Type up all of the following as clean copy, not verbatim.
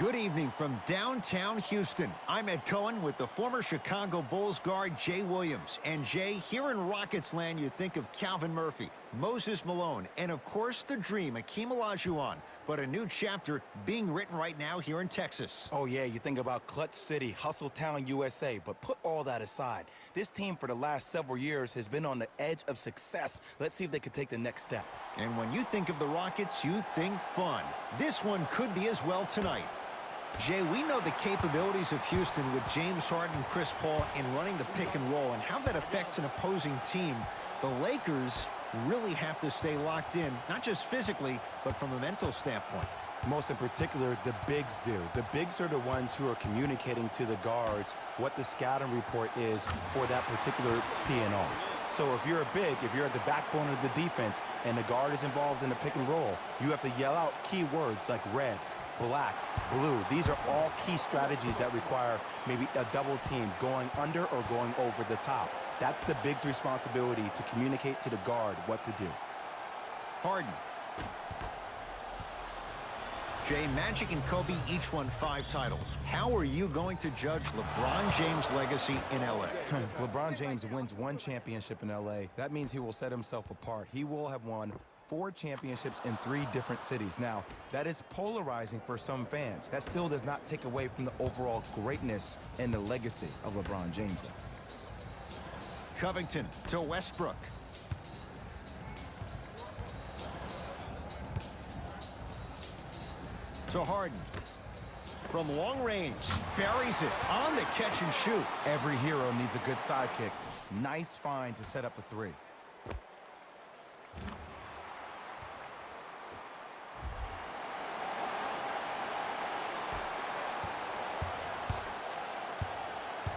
Good evening from downtown Houston. I'm Ed Cohen with the former Chicago Bulls guard Jay Williams. And Jay, here in Rockets land, you think of Calvin Murphy, Moses Malone, and of course the dream, Hakeem Olajuwon. But a new chapter being written right now here in Texas. Oh yeah, you think about Clutch City, Hustle Town, USA. But put all that aside. This team for the last several years has been on the edge of success. Let's see if they can take the next step. And when you think of the Rockets, you think fun. This one could be as well tonight. Jay, we know the capabilities of Houston with James Harden and Chris Paul in running the pick and roll and how that affects an opposing team. The Lakers really have to stay locked in, not just physically, but from a mental standpoint. Most in particular, the bigs do. The bigs are the ones who are communicating to the guards what the scouting report is for that particular P&O. So if you're a big, if you're at the backbone of the defense and the guard is involved in the pick and roll, you have to yell out key words like red, black, blue. These are all key strategies that require maybe a double team going under or going over the top. That's the big's responsibility, to communicate to the guard what to do. Harden. Jay, Magic and Kobe each won 5 titles. How are you going to judge LeBron James' legacy in L.A.? LeBron James wins 1 championship in L.A. That means he will set himself apart. He will have won 4 championships in 3 different cities. Now, that is polarizing for some fans. That still does not take away from the overall greatness and the legacy of LeBron James. Covington to Westbrook. To Harden. From long range, buries it on the catch and shoot. Every hero needs a good sidekick. Nice find to set up a 3.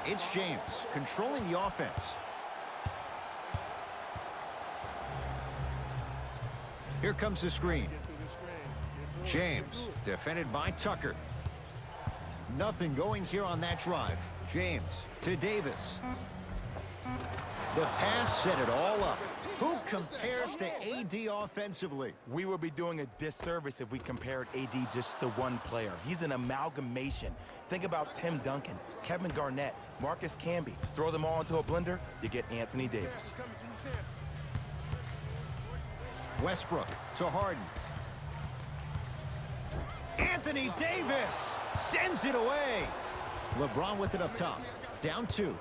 It's James controlling the offense. Here comes the screen. James defended by Tucker. Nothing going here on that drive. James to Davis. The pass set it all up. Who compares to AD offensively? We would be doing a disservice if we compared AD just to one player. He's an amalgamation. Think about Tim Duncan, Kevin Garnett, Marcus Camby. Throw them all into a blender, you get Anthony Davis. Westbrook to Harden. Anthony Davis sends it away. LeBron with it up top. Down 2.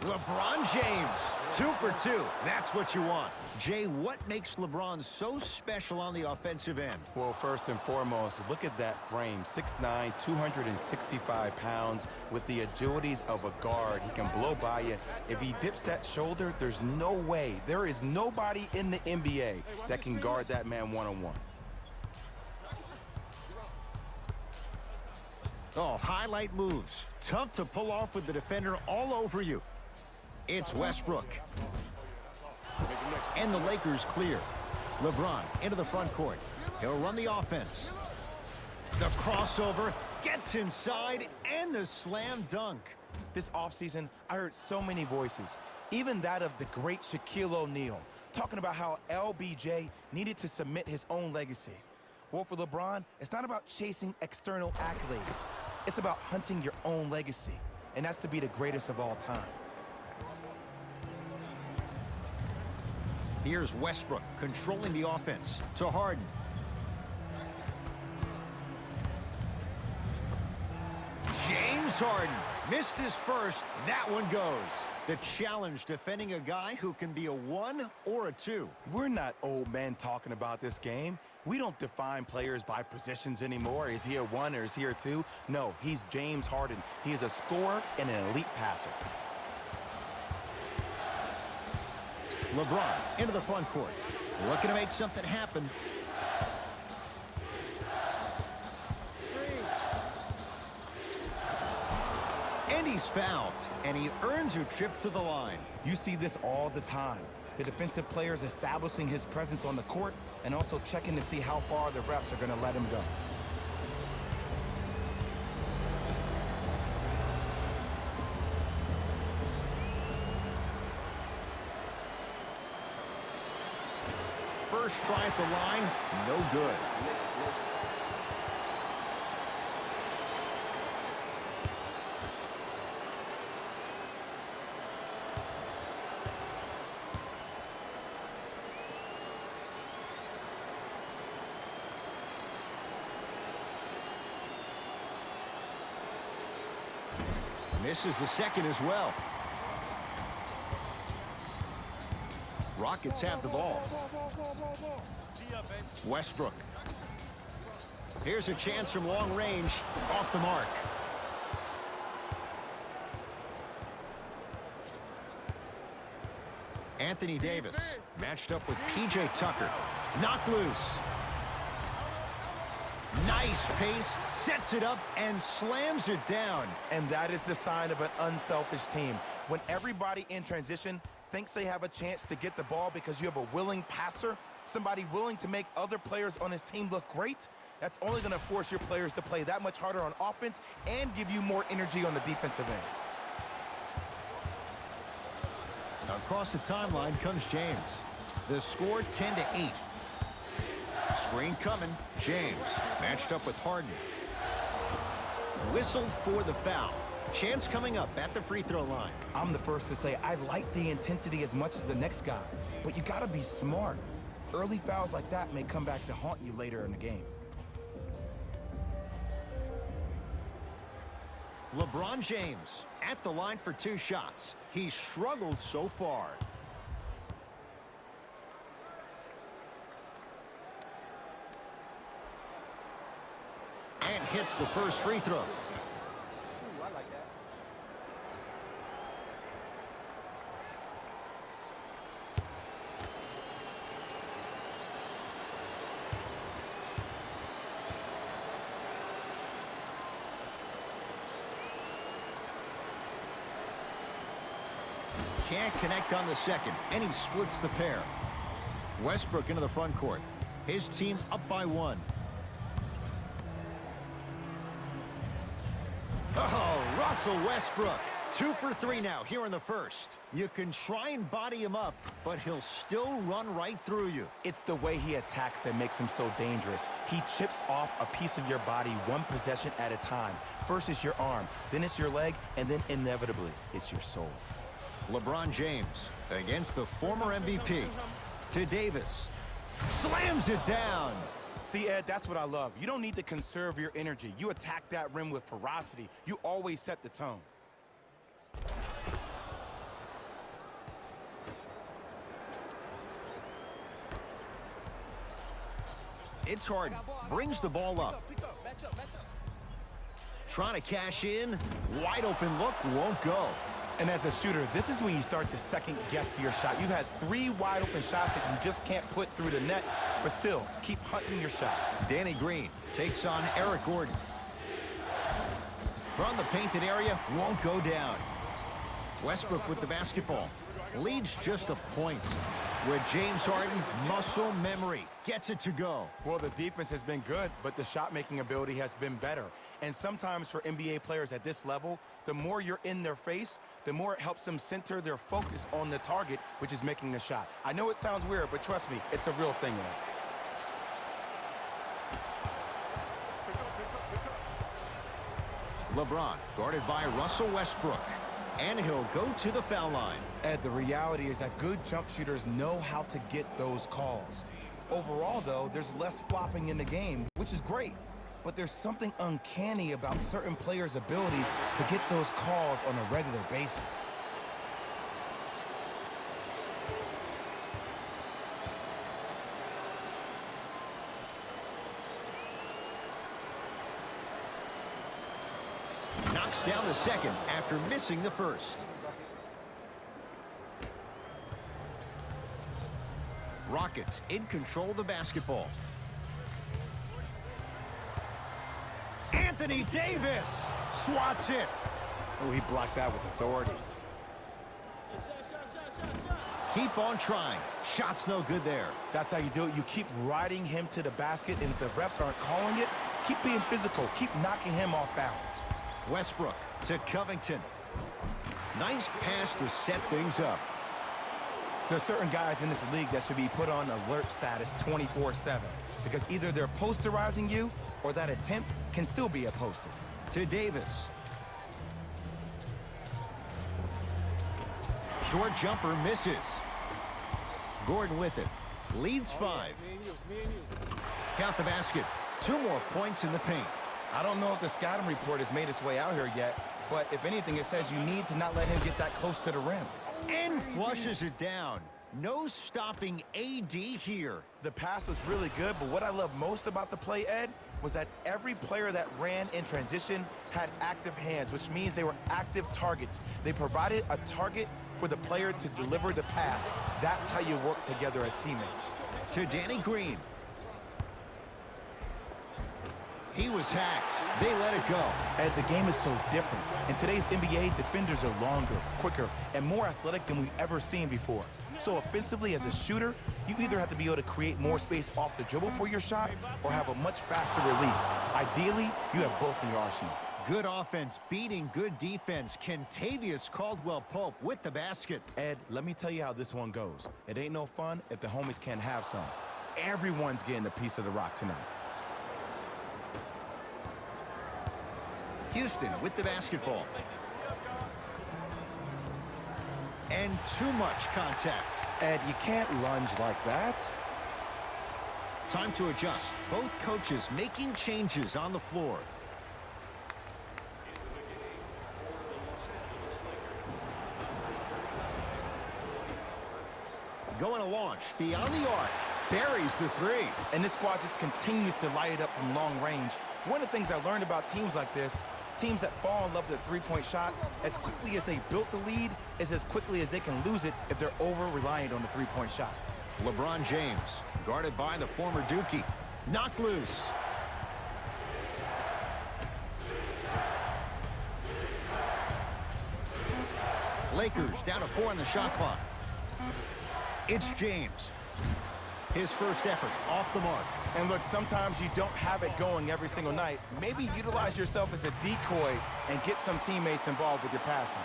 LeBron James, 2 for 2. That's what you want. Jay, what makes LeBron so special on the offensive end? Well, first and foremost, look at that frame. 6'9", 265 pounds with the agilities of a guard. He can blow by you. If he dips that shoulder, there's no way. There is nobody in the NBA that can guard that man one-on-one. Oh, highlight moves. Tough to pull off with the defender all over you. It's Westbrook. And the Lakers clear. LeBron into the front court. He'll run the offense. The crossover gets inside and the slam dunk. This offseason, I heard so many voices, even that of the great Shaquille O'Neal, talking about how LBJ needed to submit his own legacy. Well, for LeBron, it's not about chasing external accolades. It's about hunting your own legacy, and that's to be the greatest of all time. Here's Westbrook controlling the offense to Harden. James Harden missed his first. That one goes. The challenge defending a guy who can be a 1 or a 2. We're not old men talking about this game. We don't define players by positions anymore. Is he a 1 or is he a 2? No, he's James Harden. He is a scorer and an elite passer. LeBron into the front court. Looking to make something happen. And he's fouled, and he earns a trip to the line. You see this all the time. The defensive players establishing his presence on the court and also checking to see how far the refs are going to let him go. First try at the line, no good. Misses the second as well. Rockets have the ball. Westbrook. Here's a chance from long range. Off the mark. Anthony Davis matched up with P.J. Tucker. Knocked loose. Nice pace, sets it up, and slams it down. And that is the sign of an unselfish team. When everybody in transition thinks they have a chance to get the ball because you have a willing passer, somebody willing to make other players on his team look great, that's only going to force your players to play that much harder on offense and give you more energy on the defensive end. Across the timeline comes James. The score 10-8. Screen coming. James matched up with Harden. Whistled for the foul. Chance coming up at the free throw line. I'm the first to say I like the intensity as much as the next guy, but you got to be smart. Early fouls like that may come back to haunt you later in the game. LeBron James at the line for 2 shots. He struggled so far. And hits the first free throw. I like that. Can't connect on the second, and he splits the pair. Westbrook into the front court. His team up by 1. Oh, Russell Westbrook. 2 for 3 now here in the first. You can try and body him up, but he'll still run right through you. It's the way he attacks that makes him so dangerous. He chips off a piece of your body one possession at a time. First it's your arm, then it's your leg, and then inevitably it's your soul. LeBron James against the former MVP. To Davis. Slams it down. See, Ed, that's what I love. You don't need to conserve your energy. You attack that rim with ferocity. You always set the tone. It's Harden. Brings the ball up. Trying to cash in. Wide open look. Won't go. And as a shooter, this is when you start to second-guess your shot. You've had 3 wide-open shots that you just can't put through the net, but still, keep hunting your shot. Danny Green takes on Eric Gordon. From the painted area, won't go down. Westbrook with the basketball. Leads just a point. With James Harden, muscle memory. Gets it to go. Well, the defense has been good, but the shot-making ability has been better. And sometimes for NBA players at this level, the more you're in their face, the more it helps them center their focus on the target, which is making the shot. I know it sounds weird, but trust me, it's a real thing, man. LeBron guarded by Russell Westbrook. And he'll go to the foul line. Ed, the reality is that good jump shooters know how to get those calls. Overall, though, there's less flopping in the game, which is great. But there's something uncanny about certain players' abilities to get those calls on a regular basis. Knocks down the second after missing the first. Rockets in control of the basketball. Anthony Davis swats it. Oh, he blocked that with authority. Keep on trying. Shot's no good there. That's how you do it. You keep riding him to the basket, and if the refs aren't calling it, keep being physical. Keep knocking him off balance. Westbrook to Covington. Nice pass to set things up. There are certain guys in this league that should be put on alert status 24/7 because either they're posterizing you or that attempt can still be a poster. To Davis. Short jumper misses. Gordon with it. Leads 5. Count the basket. 2 more points in the paint. I don't know if the scouting report has made its way out here yet, but if anything, it says you need to not let him get that close to the rim. And flushes it down. No stopping AD here. The pass was really good, but what I love most about the play, Ed, was that every player that ran in transition had active hands, which means they were active targets. They provided a target for the player to deliver the pass. That's how you work together as teammates. To Danny Green. He was hacked. They let it go. Ed, the game is so different. In today's NBA, defenders are longer, quicker, and more athletic than we've ever seen before. So offensively, as a shooter, you either have to be able to create more space off the dribble for your shot or have a much faster release. Ideally, you have both in your arsenal. Good offense beating good defense. Kentavious Caldwell-Pope with the basket. Ed, let me tell you how this one goes. It ain't no fun if the homies can't have some. Everyone's getting a piece of the rock tonight. Houston with the basketball. And too much contact. Ed, you can't lunge like that. Time to adjust. Both coaches making changes on the floor. Going to launch beyond the arc. Buries the 3. And this squad just continues to light it up from long range. One of the things I learned about teams like this, teams that fall in love with the three-point shot, as quickly as they built the lead, is as quickly as they can lose it if they're over-reliant on the three-point shot. LeBron James, guarded by the former Dookie. Knocked loose. Lakers down to 4 on the shot clock. It's James. His first effort off the mark. And look, sometimes you don't have it going every single night. Maybe utilize yourself as a decoy and get some teammates involved with your passing.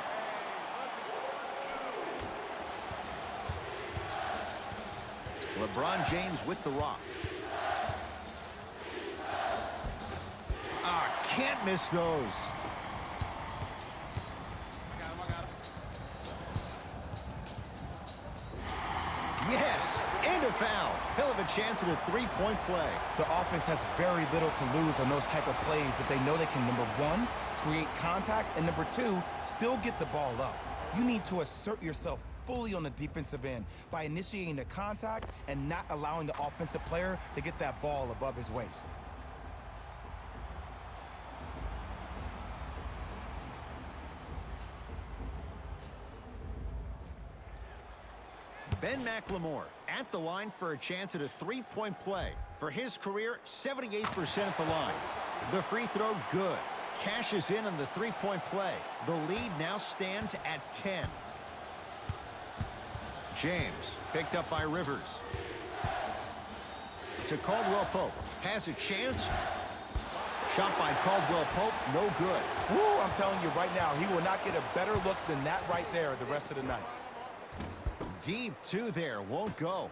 LeBron James with the rock. Can't miss those. Yes, and a foul. He'll have a chance at a three-point play. The offense has very little to lose on those type of plays if they know they can, number one, create contact, and number two, still get the ball up. You need to assert yourself fully on the defensive end by initiating the contact and not allowing the offensive player to get that ball above his waist. Ben McLemore at the line for a chance at a three-point play. For his career, 78% at the line. The free throw, good. Cashes in on the three-point play. The lead now stands at 10. James, picked up by Rivers. To Caldwell-Pope. Has a chance. Shot by Caldwell-Pope, no good. Woo, I'm telling you right now, he will not get a better look than that right there the rest of the night. Deep two there, won't go.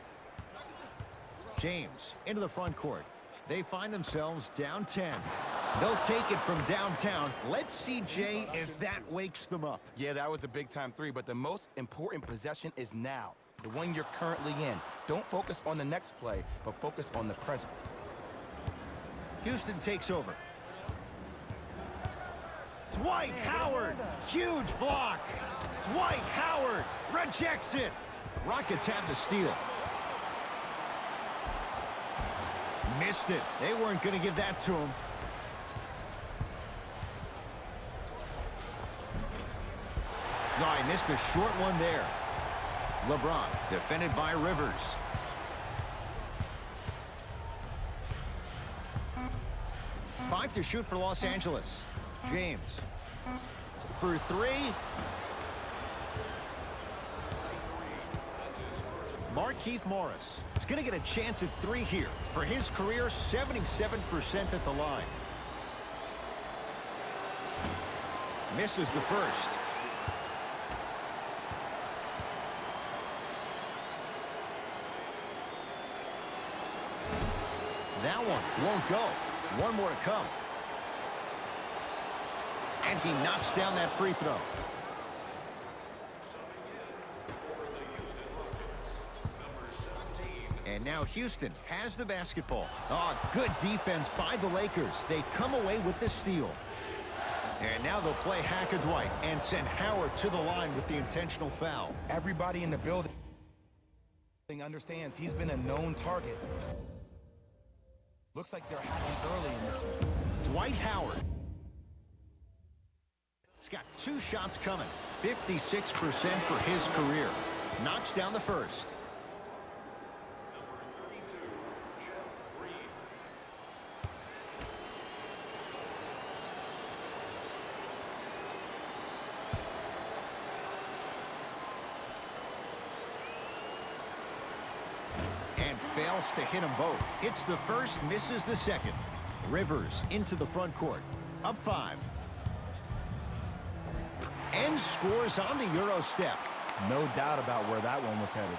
James into the front court. They find themselves down 10. They'll take it from downtown. Let's see, Jay, if that wakes them up. Yeah, that was a big-time three, but the most important possession is now, the one you're currently in. Don't focus on the next play, but focus on the present. Houston takes over. Dwight Howard, huge block. Dwight Howard rejects it. Rockets have the steal. Missed it. They weren't going to give that to him. No, he missed a short one there. LeBron defended by Rivers. Five to shoot for Los Angeles. James for three. Markieff Morris is going to get a chance at three here. For his career, 77% at the line. Misses the first. That one won't go. One more to come. And he knocks down that free throw. And now Houston has the basketball. Oh, good defense by the Lakers. They come away with the steal. And now they'll play Hack-a-Dwight and send Howard to the line with the intentional foul. Everybody in the building understands he's been a known target. Looks like they're hacking early in this one. Dwight Howard. He's got 2 shots coming. 56% for his career. Knocks down the first. And fails to hit them both. Hits the first, misses the second. Rivers into the front court. Up 5. And scores on the Euro step. No doubt about where that one was headed.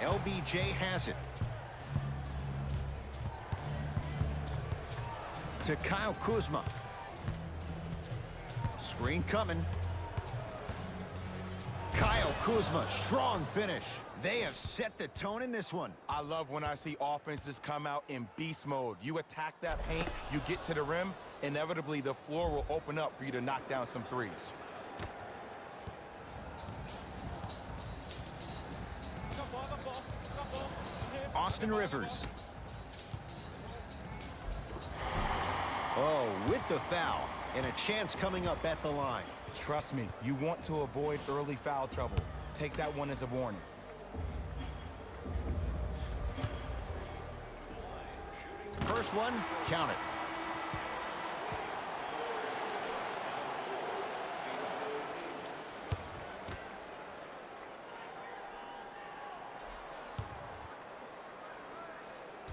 LBJ has it. To Kyle Kuzma. Screen coming. Kyle Kuzma, strong finish. They have set the tone in this one. I love when I see offenses come out in beast mode. You attack that paint, you get to the rim, inevitably the floor will open up for you to knock down some threes. Austin Rivers. Oh, with the foul. And a chance coming up at the line. Trust me, you want to avoid early foul trouble. Take that one as a warning. First one, count it.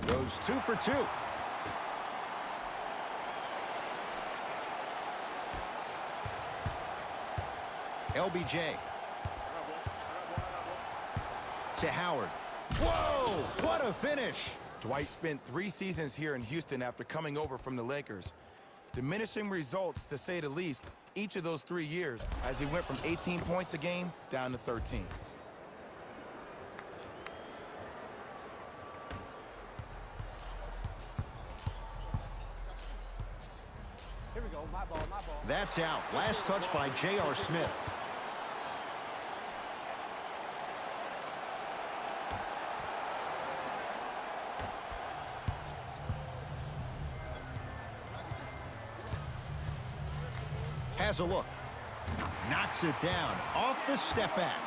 Goes 2 for 2. LBJ. To Howard. Whoa! What a finish! Dwight spent 3 seasons here in Houston after coming over from the Lakers. Diminishing results, to say the least, each of those 3 years as he went from 18 points a game down to 13. Here we go. My ball, my ball. That's out. Last touch by J.R. Smith. Has a look. Knocks it down. Off the step back.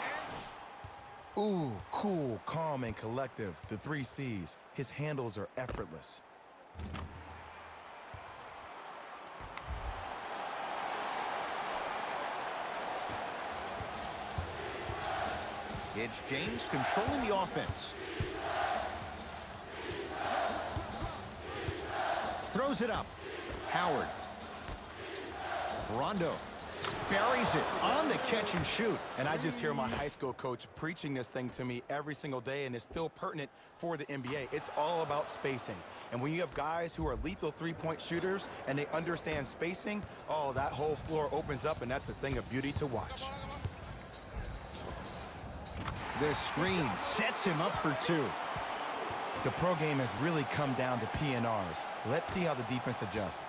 Ooh, cool, calm, and collective. The 3 C's. His handles are effortless. It's James controlling the offense. Throws it up. Howard. Rondo buries it on the catch and shoot. And I just hear my high school coach preaching this thing to me every single day, and it's still pertinent for the NBA. It's all about spacing. And when you have guys who are lethal 3-point shooters and they understand spacing, oh, that whole floor opens up, and that's a thing of beauty to watch. The screen sets him up for 2. The pro game has really come down to PNRs. Let's see how the defense adjusts.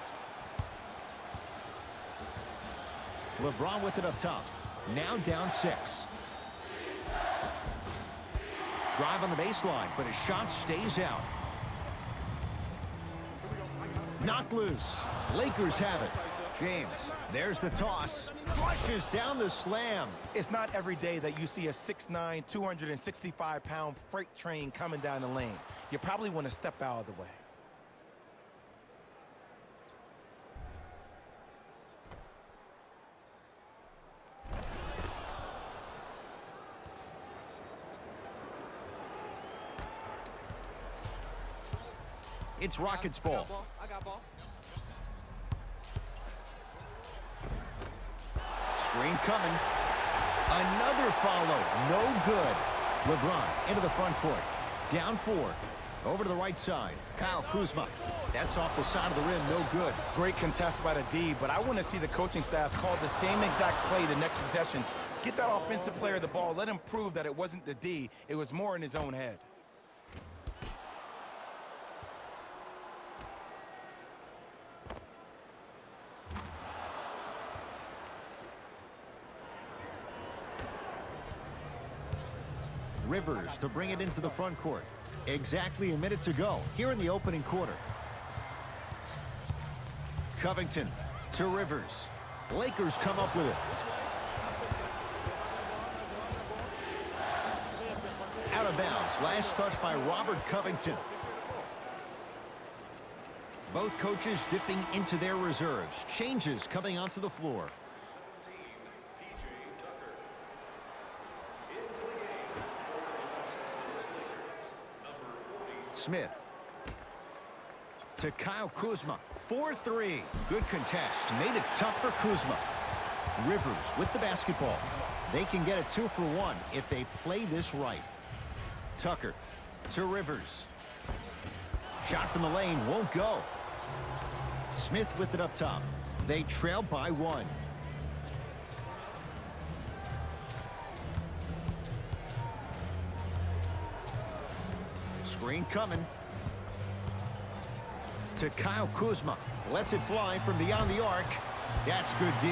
LeBron with it up top. Now down 6. Drive on the baseline, but his shot stays out. Knocked loose. Lakers have it. James, there's the toss. Flushes down the slam. It's not every day that you see a 6'9", 265-pound freight train coming down the lane. You probably want to step out of the way. It's Rockets ball. I got ball. Screen coming. Another follow. No good. LeBron into the front court. Down 4. Over to the right side. Kyle Kuzma. That's off the side of the rim. No good. Great contest by the D, but I want to see the coaching staff call the same exact play the next possession. Get that offensive player the ball. Let him prove that it wasn't the D. It was more in his own head. Rivers to bring it into the front court. Exactly a minute to go here in the opening quarter. Covington to Rivers. Lakers come up with it. Out of bounds. Last touch by Robert Covington. Both coaches dipping into their reserves. Changes coming onto the floor. Smith to Kyle Kuzma. 4-3. Good contest. Made it tough for Kuzma. Rivers with the basketball. They can get a 2-for-1 if they play this right. Tucker to Rivers. Shot from the lane won't go. Smith with it up top. They trail by 1. Screen coming. To Kyle Kuzma. Lets it fly from beyond the arc. That's good D.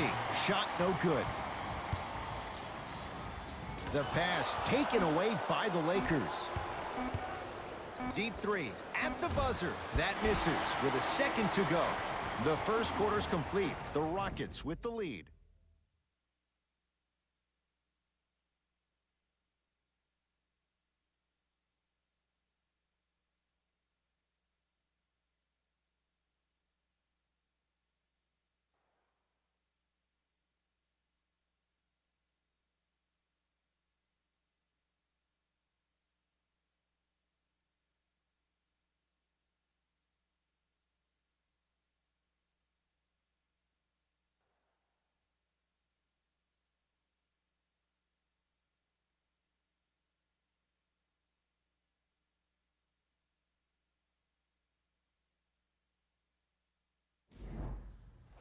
Shot no good. The pass taken away by the Lakers. Deep 3 at the buzzer. That misses with a second to go. The first quarter's complete. The Rockets with the lead.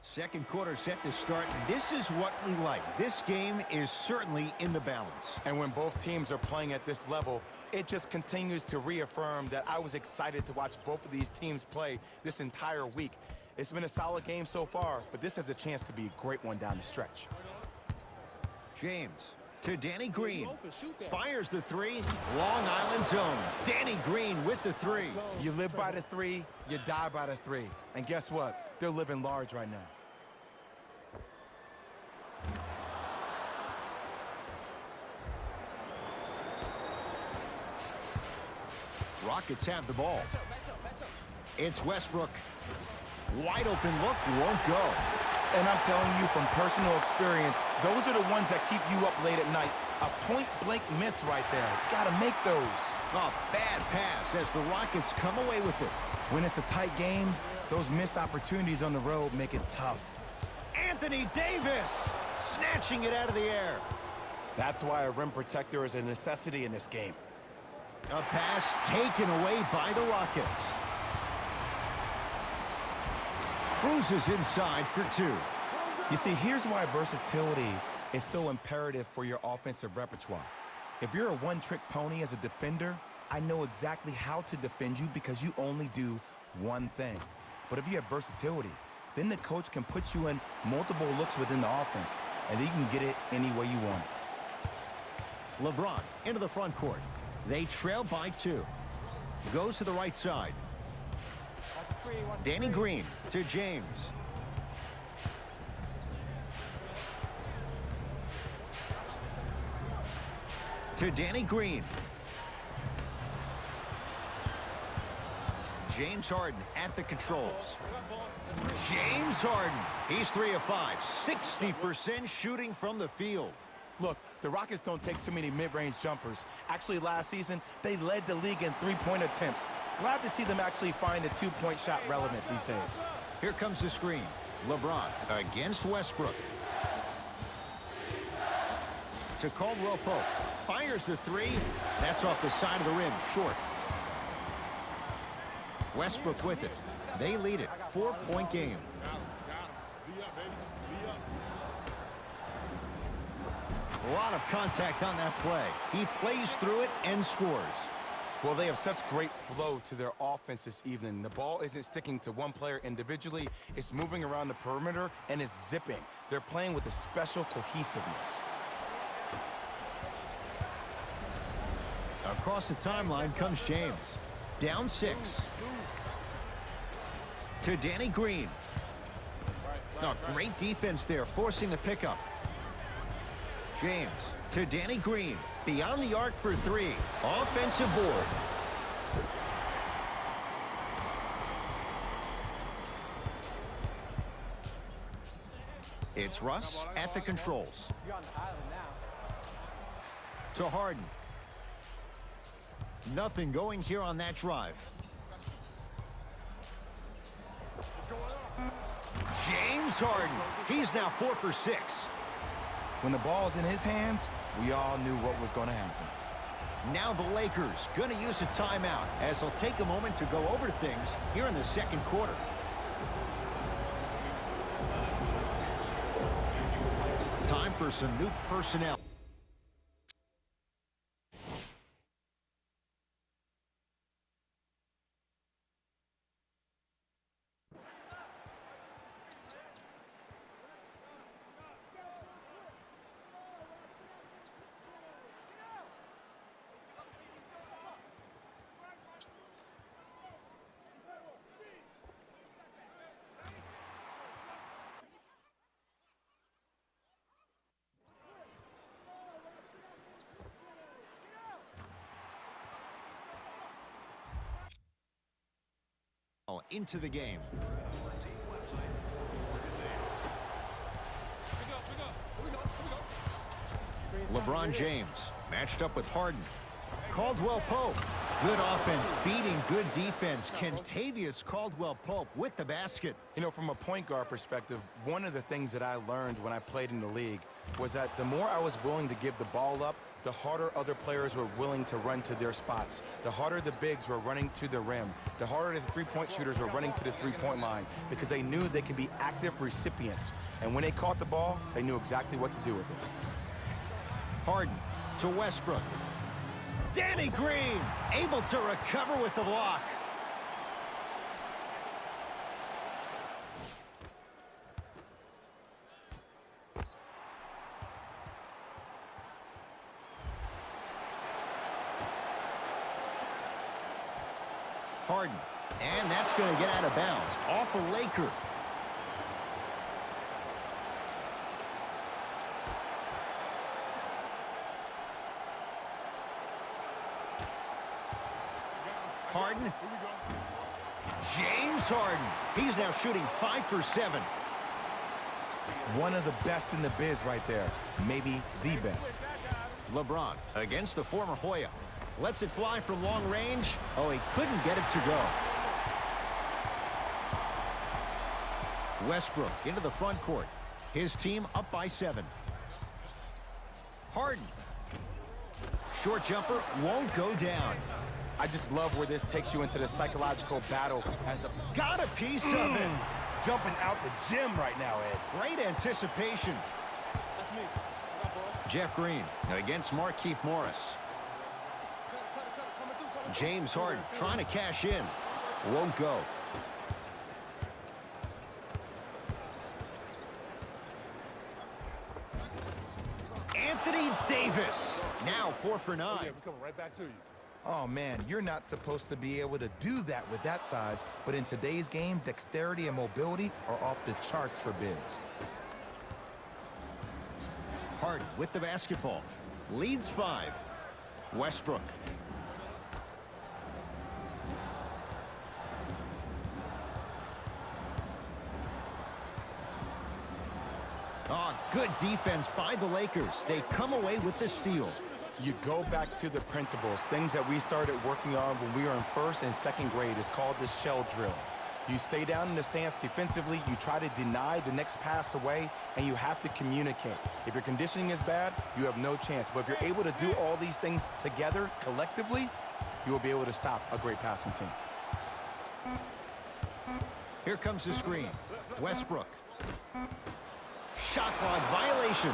Second quarter set to start. This is what we like. This game is certainly in the balance. And when both teams are playing at this level, it just continues to reaffirm that I was excited to watch both of these teams play this entire week. It's been a solid game so far, but this has a chance to be a great one down the stretch. James to Danny Green. Fires the 3. Long Island zone. Danny Green with the 3. You live by the 3, you die by the 3. And guess what? They're living large right now. Rockets have the ball. It's Westbrook. Wide open look, won't go. And I'm telling you from personal experience, those are the ones that keep you up late at night. A point-blank miss right there. Gotta make those. A bad pass as the Rockets come away with it. When it's a tight game, those missed opportunities on the road make it tough. Anthony Davis snatching it out of the air. That's why a rim protector is a necessity in this game. A pass taken away by the Rockets. Cruises inside for 2. You see, here's why versatility is so imperative for your offensive repertoire. If you're a one-trick pony as a defender, I know exactly how to defend you because you only do one thing. But if you have versatility, then the coach can put you in multiple looks within the offense, and then you can get it any way you want it. LeBron into the front court. They trail by 2. Goes to the right side. Danny Green to James. To Danny Green. James Harden at the controls. James Harden. He's 3 of 5. 60% shooting from the field. Look, The Rockets don't take too many mid-range jumpers. Actually, last season, they led the league in three-point attempts. Glad to see them actually find the two-point shot relevant these days. Here comes the screen. LeBron against Westbrook. To Caldwell Pope. Fires the three. That's off the side of the rim, short. Westbrook with it. They lead it. 4-point game. A lot of contact on that play. He plays through it and scores. Well, they have such great flow to their offense this evening. The ball isn't sticking to one player individually. It's moving around the perimeter, and it's zipping. They're playing with a special cohesiveness. Across the timeline comes James. Down 6. To Danny Green. Oh, great defense there, forcing the pickup. James to Danny Green. Beyond the arc for 3. Offensive board. It's Russ at the controls. You're on the island now. To Harden. Nothing going here on that drive. James Harden. He's now 4 for 6. When the ball's in his hands, we all knew what was going to happen. Now the Lakers going to use a timeout as they'll take a moment to go over things here in the second quarter. Time for some new personnel. Into the game. LeBron James matched up with Harden. Caldwell Pope. Good offense beating good defense. Kentavious Caldwell Pope with the basket. You know, from a point guard perspective, one of the things that I learned when I played in the league was that the more I was willing to give the ball up, the harder other players were willing to run to their spots. The harder the bigs were running to the rim. The harder the three-point shooters were running to the three-point line because they knew they could be active recipients. And when they caught the ball, they knew exactly what to do with it. Harden to Westbrook. Danny Green able to recover with the block. Harden, and that's going to get out of bounds. Off a Laker. Harden. James Harden. He's now shooting 5 for 7. One of the best in the biz right there. Maybe the best. LeBron against the former Hoya. Lets it fly from long range. Oh, he couldn't get it to go. Westbrook into the front court. His team up by 7. Harden. Short jumper won't go down. I just love where this takes you into the psychological battle as a... Got a piece of it. Jumping out the gym right now, Ed. Great anticipation. That's me. I got ball. Jeff Green against Markieff Morris. James Harden trying to cash in. Won't go. Anthony Davis. Now 4 for 9. Yeah, we're coming right back to you. Oh, man, you're not supposed to be able to do that with that size, but in today's game, dexterity and mobility are off the charts for bigs. Harden with the basketball. Leads 5. Westbrook. Oh, good defense by the Lakers. They come away with the steal. You go back to the principles, things that we started working on when we were in first and second grade. It's called the shell drill. You stay down in the stance defensively, you try to deny the next pass away, and you have to communicate. If your conditioning is bad, you have no chance. But if you're able to do all these things together, collectively, you will be able to stop a great passing team. Here comes the screen. Westbrook. Shot clock violation.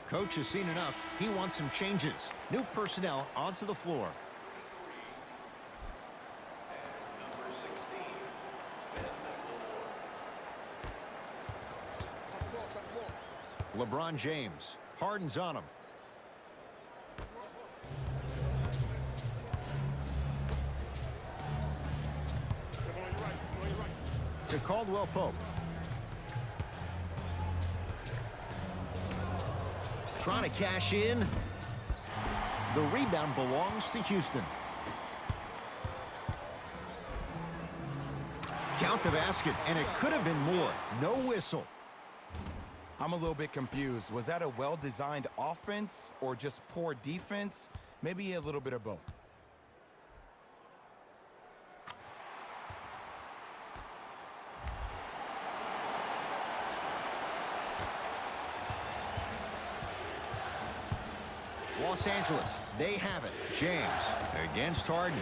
Coach has seen enough. He wants some changes. New personnel onto the floor. LeBron James. Harden's on him. To Caldwell Pope. Trying to cash in. The rebound belongs to Houston. Count the basket, and it could have been more. No whistle. I'm a little bit confused. Was that a well-designed offense or just poor defense? Maybe a little bit of both. Los Angeles, they have it. James against Harden.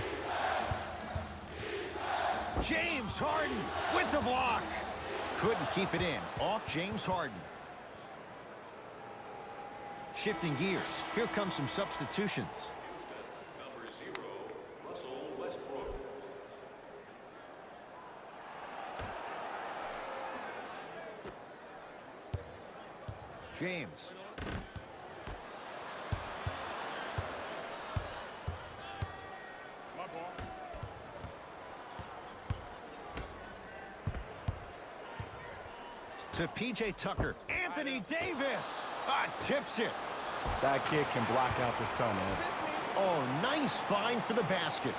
James Harden with the block. Couldn't keep it in. Off James Harden. Shifting gears. Here comes some substitutions. Number 0, Russell Westbrook. James. To P.J. Tucker. Anthony Davis. Tips it. That kid can block out the sun, Ed. Oh, nice find for the basket.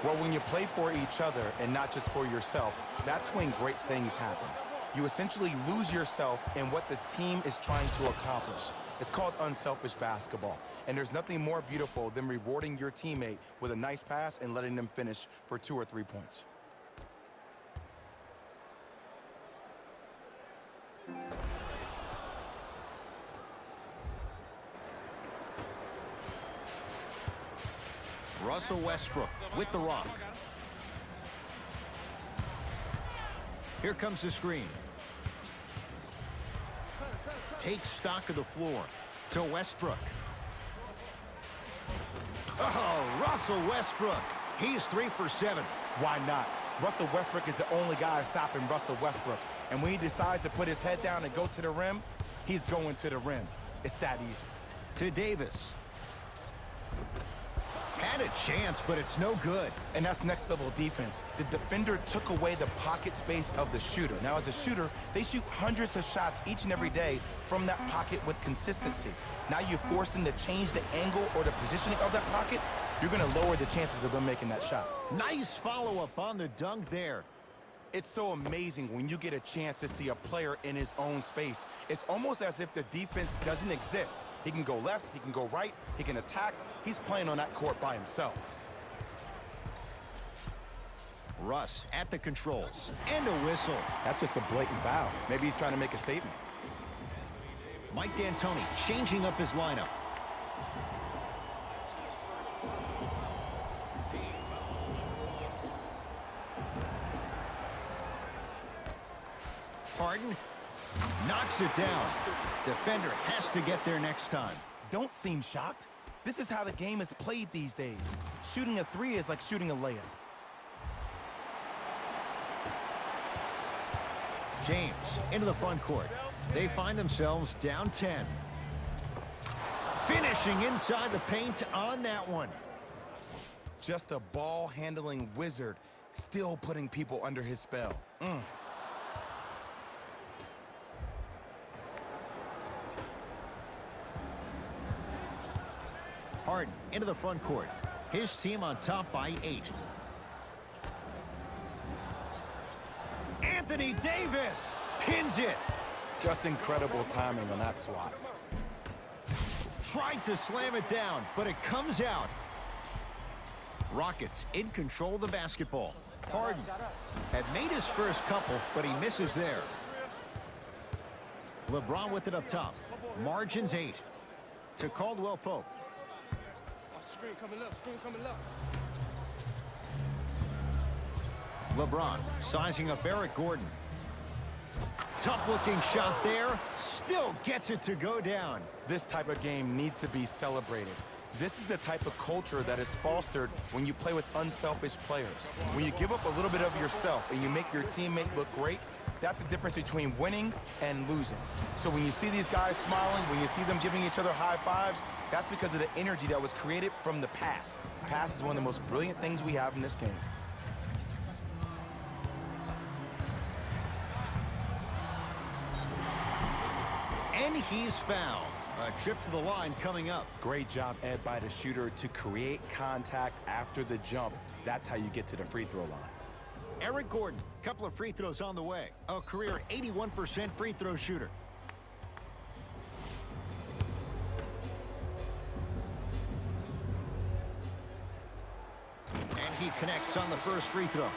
Well, when you play for each other and not just for yourself, that's when great things happen. You essentially lose yourself in what the team is trying to accomplish. It's called unselfish basketball. And there's nothing more beautiful than rewarding your teammate with a nice pass and letting them finish for 2 or 3 points. Russell Westbrook with the rock. Here comes the screen. Takes stock of the floor to Westbrook. Oh, Russell Westbrook. He's 3 for 7. Why not? Russell Westbrook is the only guy stopping Russell Westbrook. And when he decides to put his head down and go to the rim, he's going to the rim. It's that easy. To Davis. Had a chance, but it's no good. And that's next level defense. The defender took away the pocket space of the shooter. Now, as a shooter, they shoot hundreds of shots each and every day from that pocket with consistency. Now you force them to change the angle or the positioning of that pocket, you're going to lower the chances of them making that shot. Nice follow-up on the dunk there. It's so amazing when you get a chance to see a player in his own space. It's almost as if the defense doesn't exist. He can go left, he can go right, he can attack. He's playing on that court by himself. Russ at the controls. And a whistle. That's just a blatant foul. Maybe he's trying to make a statement. Mike D'Antoni changing up his lineup. Harden knocks it down. Defender has to get there next time. Don't seem shocked. This is how the game is played these days. Shooting a 3 is like shooting a layup. James into the front court. They find themselves down 10. Finishing inside the paint on that one. Just a ball-handling wizard, still putting people under his spell. Harden into the front court. His team on top by 8. Anthony Davis pins it. Just incredible timing on that swat. Tried to slam it down, but it comes out. Rockets in control of the basketball. Harden had made his first couple, but he misses there. LeBron with it up top. Margins 8 to Caldwell Pope. Screen coming up, screen coming up. LeBron sizing up Eric Gordon. Tough-looking shot there. Still gets it to go down. This type of game needs to be celebrated. This is the type of culture that is fostered when you play with unselfish players. When you give up a little bit of yourself and you make your teammate look great, that's the difference between winning and losing. So when you see these guys smiling, when you see them giving each other high fives, that's because of the energy that was created from the pass. Pass is one of the most brilliant things we have in this game. And he's fouled. A trip to the line coming up. Great job, Ed, by the shooter to create contact after the jump. That's how you get to the free throw line. Eric Gordon, couple of free throws on the way. A career 81% free throw shooter. And he connects on the first free throw.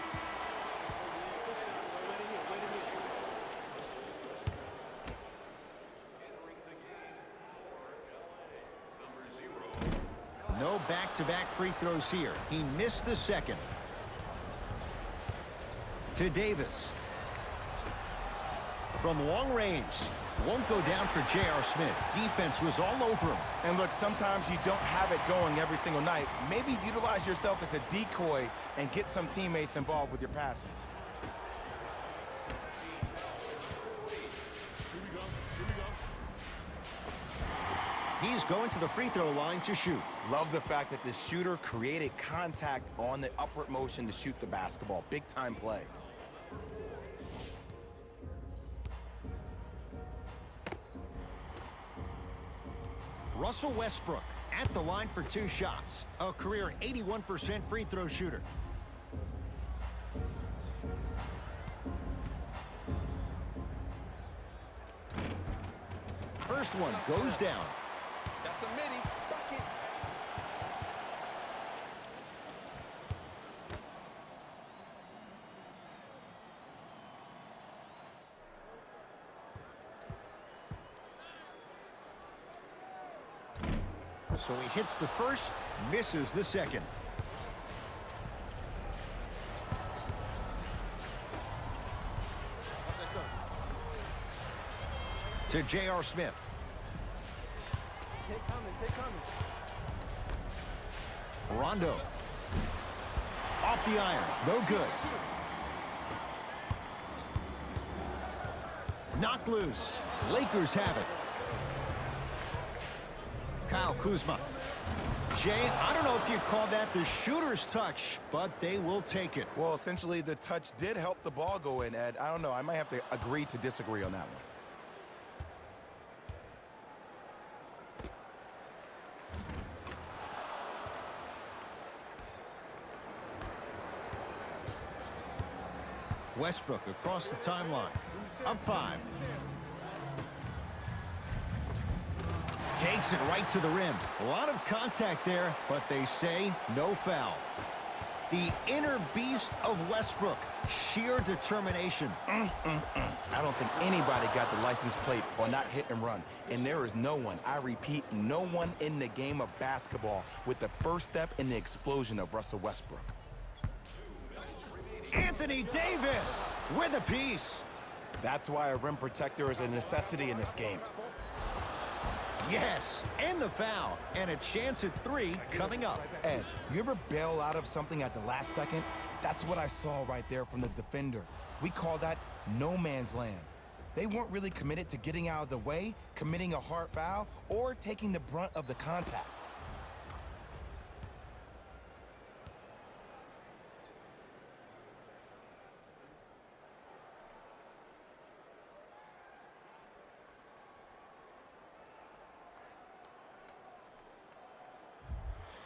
No back-to-back free throws here. He missed the second. To Davis. From long range. Won't go down for J.R. Smith. Defense was all over him. And look, sometimes you don't have it going every single night. Maybe utilize yourself as a decoy and get some teammates involved with your passing. He's going to the free throw line to shoot. Love the fact that the shooter created contact on the upward motion to shoot the basketball. Big time play. Russell Westbrook at the line for 2 shots. A career 81% free throw shooter. First one goes down. That's a mini bucket. So he hits the first, misses the second. To J.R. Smith. Take coming, take coming. Rondo. Off the iron. No good. Knocked loose. Lakers have it. Kyle Kuzma. Jay, I don't know if you call that the shooter's touch, but they will take it. Well, essentially, the touch did help the ball go in, Ed. I don't know. I might have to agree to disagree on that one. Westbrook across the timeline. Up 5. Takes it right to the rim. A lot of contact there, but they say no foul. The inner beast of Westbrook. Sheer determination. I don't think anybody got the license plate on that hit and run. And there is no one, I repeat, no one in the game of basketball with the first step in the explosion of Russell Westbrook. Anthony Davis with a piece. That's why a rim protector is a necessity in this game. Yes, and the foul. And a chance at 3 coming up. Ed, you ever bail out of something at the last second? That's what I saw right there from the defender. We call that no man's land. They weren't really committed to getting out of the way, committing a hard foul, or taking the brunt of the contact.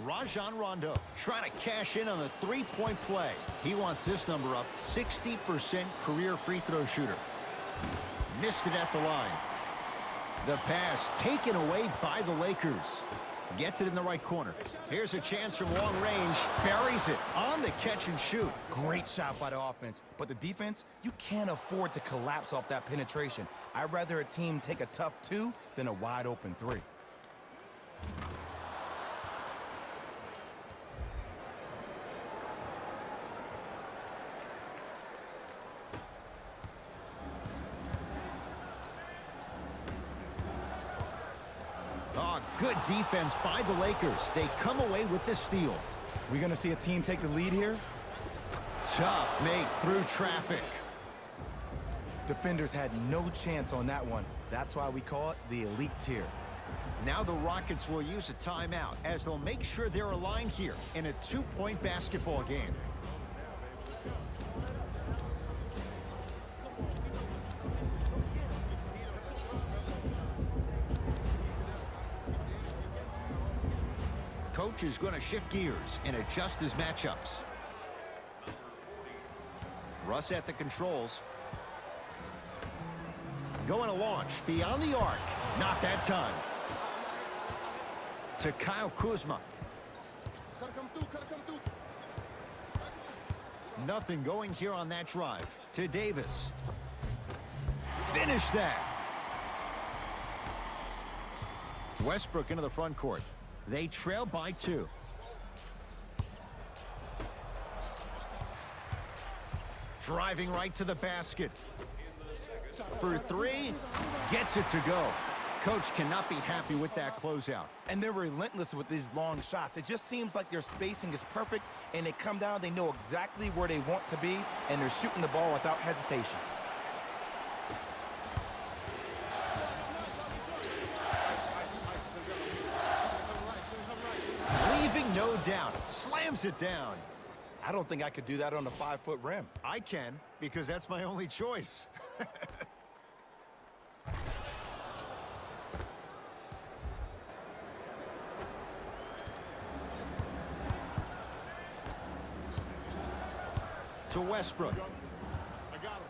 Rajon Rondo trying to cash in on the three-point play. He wants this number up, 60% career free throw shooter. Missed it at the line. The pass taken away by the Lakers. Gets it in the right corner. Here's a chance from long range. Buries it on the catch and shoot. Great shot by the offense, but the defense, you can't afford to collapse off that penetration. I'd rather a team take a tough 2 than a wide open 3. Oh, good defense by the Lakers. They come away with the steal. We're going to see a team take the lead here. Tough make through traffic. Defenders had no chance on that one. That's why we call it the elite tier. Now the Rockets will use a timeout as they'll make sure they're aligned here in a 2-point basketball game. Coach is going to shift gears and adjust his matchups. Russ at the controls. Going to launch beyond the arc. Not that time. To Kyle Kuzma. Nothing going here on that drive. To Davis. Finish that. Westbrook into the front court. They trail by 2. Driving right to the basket. For 3. Gets it to go. Coach cannot be happy with that closeout. And they're relentless with these long shots. It just seems like their spacing is perfect, and they come down, they know exactly where they want to be, and they're shooting the ball without hesitation. Leaving no doubt. Slams it down. I don't think I could do that on a 5-foot rim. I can, because that's my only choice. To Westbrook. I got him.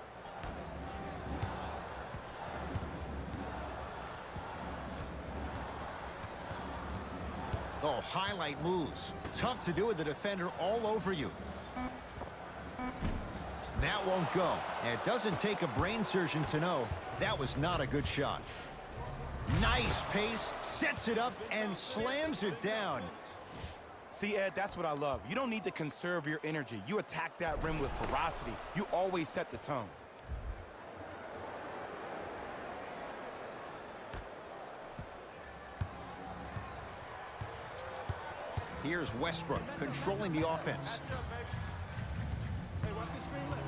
Oh, highlight moves. Tough to do with the defender all over you. That won't go. It doesn't take a brain surgeon to know that was not a good shot. Nice pace, sets it up, and slams it down. See, Ed, that's what I love. You don't need to conserve your energy. You attack that rim with ferocity. You always set the tone. Here's Westbrook controlling the offense. Hey, watch this screen left.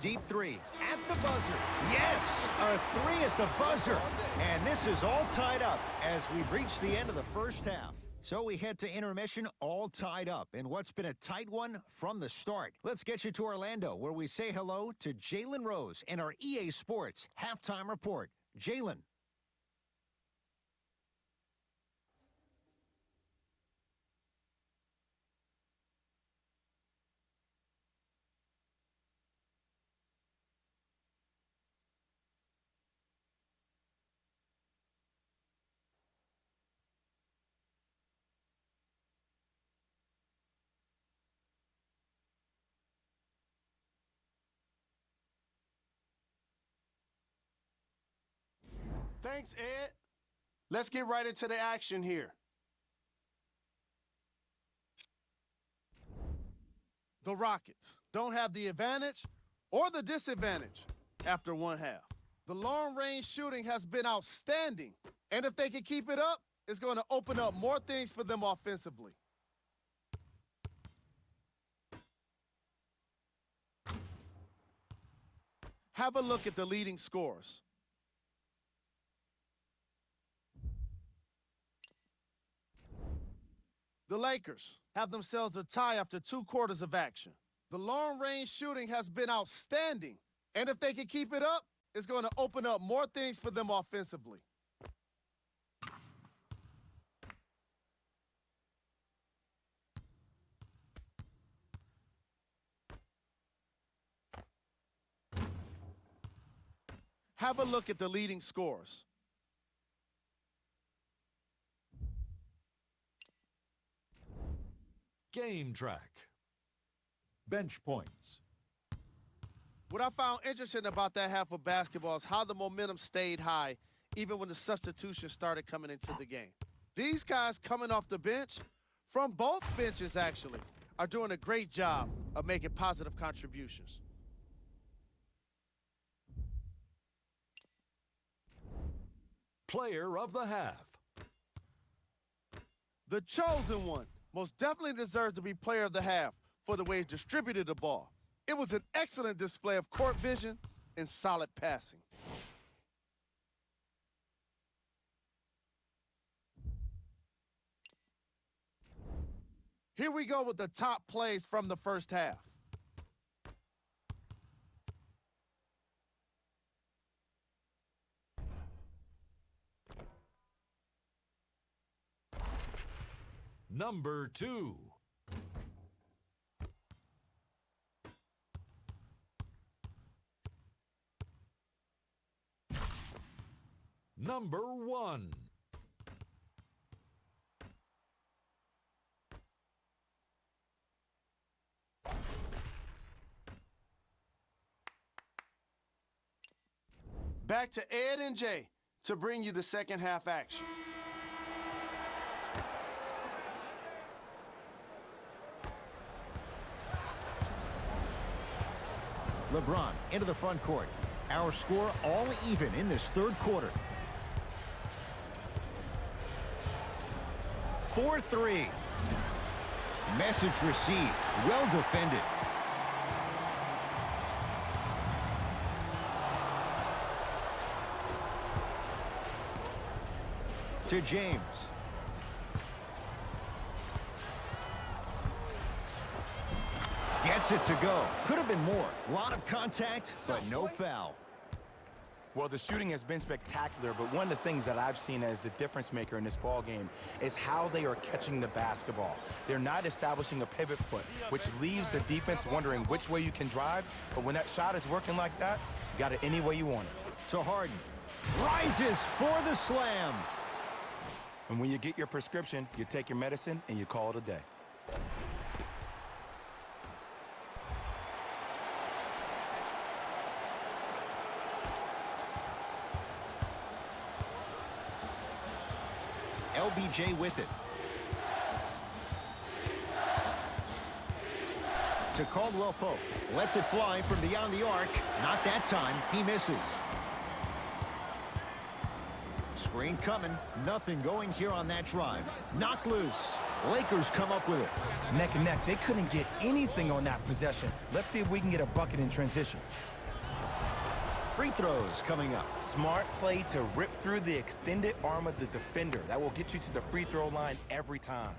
Deep 3 at the buzzer. Yes, a 3 at the buzzer. And this is all tied up as we reach the end of the first half. So we head to intermission all tied up in what's been a tight one from the start. Let's get you to Orlando, where we say hello to Jalen Rose in our EA Sports Halftime Report. Jalen. Thanks, Ed. Let's get right into the action here. The Rockets don't have the advantage or the disadvantage after one half. The long-range shooting has been outstanding, and if they can keep it up, it's going to open up more things for them offensively. Have a look at the leading scorers. The Lakers have themselves a tie after 2 quarters of action. The long-range shooting has been outstanding, and if they can keep it up, it's going to open up more things for them offensively. Have a look at the leading scorers. Game track. Bench points. What I found interesting about that half of basketball is how the momentum stayed high even when the substitutions started coming into the game. These guys coming off the bench, from both benches actually, are doing a great job of making positive contributions. Player of the half. The chosen one most definitely deserves to be player of the half for the way he distributed the ball. It was an excellent display of court vision and solid passing. Here we go with the top plays from the first half. Number 2. Number 1. Back to Ed and Jay to bring you the second half action. LeBron into the front court. Our score all even in this third quarter. 4-3. Message received. Well defended. To James. Gets it to go. Could have been more. A lot of contact, but no foul. Well, the shooting has been spectacular, but one of the things that I've seen as the difference maker in this ball game is how they are catching the basketball. They're not establishing a pivot foot, which leaves the defense wondering which way you can drive, but when that shot is working like that, you got it any way you want it. To Harden. Rises for the slam. And when you get your prescription, you take your medicine and you call it a day. LBJ with it. To Caldwell Pope. Lets it fly from beyond the arc. Not that time. He misses. Screen coming. Nothing going here on that drive. Knocked loose. Lakers come up with it. Neck and neck. They couldn't get anything on that possession. Let's see if we can get a bucket in transition. Free throws coming up. Smart play to rip through the extended arm of the defender. That will get you to the free throw line every time.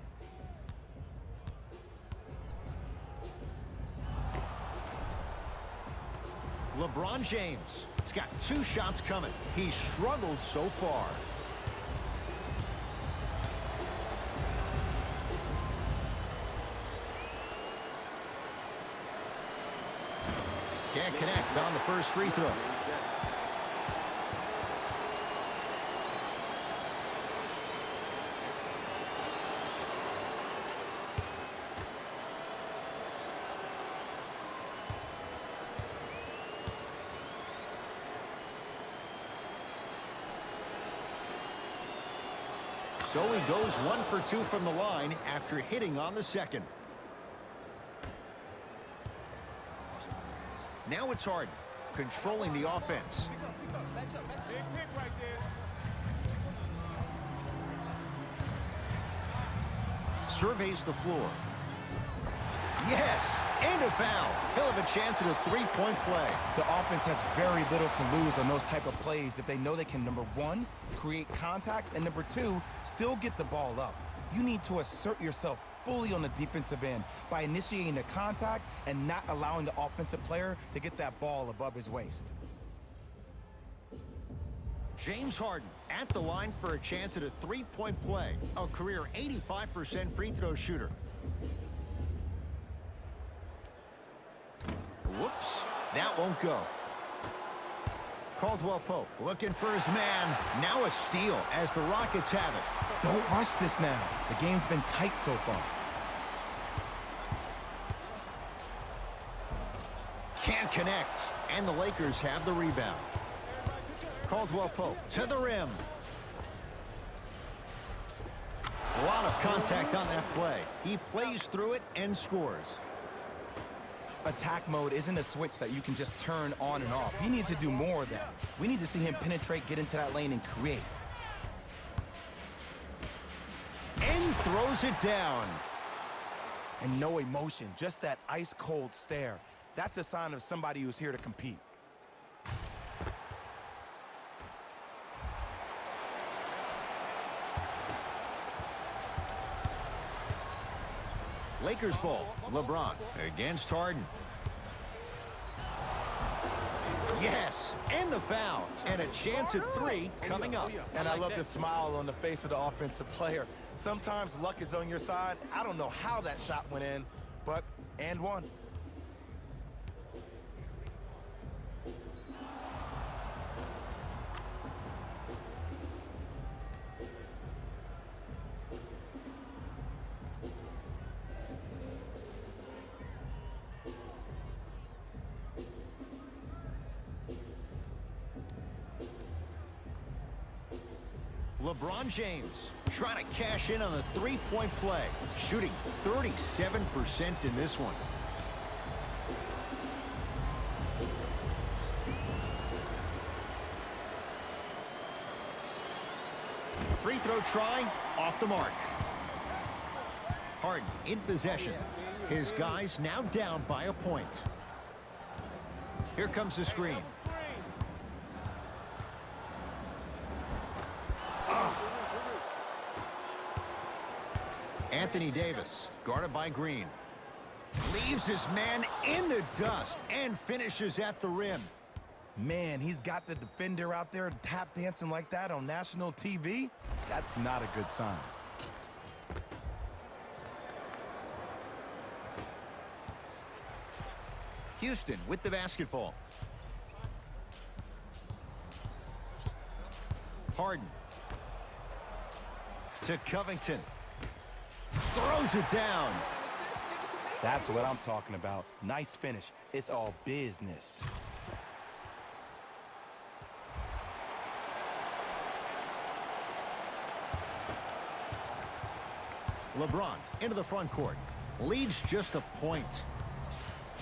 LeBron James. He's got 2 shots coming. He struggled so far. Can't connect on the first free throw. So he goes 1 for 2 from the line after hitting on the second. Now it's Harden, controlling the offense. Big pick right there. Surveys the floor. Yes, and a foul. He'll have a chance at a 3-point play. The offense has very little to lose on those type of plays if they know they can, number 1, create contact, and number 2, still get the ball up. You need to assert yourself fully on the defensive end by initiating the contact and not allowing the offensive player to get that ball above his waist. James Harden at the line for a chance at a three-point play. A career 85% free throw shooter. Whoops, that won't go. Caldwell Pope looking for his man. Now a steal as the Rockets have it. Don't rush this now. The game's been tight so far. Can't connect, and the Lakers have the rebound. Caldwell Pope to the rim. A lot of contact on that play. He plays through it and scores. Attack mode isn't a switch that you can just turn on and off. He needs to do more of that. We need to see him penetrate, get into that lane, and create. And throws it down. And no emotion, just that ice-cold stare. That's a sign of somebody who's here to compete. Lakers ball. LeBron against Harden. Yes, and the foul. And a chance at three coming up. And I love the smile on the face of the offensive player. Sometimes luck is on your side. I don't know how that shot went in, but and one. LeBron James trying to cash in on the three-point play, shooting 37% in this one. Free throw try, off the mark. Harden in possession. His guys now down by a point. Here comes the screen. Anthony Davis, guarded by Green. Leaves his man in the dust and finishes at the rim. Man, he's got the defender out there tap dancing like that on national TV. That's not a good sign. Houston with the basketball. Harden. To Covington. Throws it down. That's what I'm talking about. Nice finish. It's all business. LeBron into the front court. Leads just a point.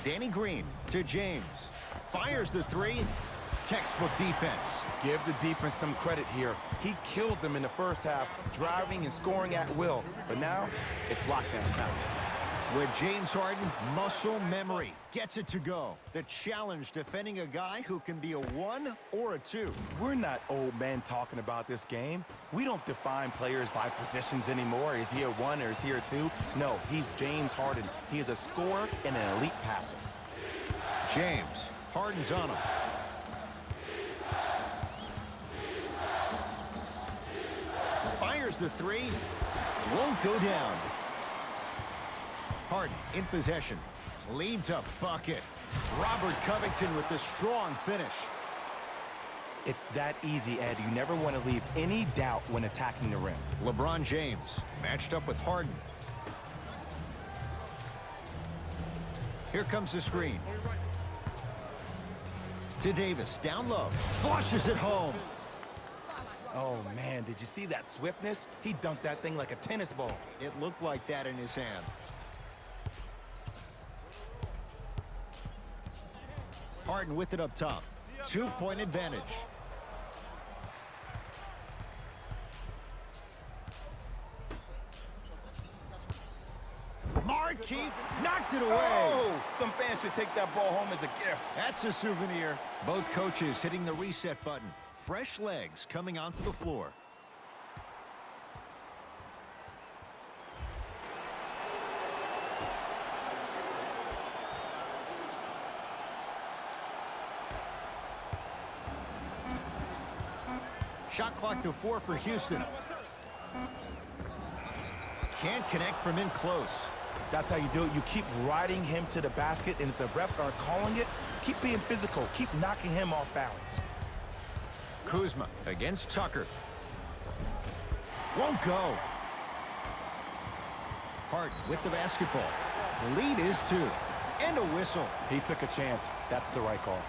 Danny Green to James. Fires the three. Textbook defense. Give the defense some credit here. He killed them in the first half, driving and scoring at will. But now, it's lockdown time. With James Harden, muscle memory gets it to go. The challenge defending a guy who can be a 1 or a 2. We're not old men talking about this game. We don't define players by positions anymore. Is he a 1 or is he a 2? No, he's James Harden. He is a scorer and an elite passer. James. Harden's on him. Fires the three. Won't go down. Harden in possession. Leads a bucket. Robert Covington with the strong finish. It's that easy, Ed. You never want to leave any doubt when attacking the rim. LeBron James matched up with Harden. Here comes the screen. To Davis, down low. Flushes it home. Oh, man, did you see that swiftness? He dunked that thing like a tennis ball. It looked like that in his hand. Harden with it up top. 2-point advantage. Markieff knocked it away. Oh, some fans should take that ball home as a gift. That's a souvenir. Both coaches hitting the reset button. Fresh legs coming onto the floor. Shot clock to 4 for Houston. Can't connect from in close. That's how you do it. You keep riding him to the basket, and if the refs aren't calling it, keep being physical. Keep knocking him off balance. Kuzma against Tucker. Won't go. Harden with the basketball. The lead is 2. And a whistle. He took a chance. That's the right call.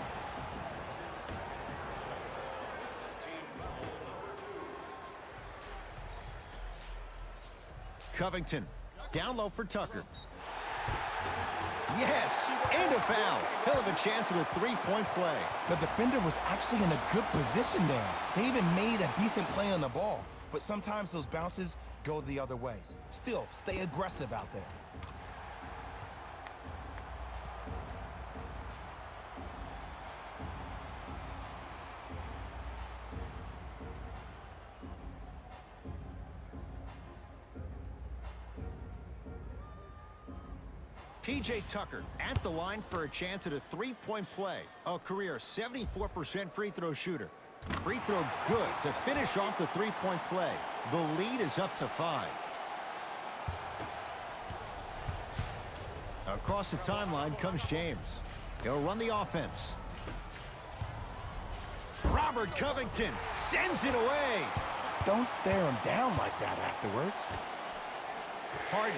Covington down low for Tucker. Yes, and a foul. He'll have a chance at a three-point play. The defender was actually in a good position there. They even made a decent play on the ball. But sometimes those bounces go the other way. Still, stay aggressive out there. P.J. Tucker at the line for a chance at a three-point play. A career 74% free throw shooter. Free throw good to finish off the three-point play. The lead is up to 5. Across the timeline comes James. He'll run the offense. Robert Covington sends it away. Don't stare him down like that afterwards. Harden.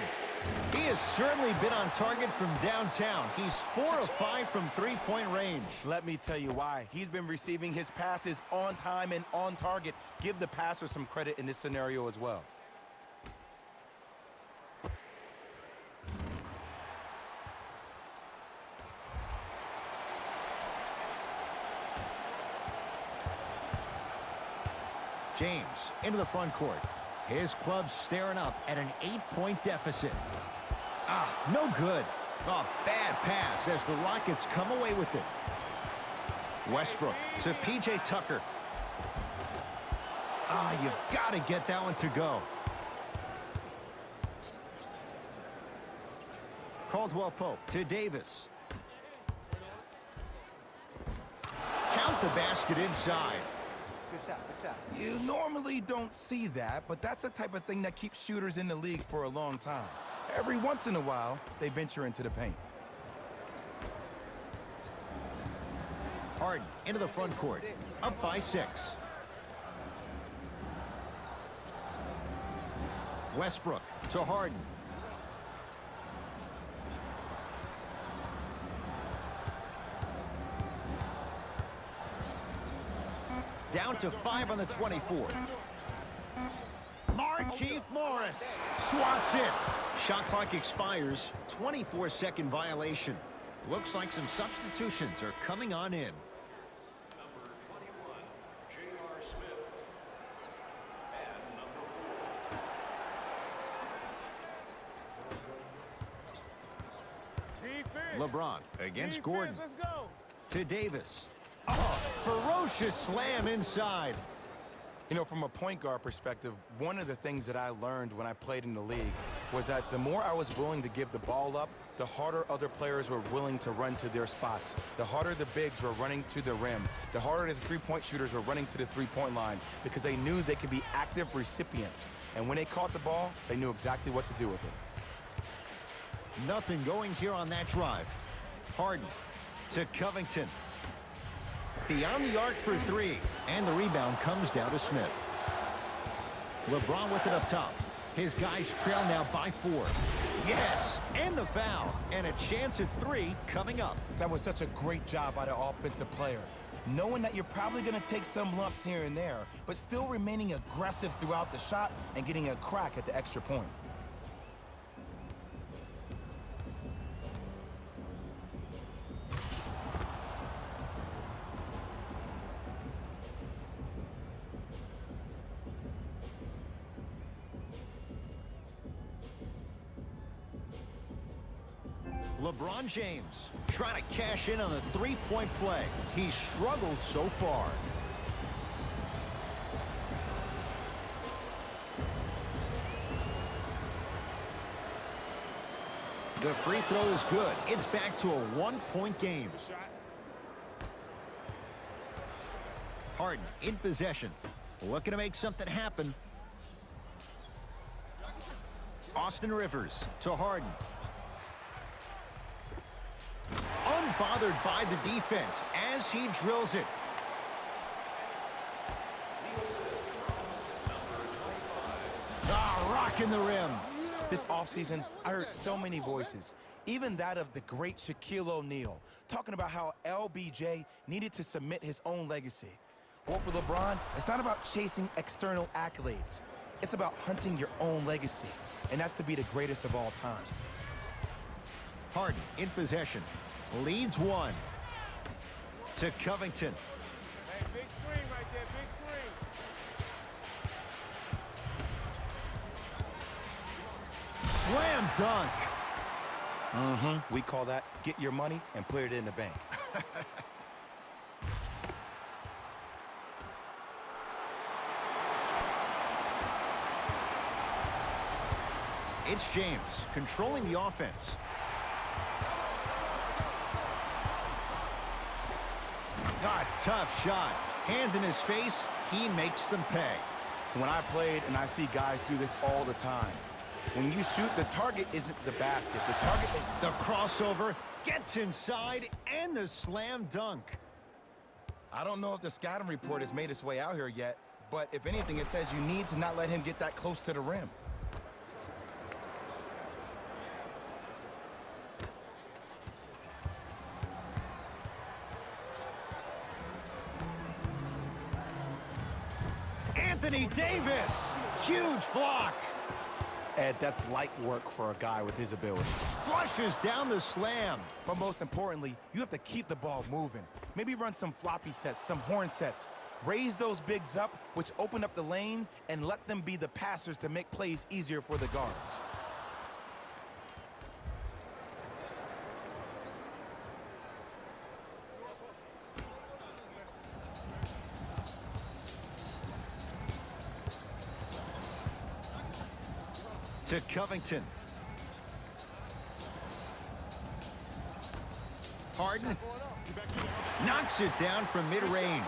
He has certainly been on target from downtown. He's 4 of 5 from three-point range. Let me tell you why. He's been receiving his passes on time and on target. Give the passer some credit in this scenario as well. James into the front court. His club's staring up at an 8-point deficit. No good. Oh, bad pass as the Rockets come away with it. Westbrook to P.J. Tucker. You've got to get that one to go. Caldwell Pope to Davis. Count the basket inside. Good shot, good shot. You normally don't see that, but that's the type of thing that keeps shooters in the league for a long time. Every once in a while, they venture into the paint. Harden into the front court. Up by 6. Westbrook to Harden. Down to 5 on the 24. Markieff Morris swats it. Shot clock expires. 24-second violation. Looks like some substitutions are coming on in. Number 21, J.R. Smith. And number 4. Defense. LeBron against Defense, Gordon. let's go. To Davis. Ferocious slam inside. You know, from a point guard perspective, one of the things that I learned when I played in the league was that the more I was willing to give the ball up, the harder other players were willing to run to their spots. The harder the bigs were running to the rim. The harder the three-point shooters were running to the three-point line because they knew they could be active recipients. And when they caught the ball, they knew exactly what to do with it. Nothing going here on that drive. Harden to Covington. Beyond the arc for 3. And the rebound comes down to Smith. LeBron with it up top. His guys trail now by 4. Yes, and the foul. And a chance at 3 coming up. That was such a great job by the offensive player. Knowing that you're probably going to take some lumps here and there, but still remaining aggressive throughout the shot and getting a crack at the extra point. LeBron James trying to cash in on the three-point play. He's struggled so far. The free throw is good. It's back to a one-point game. Shot. Harden in possession. Looking to make something happen. Austin Rivers to Harden. Unbothered by the defense as he drills it. Rocking the rim. This offseason, I heard so many voices, even that of the great Shaquille O'Neal, talking about how LBJ needed to submit his own legacy. Well, for LeBron, it's not about chasing external accolades. It's about hunting your own legacy, and that's to be the greatest of all time. Harden in possession. Leads one. To Covington. Hey, big screen right there, big screen. Slam dunk. We call that get your money and put it in the bank. It's James controlling the offense. Tough shot. Hand in his face, he makes them pay. When I played, and I see guys do this all the time, when you shoot, the target isn't the basket. The target is... The crossover gets inside and the slam dunk. I don't know if the scouting report has made its way out here yet, but if anything, it says you need to not let him get that close to the rim. Anthony Davis, huge block. Ed, that's light work for a guy with his ability. Flushes down the slam. But most importantly, you have to keep the ball moving. Maybe run some floppy sets, some horn sets. Raise those bigs up, which open up the lane, and let them be the passers to make plays easier for the guards. To Covington. Harden knocks it down from mid-range.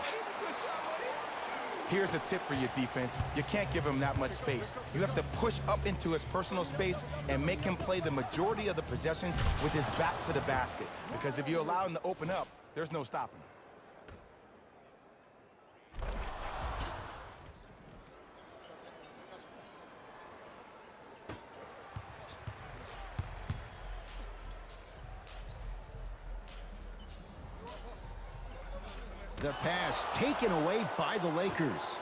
Here's a tip for your defense. You can't give him that much space. You have to push up into his personal space and make him play the majority of the possessions with his back to the basket. Because if you allow him to open up, there's no stopping him. The pass taken away by the Lakers.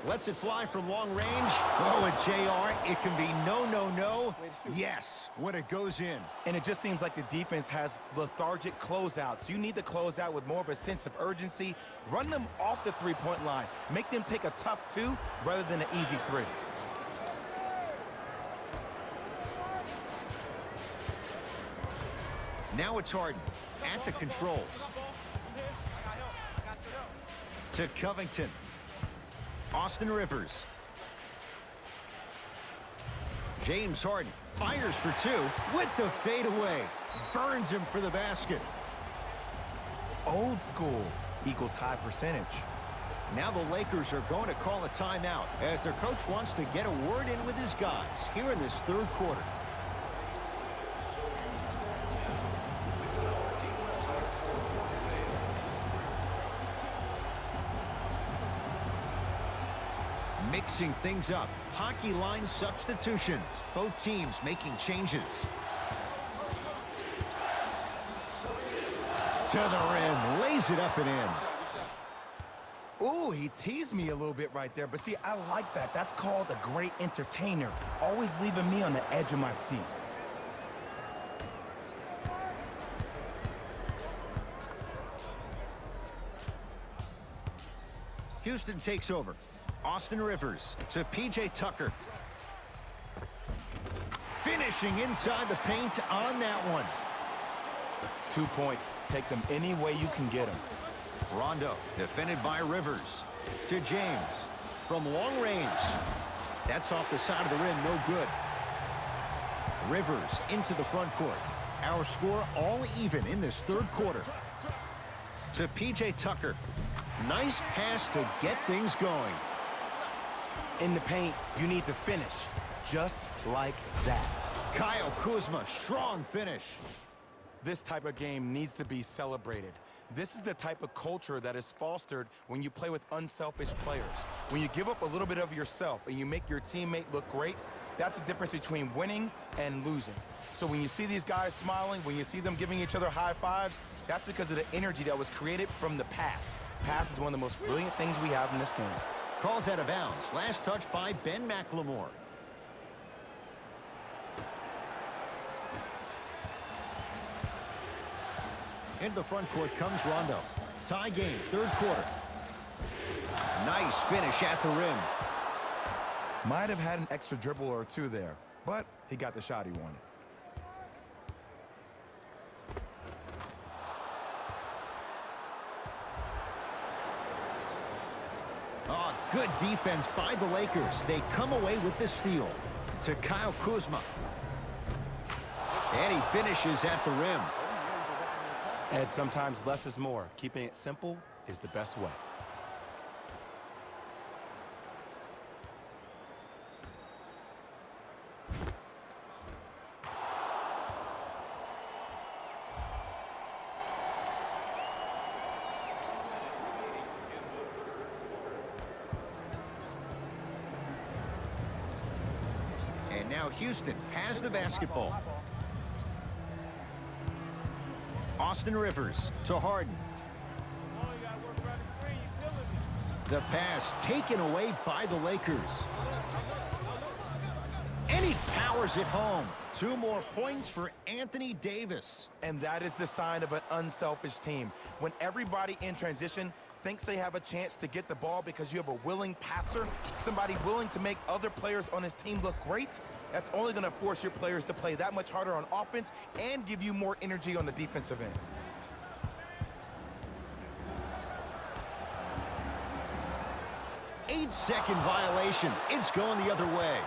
Lets it fly from long range. Oh, at JR, it can be no, no, no. Yes, when it goes in. And it just seems like the defense has lethargic closeouts. You need to close out with more of a sense of urgency. Run them off the three-point line. Make them take a tough two rather than an easy three. Now it's Harden at the controls. To Covington. Austin Rivers. James Harden fires for two with the fadeaway. Burns him for the basket. Old school equals high percentage. Now the Lakers are going to call a timeout as their coach wants to get a word in with his guys here in this third quarter. Mixing things up. Hockey line substitutions. Both teams making changes. To the rim. Lays it up and in. Ooh, he teased me a little bit right there. But see, I like that. That's called a great entertainer. Always leaving me on the edge of my seat. Houston takes over. Austin Rivers to P.J. Tucker. Finishing inside the paint on that one. 2 points. Take them any way you can get them. Rondo defended by Rivers. To James from long range. That's off the side of the rim, no good. Rivers into the front court. Our score all even in this third quarter. To P.J. Tucker. Nice pass to get things going. In the paint, you need to finish just like that. Kyle Kuzma, strong finish. This type of game needs to be celebrated. This is the type of culture that is fostered when you play with unselfish players. When you give up a little bit of yourself and you make your teammate look great, that's the difference between winning and losing. So when you see these guys smiling, when you see them giving each other high fives, that's because of the energy that was created from the pass. Pass is one of the most brilliant things we have in this game. Calls out of bounds. Last touch by Ben McLemore. Into the front court comes Rondo. Tie game, third quarter. Nice finish at the rim. Might have had an extra dribble or two there, but he got the shot he wanted. Oh, good defense by the Lakers. They come away with the steal. To Kyle Kuzma. And he finishes at the rim. Ed, sometimes less is more. Keeping it simple is the best way. And now Houston has the basketball. Austin Rivers to Harden. The pass taken away by the Lakers. And he powers it home. 2 more points for Anthony Davis. And that is the sign of an unselfish team. When everybody in transition thinks they have a chance to get the ball because you have a willing passer, somebody willing to make other players on his team look great, that's only going to force your players to play that much harder on offense and give you more energy on the defensive end. Eight-second violation. It's going the other way.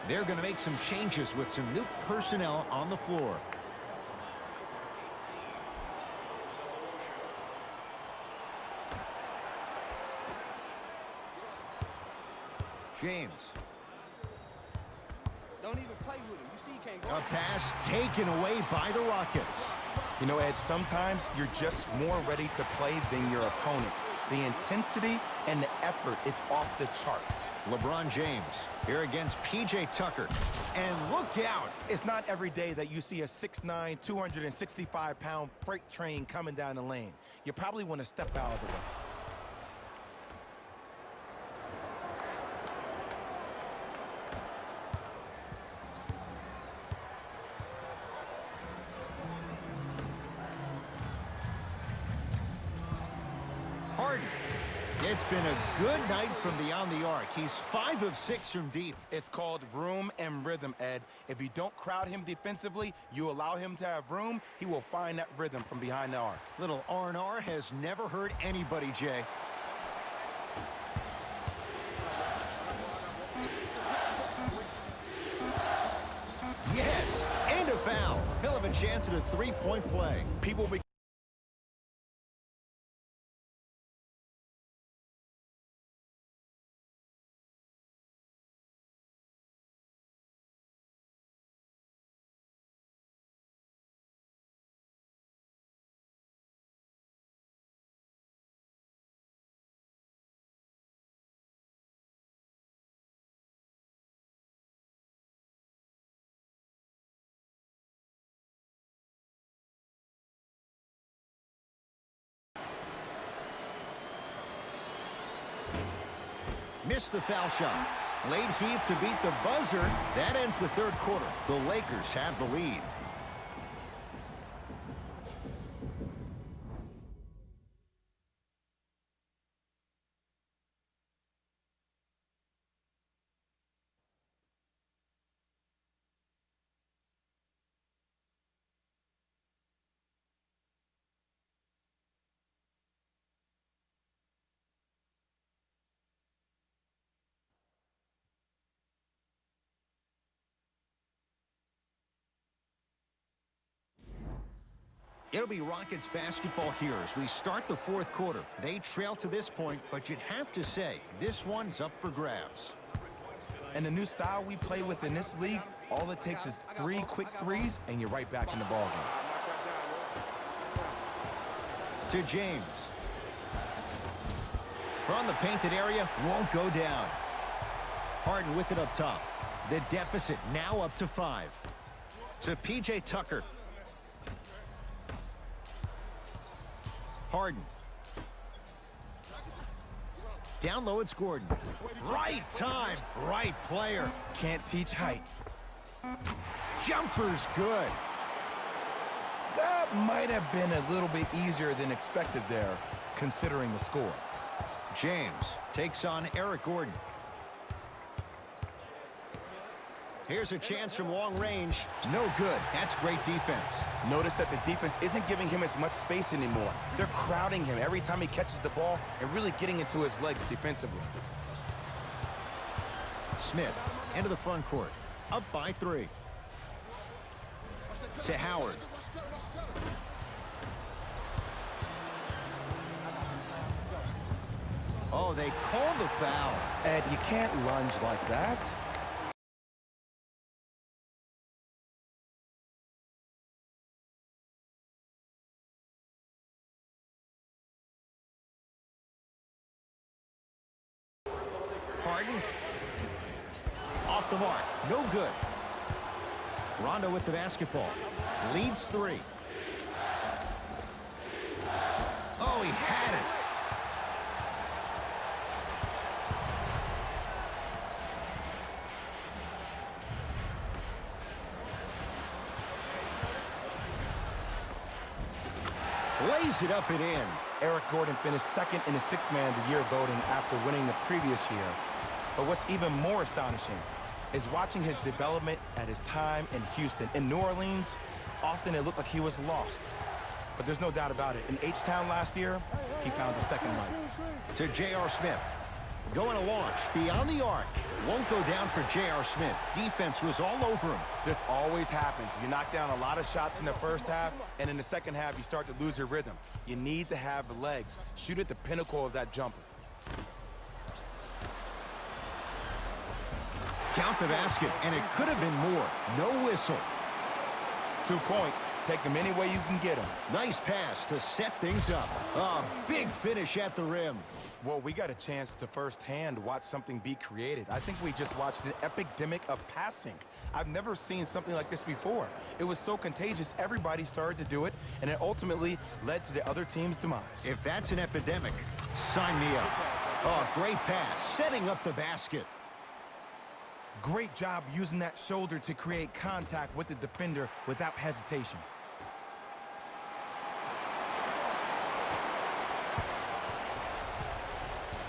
They're going to make some changes with some new personnel on the floor. James. Don't even play with him. You see, he can't go. A pass taken away by the Rockets. You know, Ed, sometimes you're just more ready to play than your opponent. The intensity and the effort is off the charts. LeBron James here against P.J. Tucker. And look out. It's not every day that you see a 6'9", 265-pound freight train coming down the lane. You probably want to step out of the way. Harden. It's been a good night from beyond the arc. He's 5 of 6 from deep. It's called room and rhythm, Ed. If you don't crowd him defensively, you allow him to have room, he will find that rhythm from behind the arc. Little R&R has never hurt anybody, Jay. Yes, and a foul. He'll have a chance at a three-point play. People be Missed the foul shot. Late heave to beat the buzzer. That ends the third quarter. The Lakers have the lead. It'll be Rockets basketball here as we start the fourth quarter. They trail to this point, but you'd have to say this one's up for grabs. And the new style we play with in this league, all it takes is 3 quick threes, and you're right back in the ballgame. To James. From the painted area, won't go down. Harden with it up top. The deficit now up to 5. To P.J. Tucker. Harden. Down low, it's Gordon. Right time, right player. Can't teach height. Jumper's good. That might have been a little bit easier than expected there, considering the score. James takes on Eric Gordon. Here's a chance from long range. No good. That's great defense. Notice that the defense isn't giving him as much space anymore. They're crowding him every time he catches the ball and really getting into his legs defensively. Smith into the front court. Up by 3. To Howard. Oh, they call the foul. Ed, you can't lunge like that. Harden. Off the mark. No good. Rondo with the basketball. Leads 3. Oh, he had it. Lays it up and in. Eric Gordon finished second in the Sixth Man of the Year voting after winning the previous year. But what's even more astonishing is watching his development at his time in Houston. In New Orleans, often it looked like he was lost. But there's no doubt about it. In H-Town last year, he found a second life. To J.R. Smith. Going to launch beyond the arc. Won't go down for J.R. Smith. Defense was all over him. This always happens. You knock down a lot of shots in the first half, and in the second half, you start to lose your rhythm. You need to have legs. Shoot at the pinnacle of that jumper. Count the basket, and it could have been more. No whistle. 2 points. Take them any way you can get them. Nice pass to set things up. A big finish at the rim. Well, we got a chance to firsthand watch something be created. I think we just watched an epidemic of passing. I've never seen something like this before. It was so contagious, everybody started to do it, and it ultimately led to the other team's demise. If that's an epidemic, sign me up. Oh, great pass, setting up the basket. Great job using that shoulder to create contact with the defender without hesitation.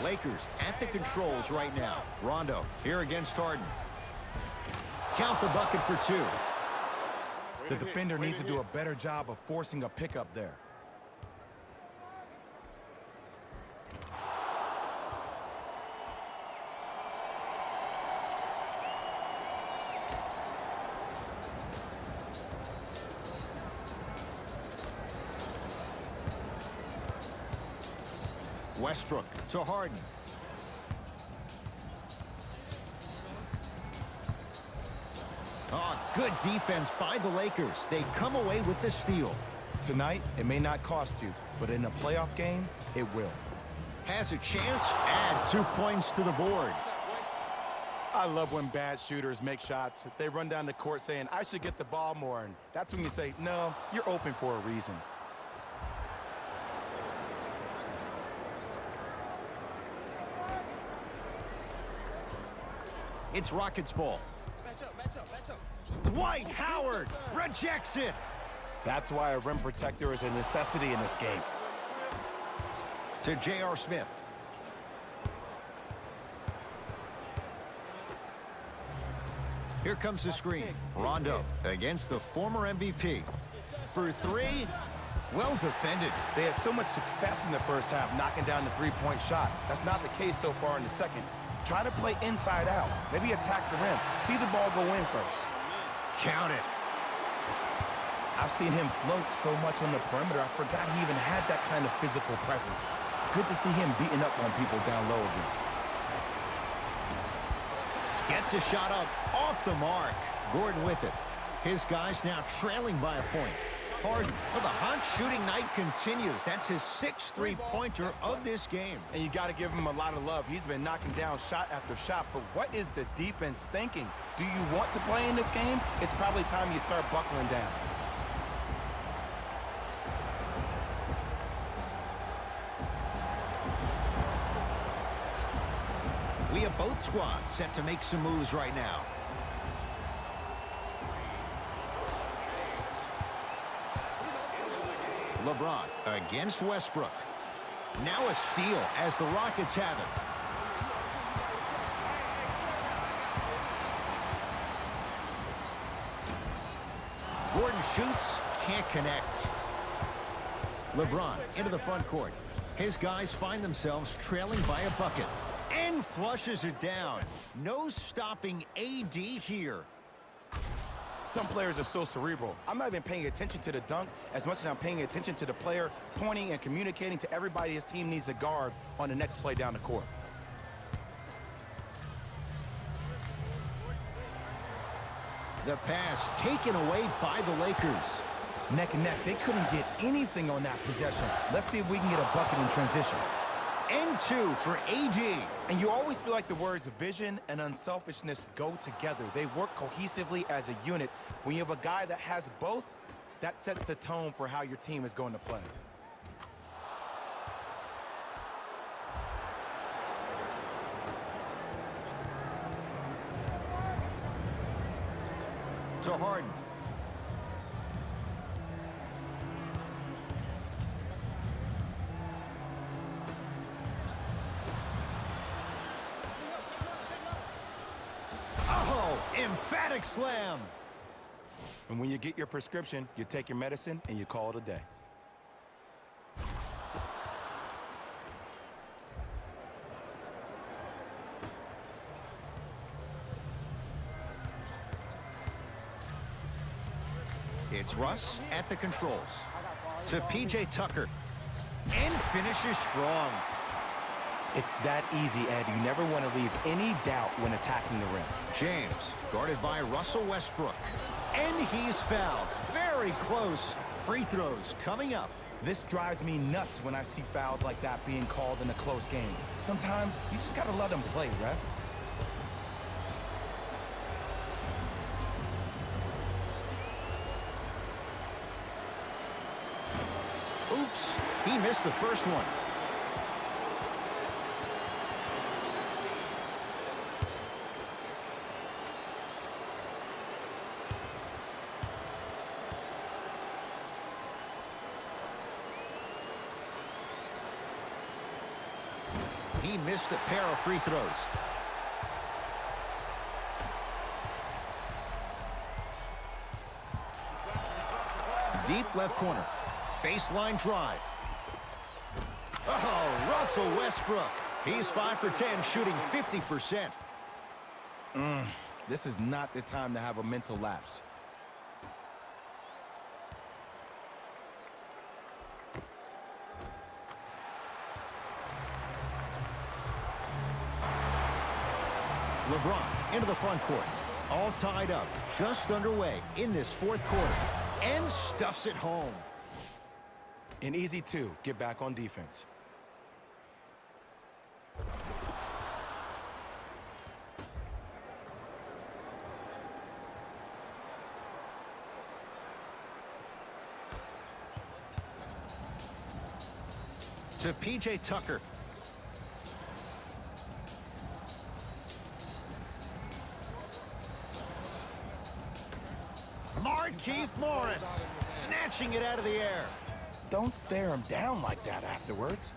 Lakers at the controls right now. Rondo here against Harden. Count the bucket for 2. The defender needs to do a better job of forcing a pickup there. Westbrook to Harden. Oh, good defense by the Lakers. They come away with the steal. Tonight, it may not cost you, but in a playoff game, it will. Has a chance. Add 2 points to the board. I love when bad shooters make shots. They run down the court saying, I should get the ball more, and that's when you say, no, you're open for a reason. It's Rockets ball. Match up. Dwight Howard rejects it. That's why a rim protector is a necessity in this game. To J.R. Smith. Here comes the screen. Rondo against the former MVP. For 3, well defended. They had so much success in the first half knocking down the three-point shot. That's not the case so far in the second. Try to play inside out. Maybe attack the rim. See the ball go in first. Count it. I've seen him float so much on the perimeter, I forgot he even had that kind of physical presence. Good to see him beating up on people down low again. Gets a shot up off the mark. Gordon with it. His guys now trailing by a point. Harden for the hot shooting night continues. That's his 6th three-pointer of this game. And you got to give him a lot of love. He's been knocking down shot after shot. But what is the defense thinking? Do you want to play in this game? It's probably time you start buckling down. We have both squads set to make some moves right now. LeBron against Westbrook. Now a steal as the Rockets have it. Gordon shoots, can't connect. LeBron into the front court. His guys find themselves trailing by a bucket. And flushes it down. No stopping AD here. Some players are so cerebral. I'm not even paying attention to the dunk as much as I'm paying attention to the player pointing and communicating to everybody his team needs a guard on the next play down the court. The pass taken away by the Lakers. Neck and neck, they couldn't get anything on that possession. Let's see if we can get a bucket in transition. And 2 for AD. And you always feel like the words vision and unselfishness go together. They work cohesively as a unit. When you have a guy that has both, that sets the tone for how your team is going to play. To Harden. Emphatic slam. And when you get your prescription, you take your medicine and you call it a day. It's Russ at the controls. To P.J. Tucker. And finishes strong. It's that easy, Ed. You never want to leave any doubt when attacking the rim. James, guarded by Russell Westbrook. And he's fouled. Very close. Free throws coming up. This drives me nuts when I see fouls like that being called in a close game. Sometimes you just got to let them play, ref. Oops, he missed the first one. He missed a pair of free throws. Deep left corner. Baseline drive. Oh, Russell Westbrook. He's 5 for 10, shooting 50%. This is not the time to have a mental lapse. LeBron into the front court. All tied up, just underway in this fourth quarter. And stuffs it home. An easy 2, get back on defense. To P.J. Tucker. Markieff Morris snatching it out of the air. Don't stare him down like that afterwards.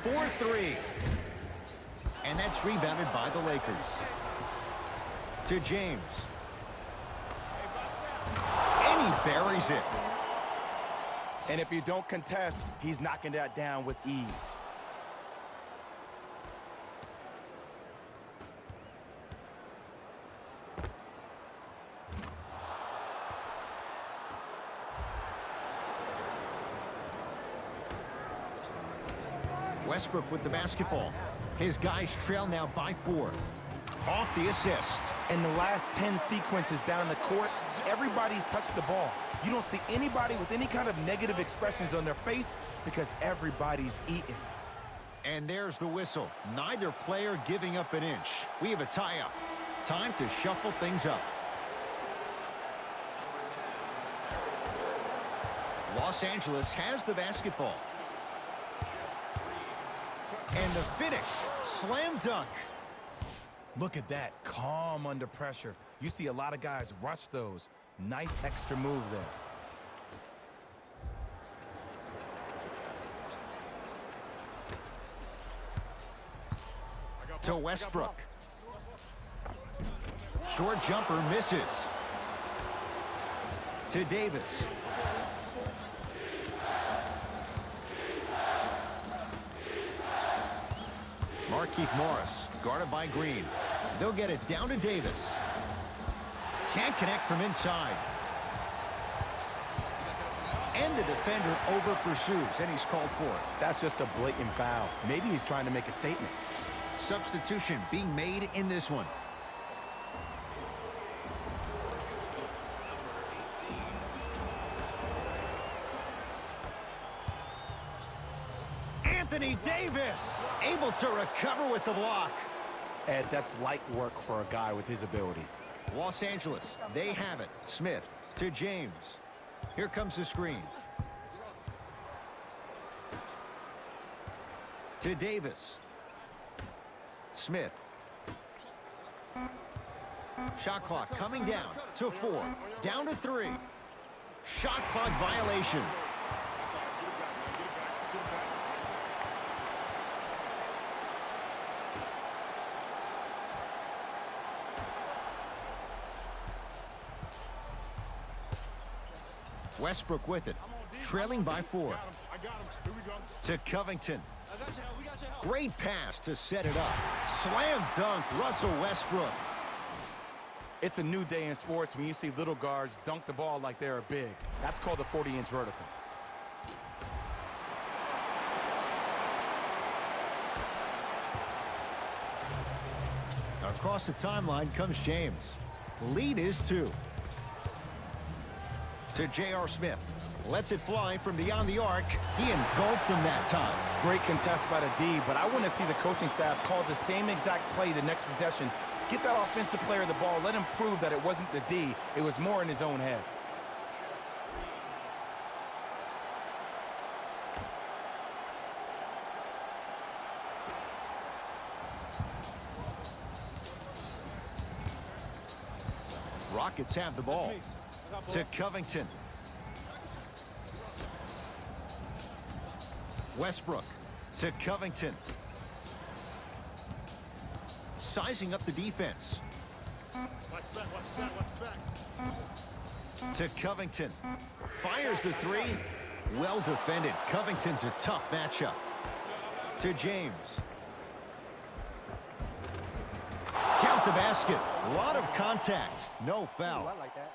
4-3. And that's rebounded by the Lakers. To James. And he buries it. And if you don't contest, he's knocking that down with ease. Westbrook with the basketball. His guys trail now by 4. Off the assist. In the last 10 sequences down the court, everybody's touched the ball. You don't see anybody with any kind of negative expressions on their face because everybody's eating. And there's the whistle. Neither player giving up an inch. We have a tie-up. Time to shuffle things up. Los Angeles has the basketball. And the finish. Slam dunk. Look at that, calm under pressure. You see a lot of guys rush those. Nice extra move there. To Westbrook. Short jumper misses. To Davis. Markieff Morris, guarded by Green. They'll get it down to Davis. Can't connect from inside. And the defender over pursues, and he's called for it. That's just a blatant foul. Maybe he's trying to make a statement. Substitution being made in this one. Anthony Davis able to recover with the block. Ed, that's light work for a guy with his ability. Los Angeles, they have it. Smith to James. Here comes the screen. To Davis. Smith. Shot clock coming down to 4. Down to 3. Shot clock violation. Westbrook with it, trailing by 4. To Covington. Great pass to set it up. Slam dunk, Russell Westbrook. It's a new day in sports when you see little guards dunk the ball like they're big. That's called a 40-inch vertical. Across the timeline comes James. Lead is 2. To J.R. Smith. Lets it fly from beyond the arc. He engulfed him that time. Great contest by the D, but I want to see the coaching staff call the same exact play the next possession. Get that offensive player the ball. Let him prove that it wasn't the D. It was more in his own head. Rockets have the ball. To Covington. Westbrook to Covington. Sizing up the defense. To Covington. Fires the 3. Well defended. Covington's a tough matchup. To James. Count the basket. A lot of contact. No foul. I like that.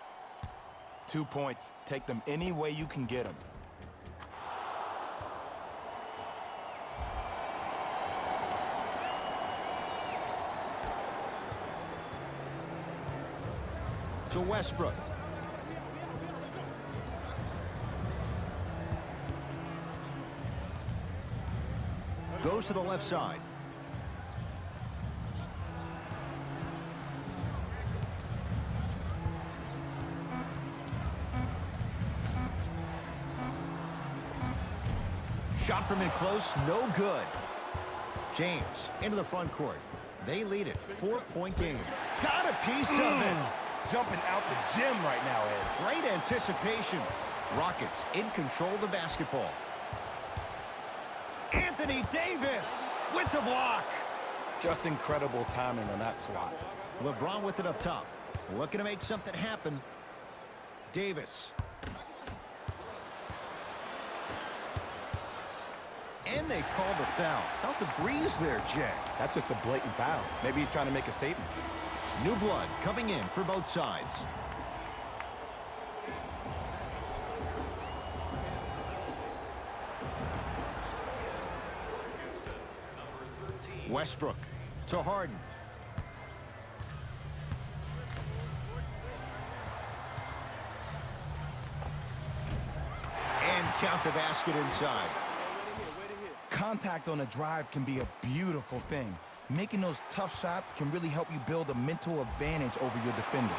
2 points. Take them any way you can get them. To Westbrook. Goes to the left side. Shot from in close, no good. James into the front court. They lead it. 4-point game. Got a piece of it. Jumping out the gym right now, Ed. Great anticipation. Rockets in control of the basketball. Anthony Davis with the block. Just incredible timing on that swat. LeBron with it up top. Looking to make something happen. Davis. And they call the foul. Felt the breeze there, Jay. That's just a blatant foul. Maybe he's trying to make a statement. New blood coming in for both sides. Westbrook to Harden. And count the basket inside. Contact on a drive can be a beautiful thing. Making those tough shots can really help you build a mental advantage over your defender.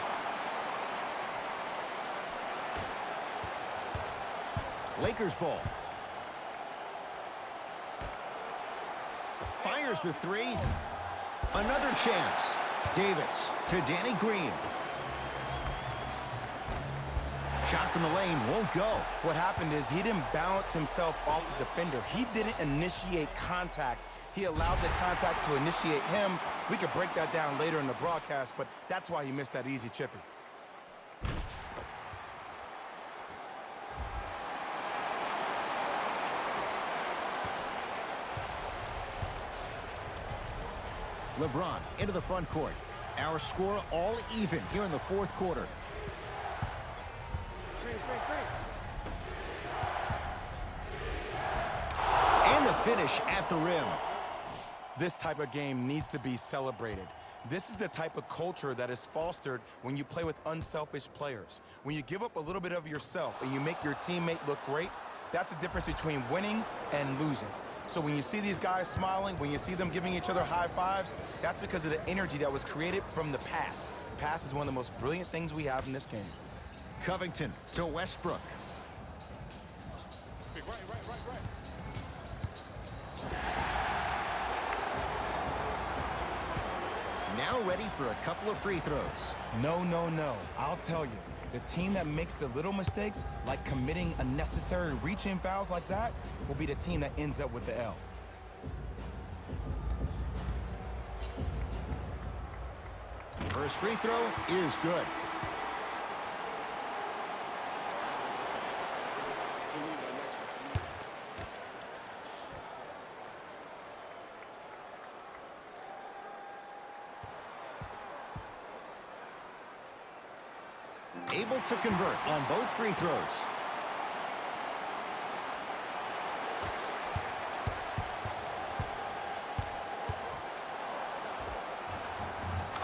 Lakers ball. Fires the three. Another chance. Davis to Danny Green. Shot from the lane won't go. What happened is he didn't bounce himself off the defender. He didn't initiate contact. He allowed the contact to initiate him. We could break that down later in the broadcast, but that's why he missed that easy chippy. LeBron into the front court. Our score all even here in the fourth quarter. And the finish at the rim. This type of game needs to be celebrated. This is the type of culture that is fostered when you play with unselfish players. When you give up a little bit of yourself and you make your teammate look great, that's the difference between winning and losing. So when you see these guys smiling, when you see them giving each other high fives, that's because of the energy that was created from the pass. The pass is one of the most brilliant things we have in this game. Covington to Westbrook. Now ready for a couple of free throws. No, no, no. I'll tell you. The team that makes the little mistakes, like committing unnecessary reach-in fouls like that, will be the team that ends up with the L. First free throw is good. Able to convert on both free throws.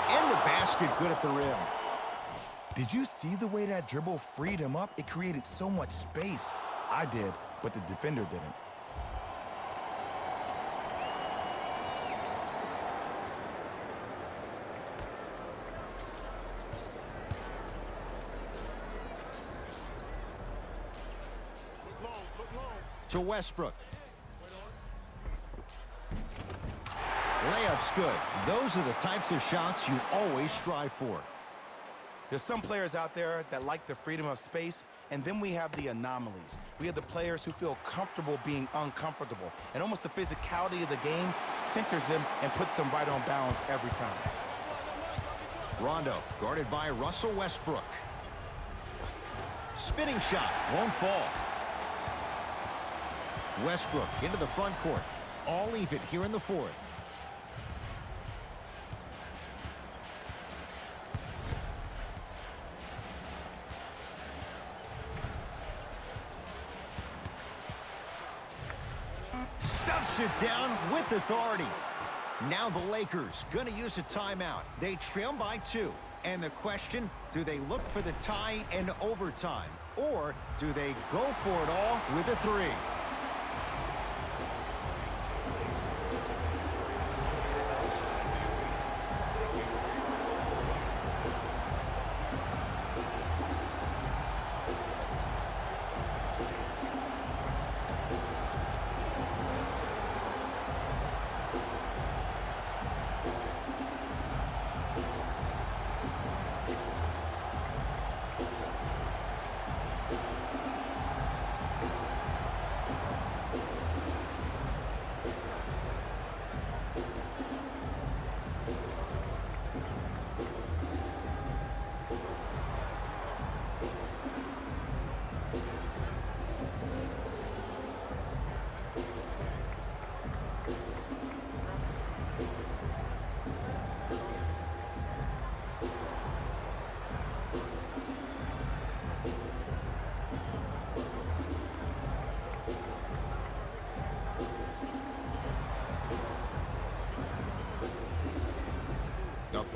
And the basket good at the rim. Did you see the way that dribble freed him up? It created so much space. I did, but the defender didn't. To Westbrook. Layup's good. Those are the types of shots you always strive for. There's some players out there that like the freedom of space, and then we have the anomalies. We have the players who feel comfortable being uncomfortable, and almost the physicality of the game centers them and puts them right on balance every time. Rondo guarded by Russell Westbrook. Spinning shot won't fall. Westbrook into the front court. All even here in the fourth. Stuffs it down with authority. Now the Lakers going to use a timeout. They trail by 2. And the question, do they look for the tie in overtime? Or do they go for it all with a 3?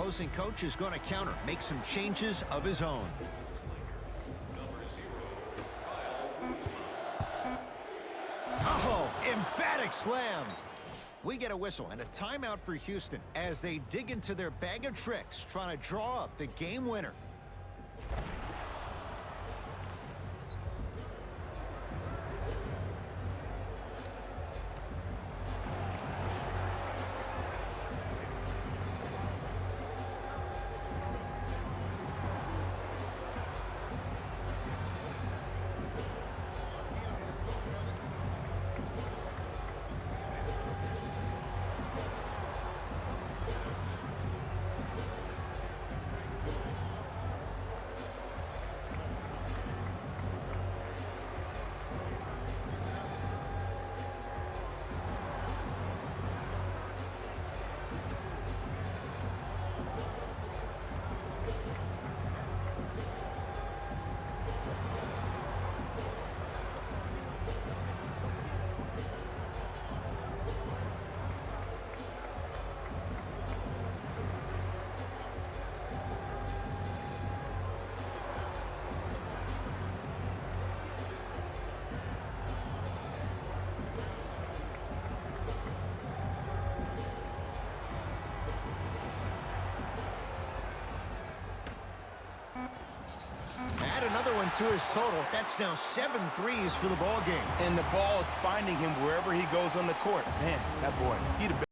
opposing coach is going to counter, make some changes of his own. Oh, emphatic slam. We get a whistle and a timeout for Houston as they dig into their bag of tricks, trying to draw up the game winner. Add another one to his total. That's now 7 threes for the ball game. And the ball is finding him wherever he goes on the court. Man, that boy, he'd have been.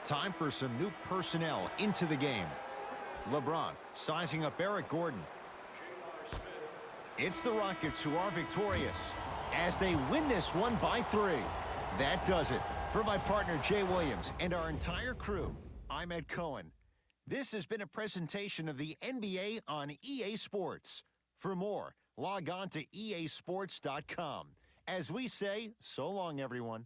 Time for some new personnel into the game. LeBron sizing up Eric Gordon. It's the Rockets who are victorious as they win this one by 3. That does it. For my partner Jay Williams and our entire crew, I'm Ed Cohen. This has been a presentation of the NBA on EA Sports. For more, log on to easports.com. As we say, so long, everyone.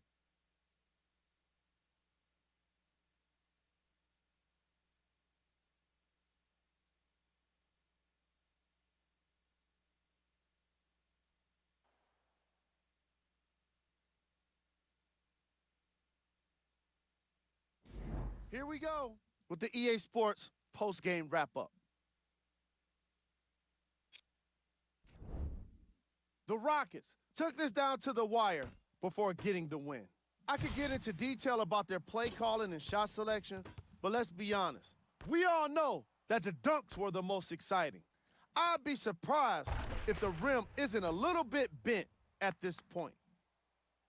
Here we go with the EA Sports post-game wrap-up. The Rockets took this down to the wire before getting the win. I could get into detail about their play calling and shot selection, but let's be honest. We all know that the dunks were the most exciting. I'd be surprised if the rim isn't a little bit bent at this point.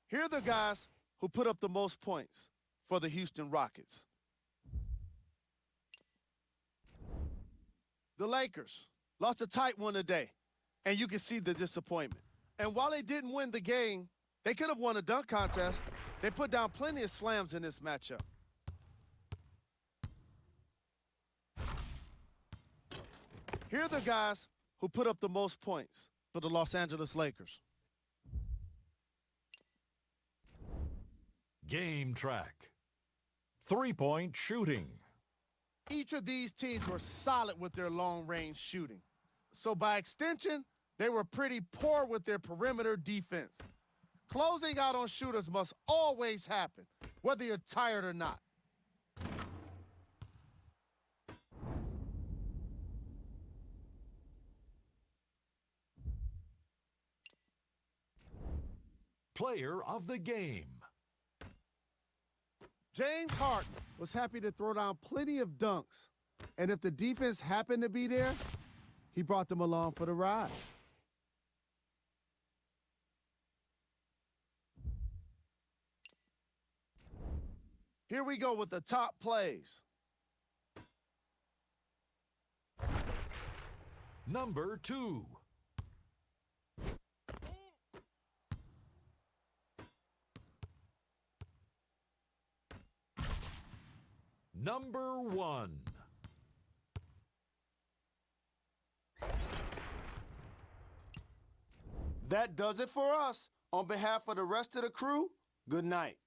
Here are the guys who put up the most points for the Houston Rockets. The Lakers lost a tight one today, and you can see the disappointment. And while they didn't win the game, they could have won a dunk contest. They put down plenty of slams in this matchup. Here are the guys who put up the most points for the Los Angeles Lakers. Game track. 3-point shooting. Each of these teams were solid with their long-range shooting. So by extension, they were pretty poor with their perimeter defense. Closing out on shooters must always happen, whether you're tired or not. Player of the game. James Harden was happy to throw down plenty of dunks. And if the defense happened to be there, he brought them along for the ride. Here we go with the top plays. Number 2. Number 1. That does it for us. On behalf of the rest of the crew, good night.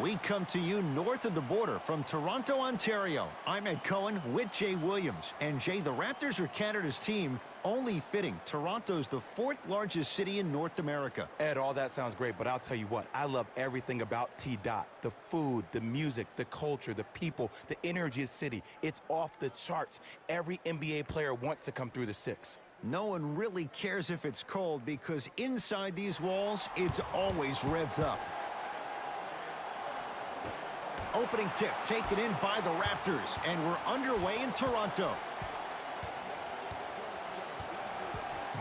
We come to you north of the border from Toronto, Ontario. I'm Ed Cohen with Jay Williams. And Jay, the Raptors are Canada's team. Only fitting. Toronto's the 4th largest city in North America. Ed, all that sounds great, but I'll tell you what, I love everything about T-Dot. The food, the music, the culture, the people, the energy of the city. It's off the charts. Every NBA player wants to come through the 6. No one really cares if it's cold because inside these walls, it's always revved up. Opening tip taken in by the Raptors, and we're underway in Toronto.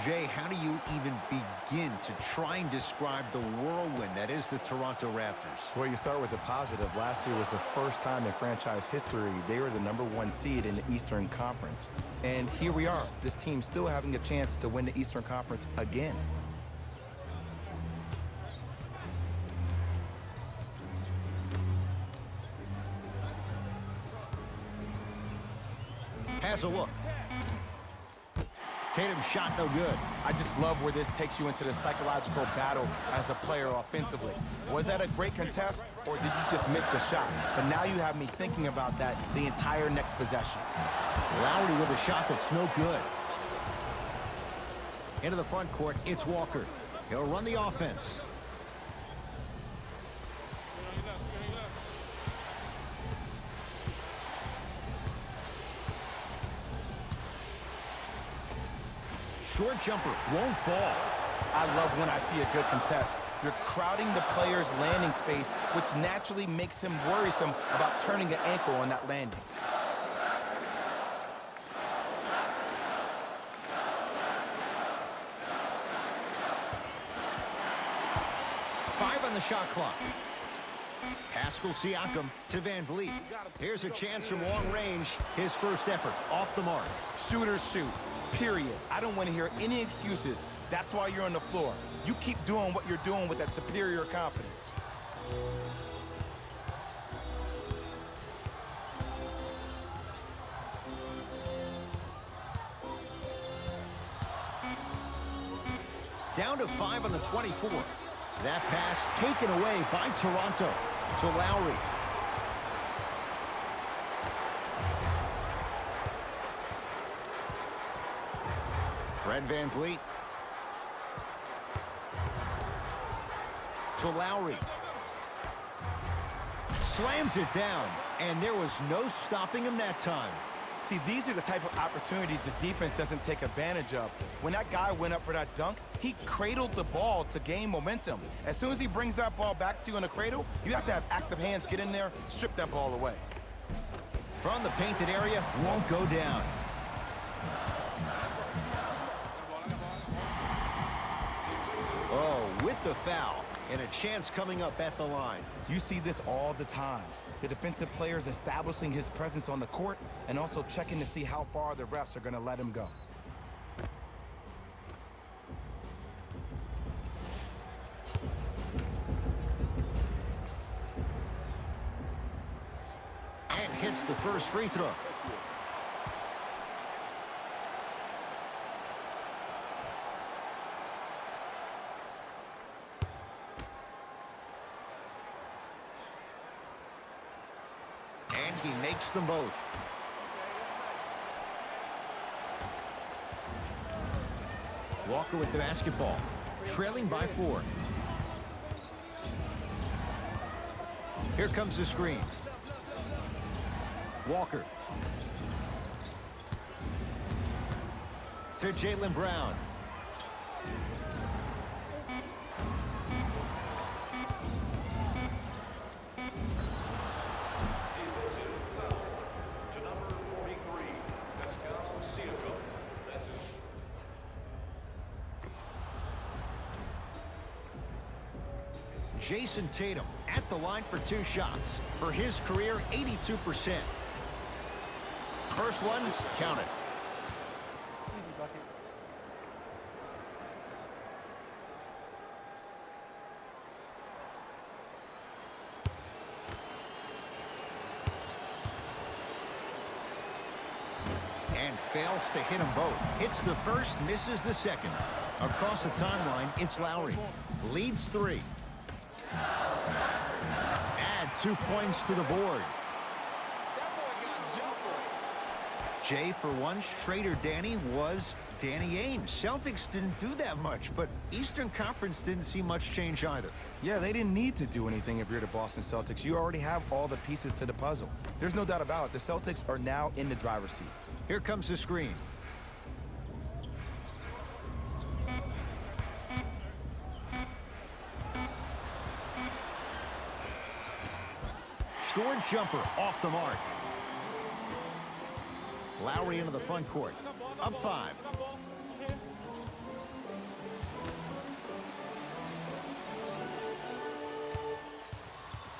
Jay, how do you even begin to try and describe the whirlwind that is the Toronto Raptors? Well, you start with the positive. Last year was the first time in franchise history they were the #1 seed in the Eastern Conference. And here we are, this team still having a chance to win the Eastern Conference again. Has a look. Tatum's shot no good. I just love where this takes you into the psychological battle as a player offensively. Was that a great contest, or did you just miss the shot? But now you have me thinking about that the entire next possession. Lowry with a shot that's no good. Into the front court, it's Walker. He'll run the offense. Short jumper won't fall. I love when I see a good contest. You're crowding the player's landing space, which naturally makes him worrisome about turning an ankle on that landing. Five on the shot clock. Pascal Siakam to Van Vliet. Here's a chance from long range. His first effort off the mark. Shooters shoot. Period. I don't want to hear any excuses. That's why you're on the floor. You keep doing what you're doing with that superior confidence. Down to 5 on the 24. That pass taken away by Toronto to Lowry. Fred Van Vliet. To Lowry. Slams it down, and there was no stopping him that time. See, these are the type of opportunities the defense doesn't take advantage of. When that guy went up for that dunk, he cradled the ball to gain momentum. As soon as he brings that ball back to you in the cradle, you have to have active hands get in there, strip that ball away. From the painted area, won't go down. Oh, with the foul, and a chance coming up at the line. You see this all the time. The defensive players establishing his presence on the court and also checking to see how far the refs are going to let him go. And hits the first free throw. And he makes them both. Walker with the basketball, trailing by 4. Here comes the screen. Walker. To Jaylen Brown. To number 43, Pascal Siakam. That's it. Jason Tatum at the line for 2 shots. For his career, 82%. First one, count it. Easy buckets. And fails to hit them both. Hits the first, misses the second. Across the timeline, it's Lowry. Leads 3. Adds 2 points to the board. Jay, for once, Trader Danny was Danny Ainge. Celtics didn't do that much, but Eastern Conference didn't see much change either. Yeah, they didn't need to do anything if you're the Boston Celtics. You already have all the pieces to the puzzle. There's no doubt about it. The Celtics are now in the driver's seat. Here comes the screen. Short jumper off the mark. Lowry into the front court. Up 5.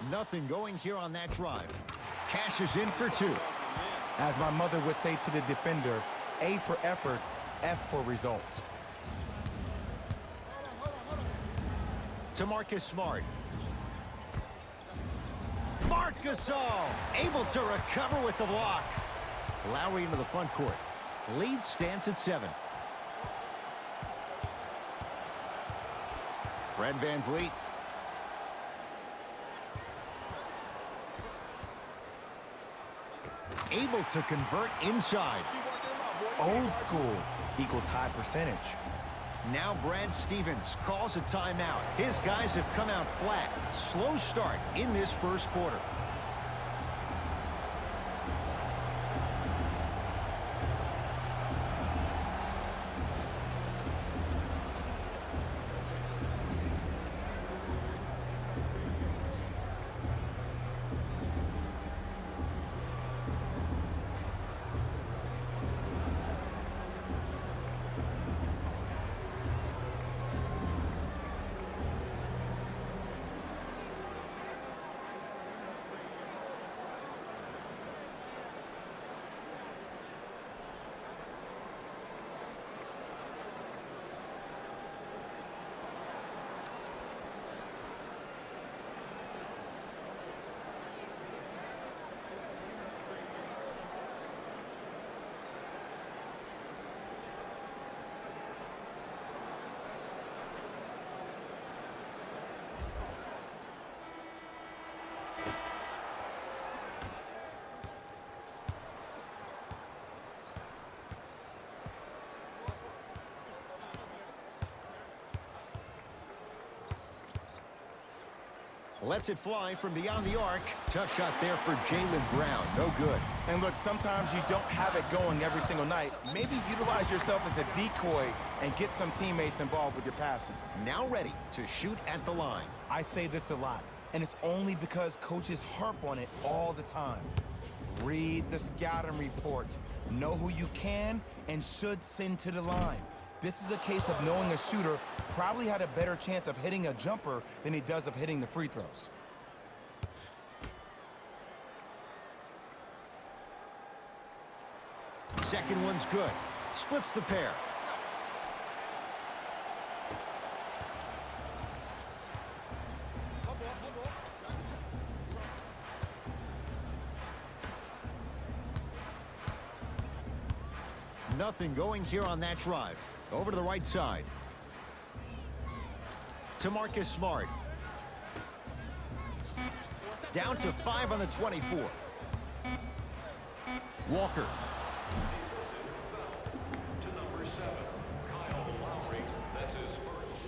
Nothing going here on that drive. Cashes in for 2. As my mother would say to the defender, A for effort, F for results. To Marcus Smart. Marc Gasol able to recover with the block. Lowry into the front court. Lead stands at 7. Fred VanVleet. Able to convert inside. Old school equals high percentage. Now Brad Stevens calls a timeout. His guys have come out flat. Slow start in this first quarter. Lets it fly from beyond the arc. Tough shot there for Jaylen Brown. No good. And look, sometimes you don't have it going every single night. Maybe utilize yourself as a decoy and get some teammates involved with your passing. Now ready to shoot at the line. I say this a lot, and it's only because coaches harp on it all the time. Read the scouting report. Know who you can and should send to the line. This is a case of knowing a shooter probably had a better chance of hitting a jumper than he does of hitting the free throws. Second one's good. Splits the pair. Nothing going here on that drive. Over to the right side. To Marcus Smart. Down to 5 on the 24. Walker. To number 7, Kyle Lowry. That's his first.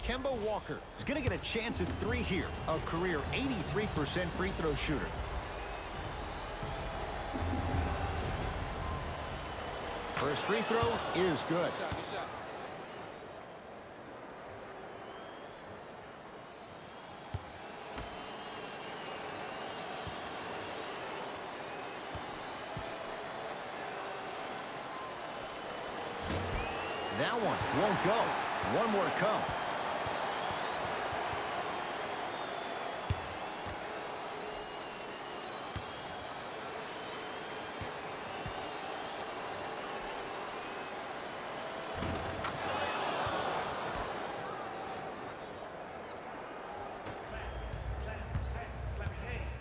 Kemba Walker is going to get a chance at 3 here. A career 83% free throw shooter. First free throw is good. That one won't go. One more to come.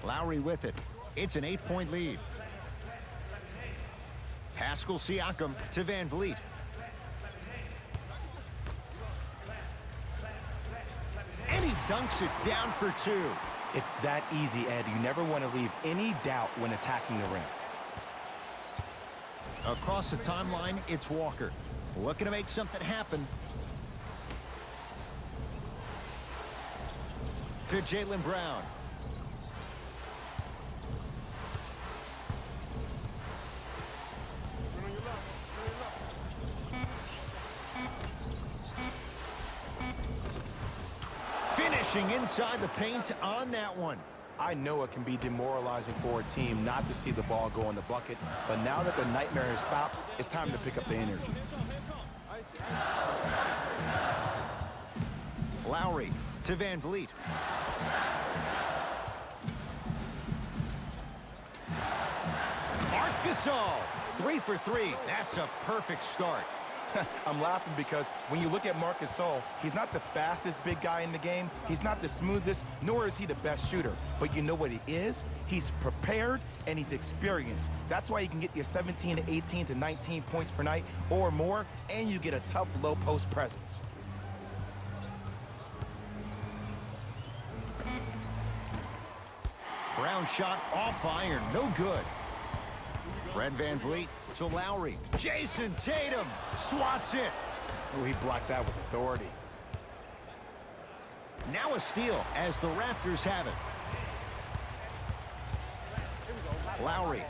Lowry with it. It's an 8-point lead. Pascal Siakam to VanVleet. dunks it down for two. It's that easy, Ed. You never want to leave any doubt when attacking the rim. Across the timeline, it's Walker. Looking to make something happen. To Jaylen Brown. Finishing inside the paint on that one. I know it can be demoralizing for a team not to see the ball go in the bucket, but now that the nightmare has stopped, it's time to pick up the energy. Lowry to Van Vliet. Marc Gasol, 3 for 3. That's a perfect start. I'm laughing because when you look at Marc Gasol, he's not the fastest big guy in the game. He's not the smoothest, nor is he the best shooter. But you know what he is? He's prepared and he's experienced. That's why you can get you 17 to 18 to 19 points per night or more, and you get a tough low post presence. Brown shot off iron, no good. Fred Van Vliet to Lowry. Jason Tatum swats it. Oh, he blocked that with authority. Now a steal as the Raptors have it. Lowry.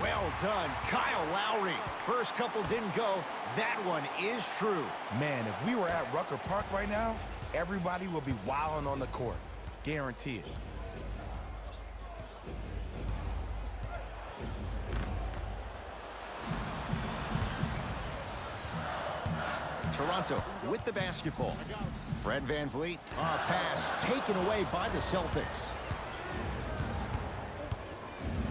Well done, Kyle Lowry. First couple didn't go. That one is true. Man, if we were at Rucker Park right now, everybody would be wilding on the court. Guarantee it. Toronto with the basketball. Fred Van Vliet, a pass taken away by the Celtics.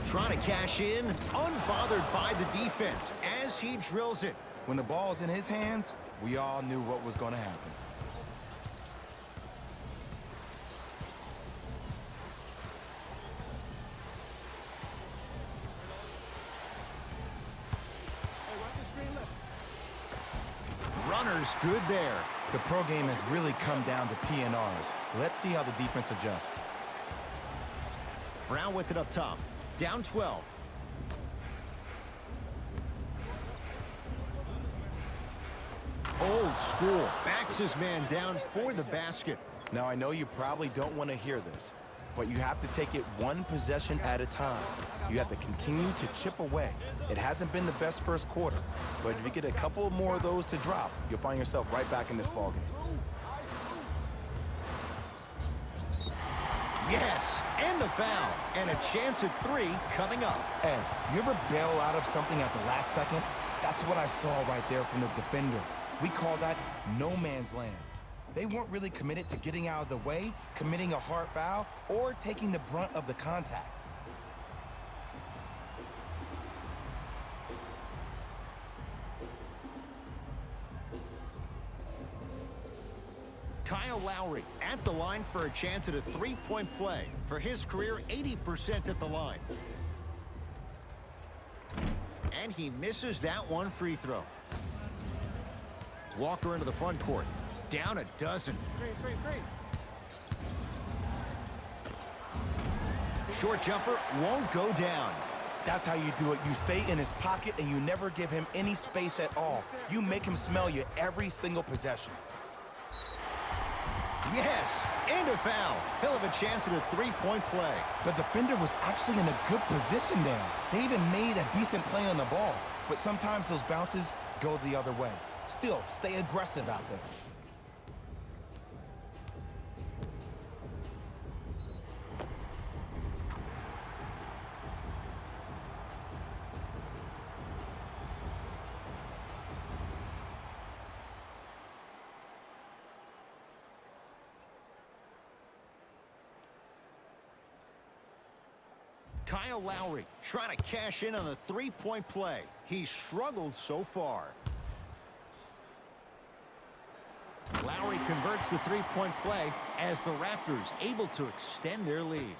Trying to cash in, unbothered by the defense as he drills it. When the ball's in his hands, we all knew what was going to happen. Runners good there. The pro game has really come down to PNRs. Let's see how the defense adjusts. Brown with it up top. Down 12. Old school. Backs his man down for the basket. Now, I know you probably don't want to hear this, but you have to take it one possession at a time. You have to continue to chip away. It hasn't been the best first quarter, but if you get a couple more of those to drop, you'll find yourself right back in this ballgame. Yes, and the foul. And a chance at 3 coming up. Ed, you ever bail out of something at the last second? That's what I saw right there from the defender. We call that no man's land. They weren't really committed to getting out of the way, committing a hard foul, or taking the brunt of the contact. Kyle Lowry at the line for a chance at a three-point play. For his career, 80% at the line. And he misses that one free throw. Walker into the front court. Down a dozen. Short jumper won't go down. That's how you do it. You stay in his pocket and you never give him any space at all. You make him smell you every single possession. Yes, and a foul. He'll have a chance at a three-point play. The defender was actually in a good position there. They even made a decent play on the ball, but sometimes those bounces go the other way. Still, stay aggressive out there. Kyle Lowry trying to cash in on a three-point play. He's struggled so far. Lowry converts the three-point play as the Raptors able to extend their lead.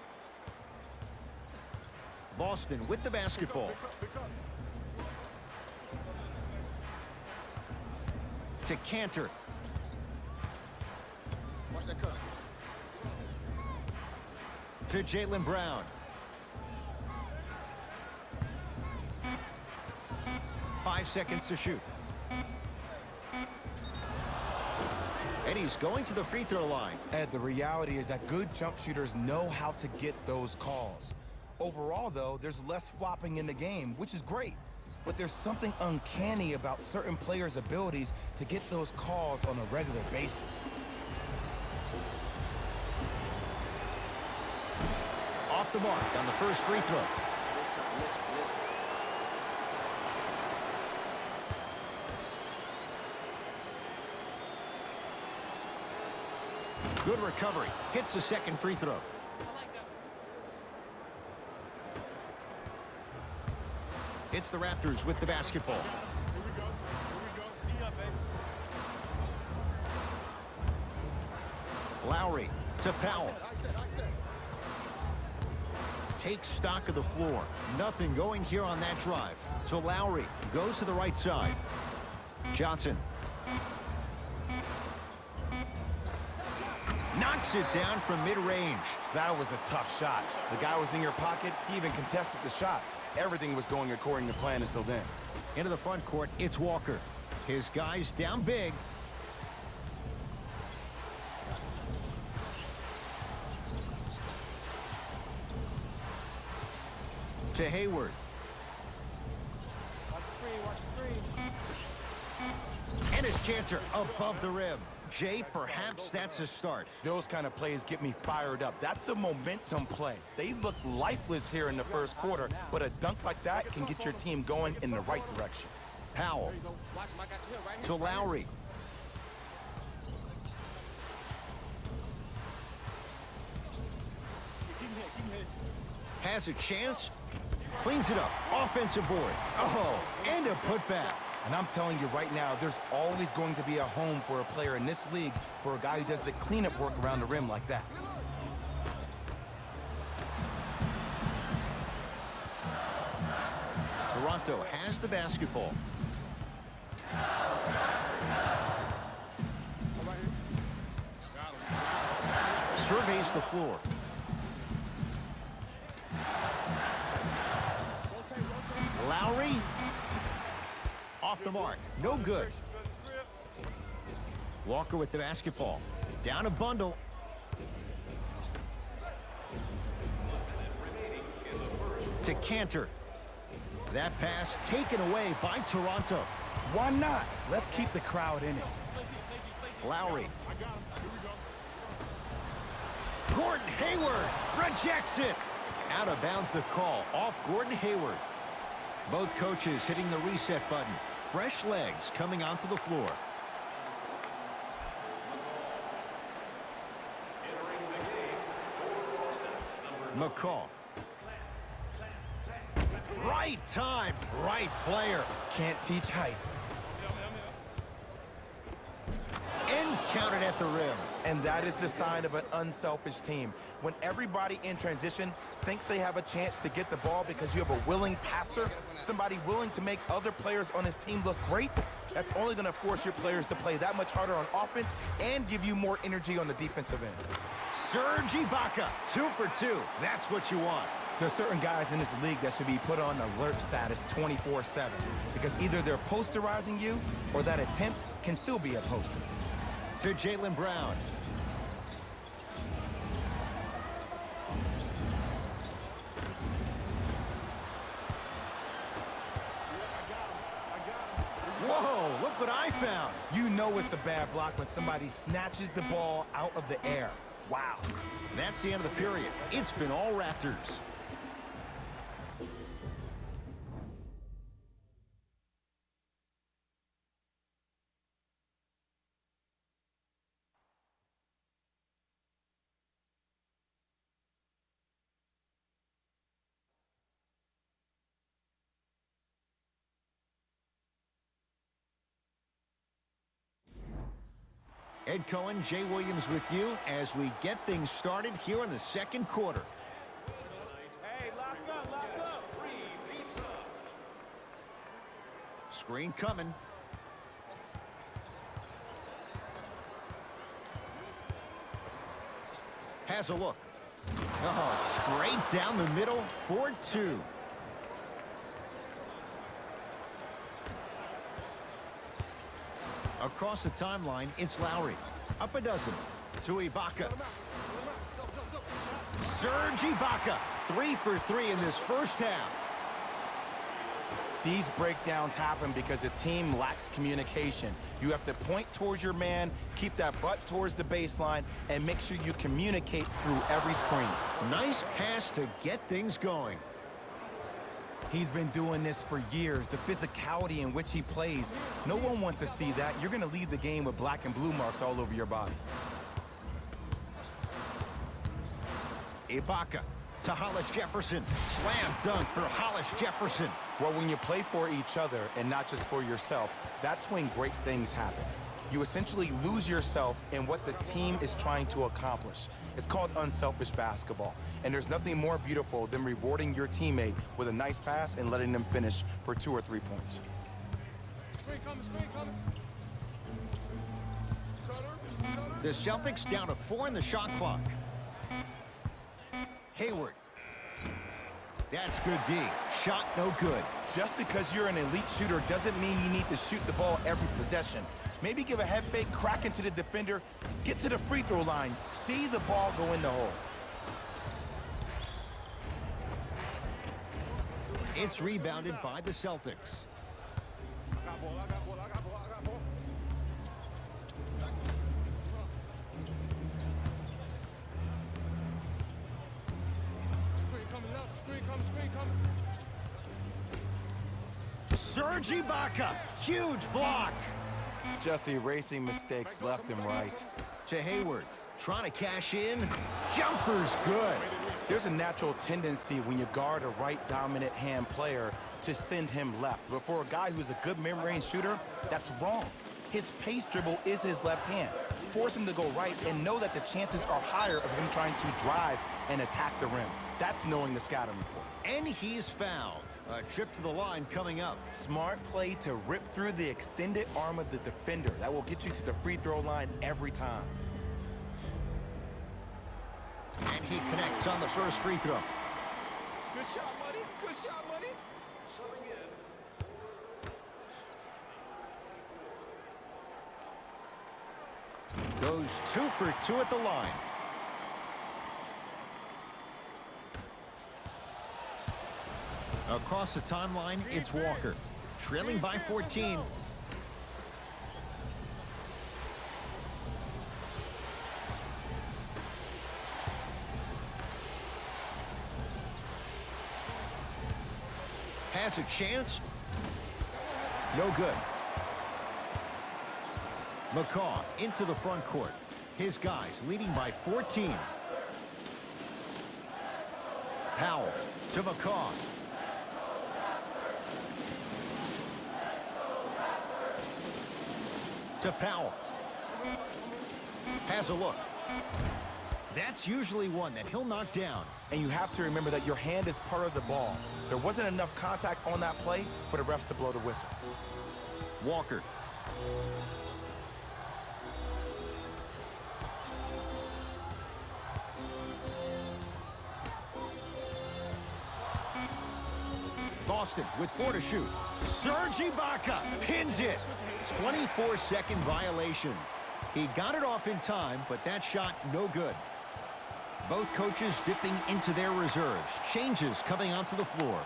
Boston with the basketball. To Cantor. Watch that cut. To Jaylen Brown. Five seconds to shoot. And he's going to the free throw line. Ed, the reality is that good jump shooters know how to get those calls. Overall, though, there's less flopping in the game, which is great. But there's something uncanny about certain players' abilities to get those calls on a regular basis. Off the mark on the first free throw. Good recovery. Hits the second free throw. It's the Raptors with the basketball. Lowry to Powell. Takes stock of the floor. Nothing going here on that drive. So Lowry goes to the right side. Johnson. Knocks it down from mid-range. That was a tough shot. The guy was in your pocket. He even contested the shot. Everything was going according to plan until then. Into the front court, it's Walker. His guys down big. To Hayward. Watch the screen, watch the screen. And his Cantor above the rim. Jay, perhaps that's a start. Those kind of plays get me fired up. That's a momentum play. They looked lifeless here in the first quarter, but a dunk like that can get your team going in the right direction. Powell. To Lowry. Has a chance. Cleans it up. Offensive board. Oh, and a putback. And I'm telling you right now, there's always going to be a home for a player in this league for a guy who does the cleanup work around the rim like that. Toronto has the basketball. Surveys the floor. Lowry. Off the mark. No good. Walker with the basketball. Down a bundle. To Cantor. That pass taken away by Toronto. Why not? Let's keep the crowd in it. Lowry. Gordon Hayward rejects it. Out of bounds the call. Off Gordon Hayward. Both coaches hitting the reset button. Fresh legs coming onto the floor. McCall. Right time, right player. Can't teach height. And counted at the rim. And that is the sign of an unselfish team. When everybody in transition thinks they have a chance to get the ball because you have a willing passer, somebody willing to make other players on his team look great, that's only going to force your players to play that much harder on offense and give you more energy on the defensive end. Serge Ibaka, 2 for 2. That's what you want. There are certain guys in this league that should be put on alert status 24/7 because either they're posterizing you or that attempt can still be a poster. To Jaylen Brown. Whoa, look what I found. You know it's a bad block when somebody snatches the ball out of the air. Wow. That's the end of the period. It's been all Raptors. Ed Cohen, Jay Williams with you as we get things started here in the second quarter. Hey, lock up, lock up. Screen coming. Has a look. Oh, straight down the middle for two. Across the timeline, it's Lowry. Up a dozen. To Ibaka. Serge Ibaka. 3 for 3 in this first half. These breakdowns happen because a team lacks communication. You have to point towards your man, keep that butt towards the baseline, and make sure you communicate through every screen. Nice pass to get things going. He's been doing this for years, the physicality in which he plays. No one wants to see that. You're going to leave the game with black and blue marks all over your body. Ibaka to Hollis Jefferson. Slam dunk for Hollis Jefferson. Well, when you play for each other and not just for yourself, that's when great things happen. You essentially lose yourself in what the team is trying to accomplish. It's called unselfish basketball. And there's nothing more beautiful than rewarding your teammate with a nice pass and letting them finish for 2 or 3 points. Screen coming, screen coming. The Celtics down to 4 in the shot clock. Hayward. That's good D. Shot no good. Just because you're an elite shooter doesn't mean you need to shoot the ball every possession. Maybe give a head fake, crack into the defender, get to the free throw line, see the ball go in the hole. It's rebounded by the Celtics. I got ball, I got ball, I got ball, I got ball. Screen coming up, screen coming, screen coming. Serge Ibaka. Huge block. Just erasing mistakes left and right. To Hayward. Trying to cash in. Jumper's good. There's a natural tendency when you guard a right dominant hand player to send him left. But for a guy who's a good mid-range shooter, that's wrong. His pace dribble is his left hand. Force him to go right and know that the chances are higher of him trying to drive and attack the rim. That's knowing the scouting report. And he's fouled. A trip to the line coming up. Smart play to rip through the extended arm of the defender. That will get you to the free throw line every time. And he connects on the first free throw. Good shot, money, good shot, money. Subbing in. Goes 2 for 2 at the line. Across the timeline, it's Walker. Trailing by 14. Has a chance. No good. McCaw into the front court. His guys leading by 14. Powell to McCaw. To Powell. Has a look. That's usually one that he'll knock down. And you have to remember that your hand is part of the ball. There wasn't enough contact on that play for the refs to blow the whistle. Walker. Boston with 4 to shoot. Serge Ibaka pins it. 24-second violation. He got it off in time, but that shot no good. Both coaches dipping into their reserves. Changes coming onto the floor.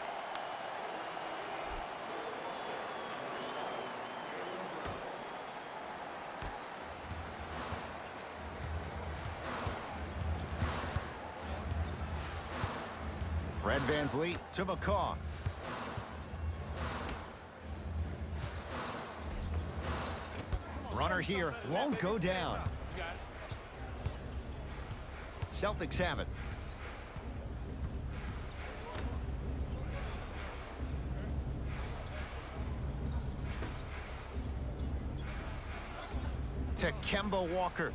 Fred VanVleet to McCaw. Runner here won't go down. Celtics have it. To Kemba Walker.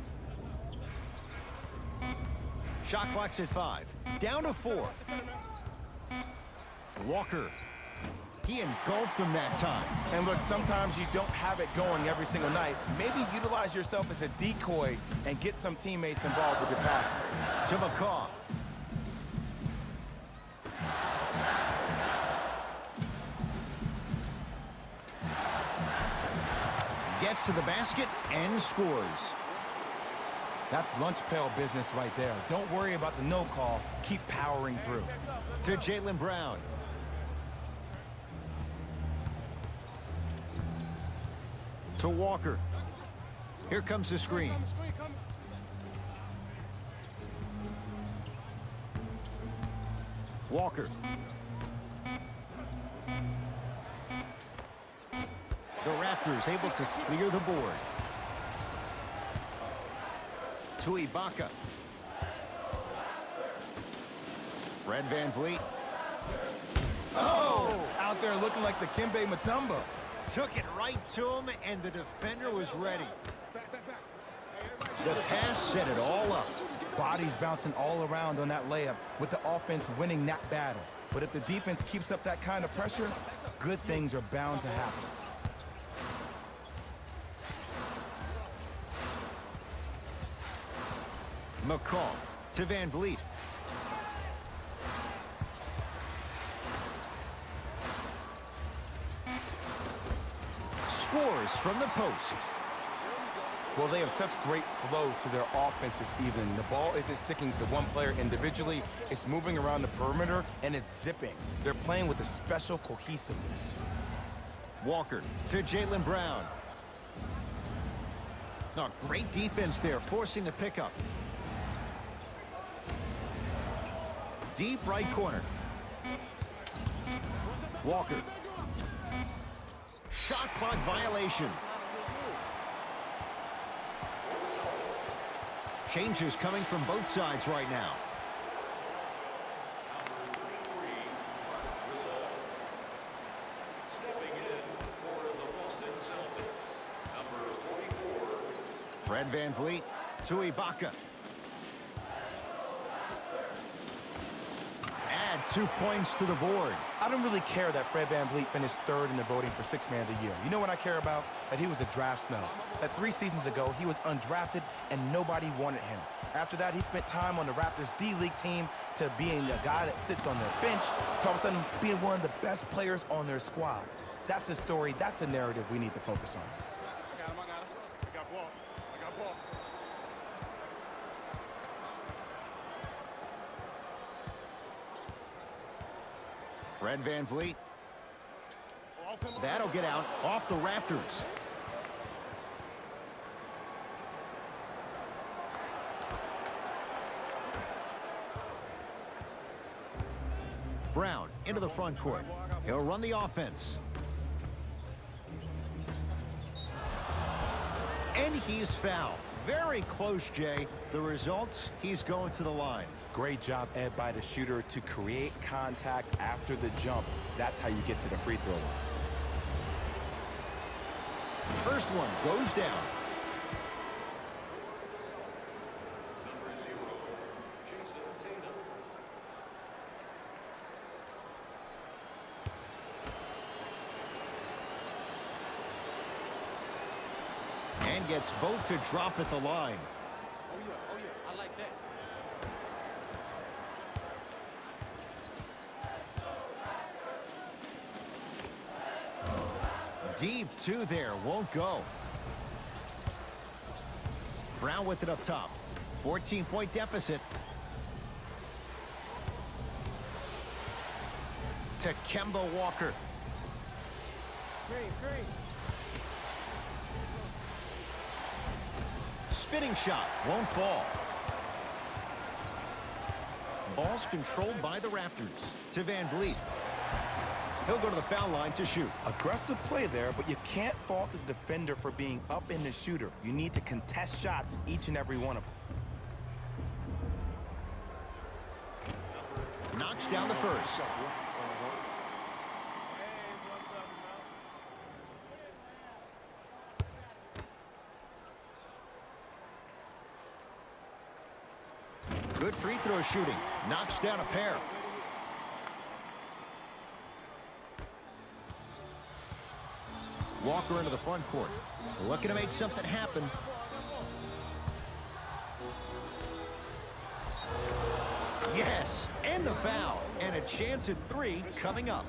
Shot clock's at 5. Down to 4. Walker. He engulfed him that time. And look, sometimes you don't have it going every single night. Maybe utilize yourself as a decoy and get some teammates involved with your passing. To McCaw. Gets to the basket and scores. That's lunch pail business right there. Don't worry about the no call. Keep powering through. To Jaylen Brown. To Walker. Here comes the screen. Screen coming. Walker. The Raptors able to clear the board. To Ibaka. Fred VanVleet. Oh! Out there looking like the Kimbe Mutombo. Took it right to him, and the defender was ready. The pass set it all up. Bodies bouncing all around on that layup with the offense winning that battle. But if the defense keeps up that kind of pressure, good things are bound to happen. McCaw to VanVleet. Scores from the post. Well, they have such great flow to their offense this evening. The ball isn't sticking to one player individually. It's moving around the perimeter, and it's zipping. They're playing with a special cohesiveness. Walker to Jaylen Brown. Oh, great defense there, forcing the pickup. Deep right corner. Walker. Shot clock violation. Changes coming from both sides right now. Stepping in for the Boston Celtics, number 44. Fred VanVleet to Ibaka. Add 2 points to the board. I don't really care that Fred VanVleet finished third in the voting for Sixth Man of the Year. You know what I care about? That he was a draft snub. That 3 seasons ago, he was undrafted and nobody wanted him. After that, he spent time on the Raptors D-League team to being a guy that sits on their bench to all of a sudden being one of the best players on their squad. That's a story, that's a narrative we need to focus on. I got him. I got ball. I got ball. Fred VanVleet. That'll get out off the Raptors. Brown into the front court. He'll run the offense. And he's fouled. Very close, Jay. The result, he's going to the line. Great job, Ed, by the shooter to create contact after the jump. That's how you get to the free throw line. First one goes down. Number 0, Jason Tatum. And gets both to drop at the line. Oh yeah, I like that. Deep 2 there, won't go. Brown with it up top. 14-point deficit. To Kemba Walker. Screen. Spinning shot, won't fall. Ball's controlled by the Raptors. To VanVleet. He'll go to the foul line to shoot. Aggressive play there, but you can't fault the defender for being up in the shooter. You need to contest shots, each and every one of them. Knocks down the first. Good free throw shooting. Knocks down a pair. Walker into the front court. Looking to make something happen. Yes, and the foul. And a chance at 3 coming up.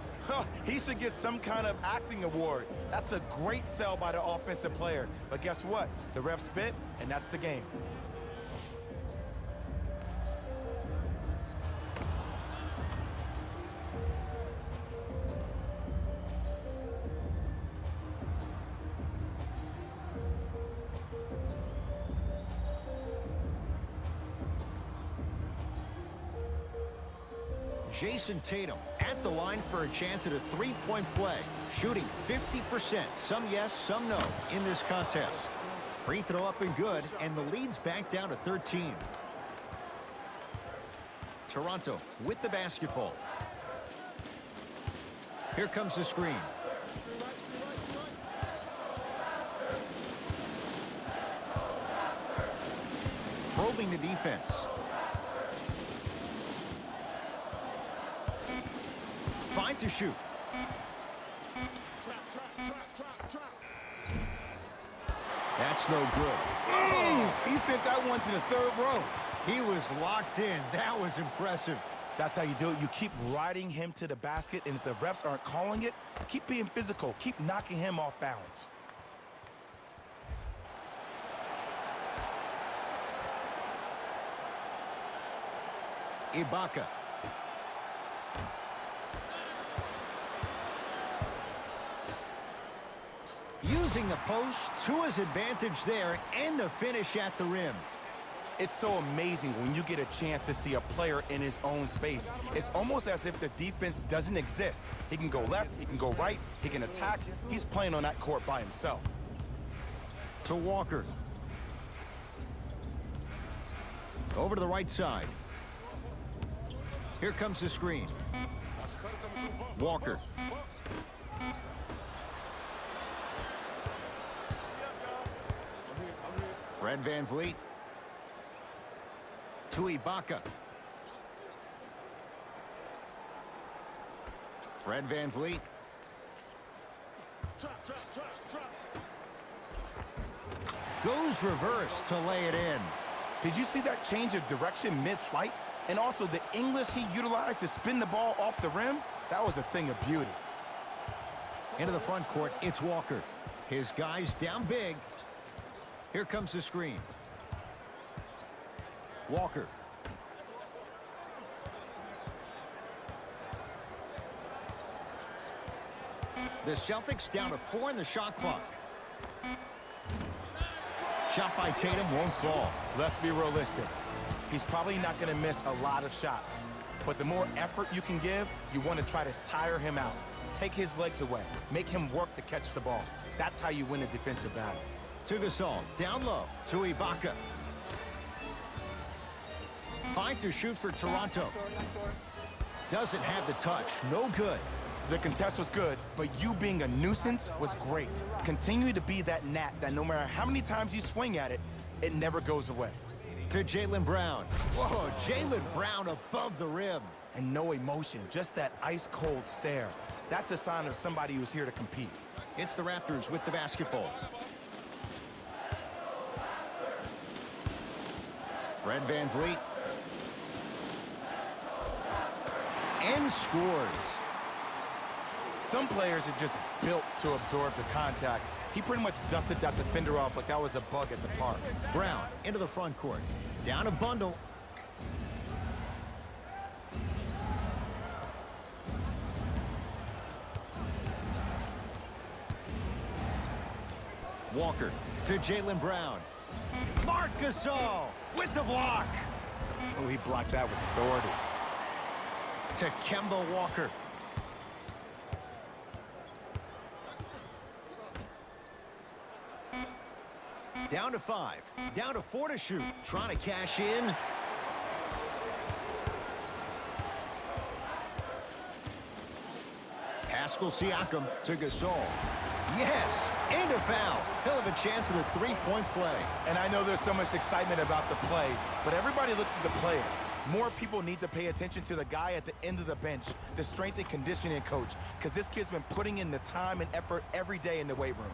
He should get some kind of acting award. That's a great sell by the offensive player. But guess what? The ref spit, and that's the game. Jason Tatum at the line for a chance at a 3-point play. Shooting 50%. Some yes, some no in this contest. Free throw up and good, and the lead's back down to 13. Toronto with the basketball. Here comes the screen. Probing the defense. Fine to shoot. That's no good. Oh, he sent that one to the third row. He was locked in. That was impressive. That's how you do it. You keep riding him to the basket, and if the refs aren't calling it, keep being physical. Keep knocking him off balance. Ibaka. Using the post to his advantage there, and the finish at the rim. It's so amazing when you get a chance to see a player in his own space. It's almost as if the defense doesn't exist. He can go left, he can go right, he can attack. He's playing on that court by himself. To Walker. Over to the right side. Here comes the screen. Walker. Fred VanVleet. To Ibaka. Fred VanVleet. Goes reverse to lay it in. Did you see that change of direction mid-flight? And also the English he utilized to spin the ball off the rim? That was a thing of beauty. Into the front court, it's Walker. His guys down big. Here comes the screen. Walker. The Celtics down to 4 in the shot clock. Shot by Tatum won't fall. Let's be realistic. He's probably not going to miss a lot of shots. But the more effort you can give, you want to try to tire him out. Take his legs away. Make him work to catch the ball. That's how you win a defensive battle. To Gasol, down low, to Ibaka. Fine to shoot for Toronto. Doesn't have the touch, no good. The contest was good, but you being a nuisance was great. Continue to be that gnat that no matter how many times you swing at it, it never goes away. To Jaylen Brown. Whoa, Jaylen Brown above the rim. And no emotion, just that ice-cold stare. That's a sign of somebody who's here to compete. It's the Raptors with the basketball. Fred VanVleet. And scores. Some players are just built to absorb the contact. He pretty much dusted that defender off like that was a bug at the park. Brown into the front court. Down a bundle. Walker to Jaylen Brown. Marc Gasol with the block. Oh, he blocked that with authority. To Kemba Walker. Down to 5. Down to 4 to shoot. Trying to cash in. Pascal Siakam to Gasol. Yes, and a foul. He'll have a chance at a 3-point play. And I know there's so much excitement about the play, but everybody looks at the player. More people need to pay attention to the guy at the end of the bench, the strength and conditioning coach, because this kid's been putting in the time and effort every day in the weight room.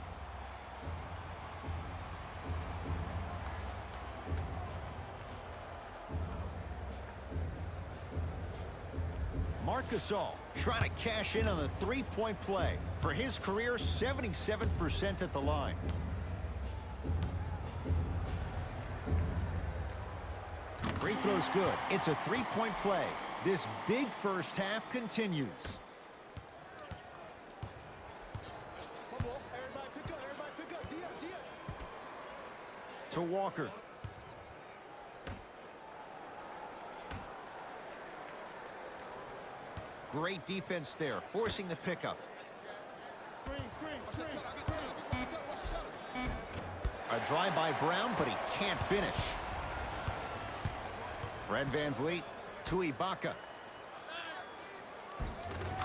Marc Gasol trying to cash in on the three-point play. For his career, 77% at the line. Free throw's good. It's a three-point play. This big first half continues. To Walker. Great defense there, forcing the pickup. A drive by Brown, but he can't finish. Fred VanVleet to Ibaka.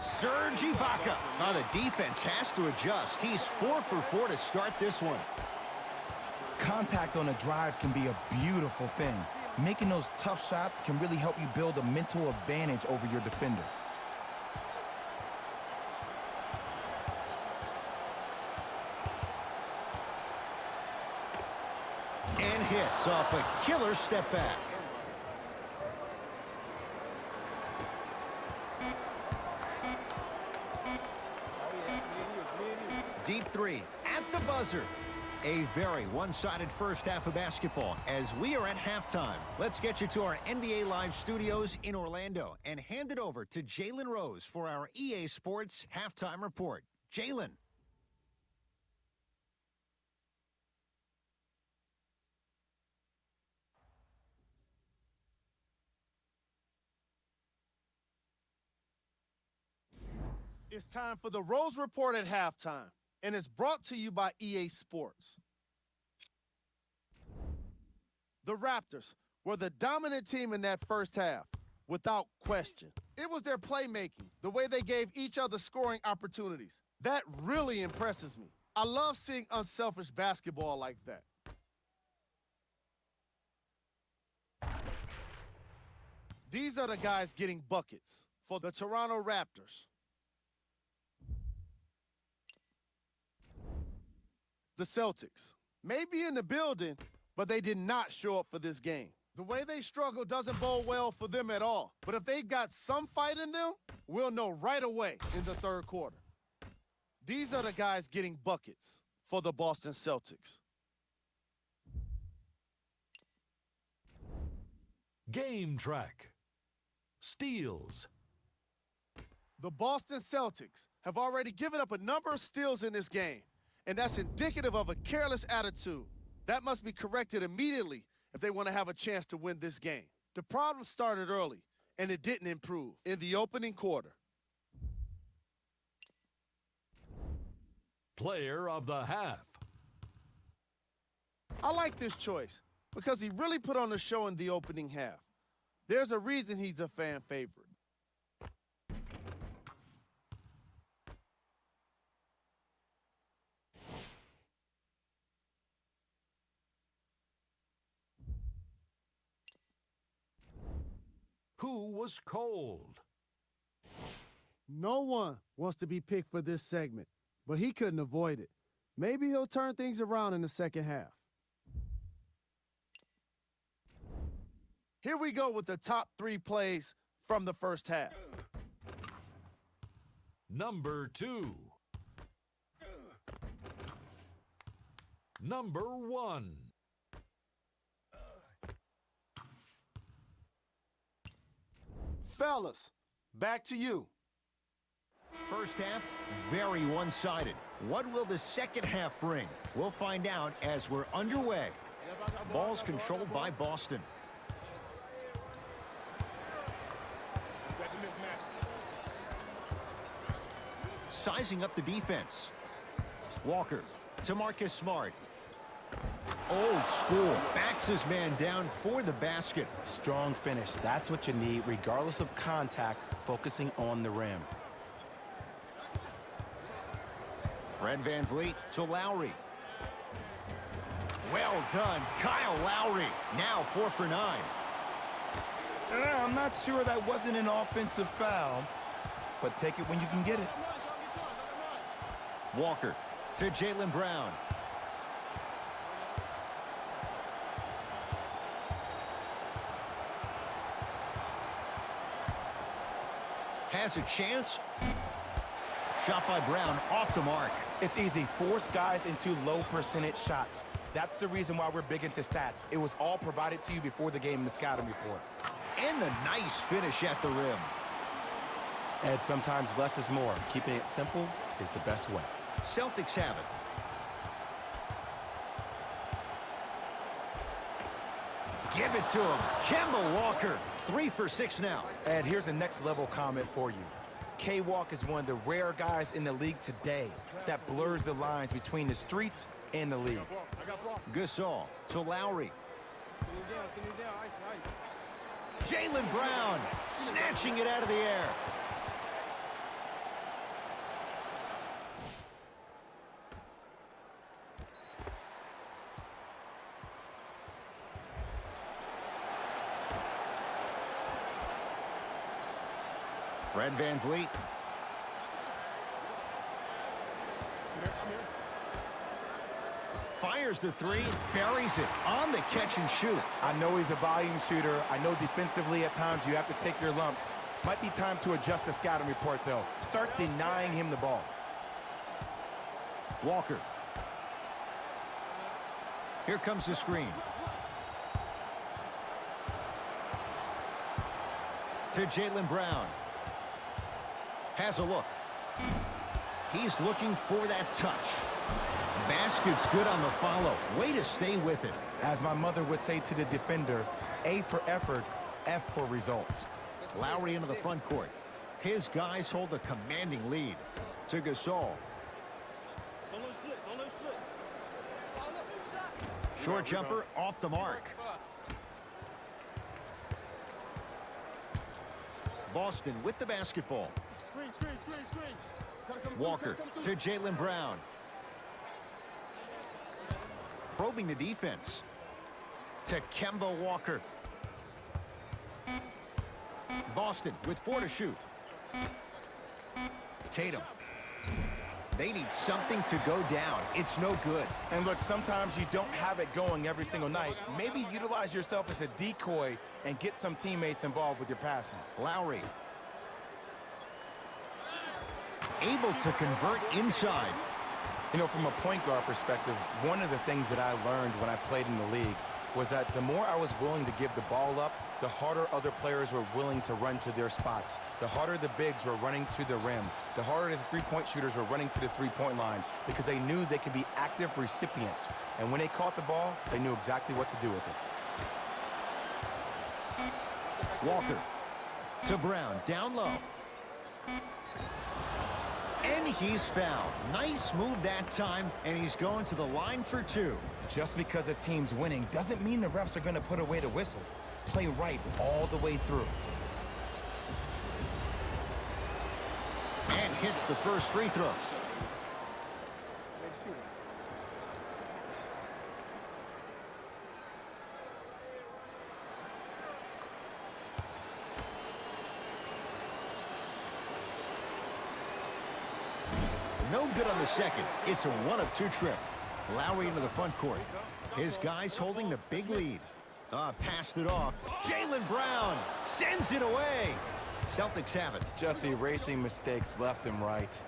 Serge Ibaka. Now the defense has to adjust. He's 4 for 4 to start this one. Contact on a drive can be a beautiful thing. Making those tough shots can really help you build a mental advantage over your defender. And hits off a killer step back. Deep three at the buzzer. A very one-sided first half of basketball as we are at halftime. Let's get you to our NBA Live studios in Orlando and hand it over to Jalen Rose for our EA Sports halftime report. Jalen. It's time for the Rose Report at halftime, and it's brought to you by EA Sports. The Raptors were the dominant team in that first half, without question. It was their playmaking, the way they gave each other scoring opportunities. That really impresses me. I love seeing unselfish basketball like that. These are the guys getting buckets for the Toronto Raptors. The Celtics may be in the building, but they did not show up for this game. The way they struggle doesn't bode well for them at all. But if they've got some fight in them, we'll know right away in the third quarter. These are the guys getting buckets for the Boston Celtics. Game track. Steals. The Boston Celtics have already given up a number of steals in this game, and that's indicative of a careless attitude. That must be corrected immediately if they want to have a chance to win this game. The problem started early, and it didn't improve in the opening quarter. Player of the half. I like this choice because he really put on the show in the opening half. There's a reason he's a fan favorite. Who was cold? No one wants to be picked for this segment, but he couldn't avoid it. Maybe he'll turn things around in the second half. Here we go with the top 3 plays from the first half. Number 2. Number 1. Fellas, back to you. First half, very one-sided. What will the second half bring? We'll find out as we're underway. Ball's controlled by Boston. Sizing up the defense. Walker to Marcus Smart. Old school. Backs his man down for the basket. Strong finish. That's what you need, regardless of contact, focusing on the rim. Fred VanVleet to Lowry. Well done, Kyle Lowry. Now 4 for 9. I'm not sure that wasn't an offensive foul, but take it when you can get it. Walker to Jaylen Brown. Has a chance. Shot by Brown off the mark. It's easy. Force guys into low percentage shots. That's the reason why we're big into stats. It was all provided to you before the game in the scouting report. And a nice finish at the rim. Ed, sometimes less is more. Keeping it simple is the best way. Celtics have it. Give it to him. Kemba Walker. 3 for 6 now. Ed, here's a next level comment for you. K-Walk is one of the rare guys in the league today that blurs the lines between the streets and the league. I got ball. Gasol to Lowry. Send it down. Ice. Jaylen Brown snatching it out of the air. Fred VanVleet. Fires the three, buries it on the catch and shoot. I know he's a volume shooter. I know defensively at times you have to take your lumps. Might be time to adjust the scouting report, though. Start denying him the ball. Walker. Here comes the screen. To Jaylen Brown. Has a look. He's looking for that touch. Basket's good on the follow. Way to stay with it. As my mother would say to the defender, A for effort, F for results. Lowry into the front court. His guys hold a commanding lead. To Gasol. Short jumper off the mark. Boston with the basketball. Screen. Walker to Jaylen Brown. Probing the defense. To Kemba Walker. Boston with 4 to shoot. Tatum. They need something to go down. It's no good. And look, sometimes you don't have it going every single night. Maybe utilize yourself as a decoy and get some teammates involved with your passing. Lowry. Able to convert inside. You know, from a point guard perspective, one of the things that I learned when I played in the league was that the more I was willing to give the ball up, the harder other players were willing to run to their spots. The harder the bigs were running to the rim. The harder the three-point shooters were running to the three-point line because they knew they could be active recipients. And when they caught the ball, they knew exactly what to do with it. Walker to Brown, down low. And he's fouled. Nice move that time, and he's going to the line for 2. Just because a team's winning doesn't mean the refs are going to put away the whistle. Play right all the way through. And hits the first free throw. No good on the second. It's a 1 of 2 trip. Lowry into the front court. His guys holding the big lead. Passed it off. Jaylen Brown sends it away. Celtics have it. Just erasing mistakes left and right.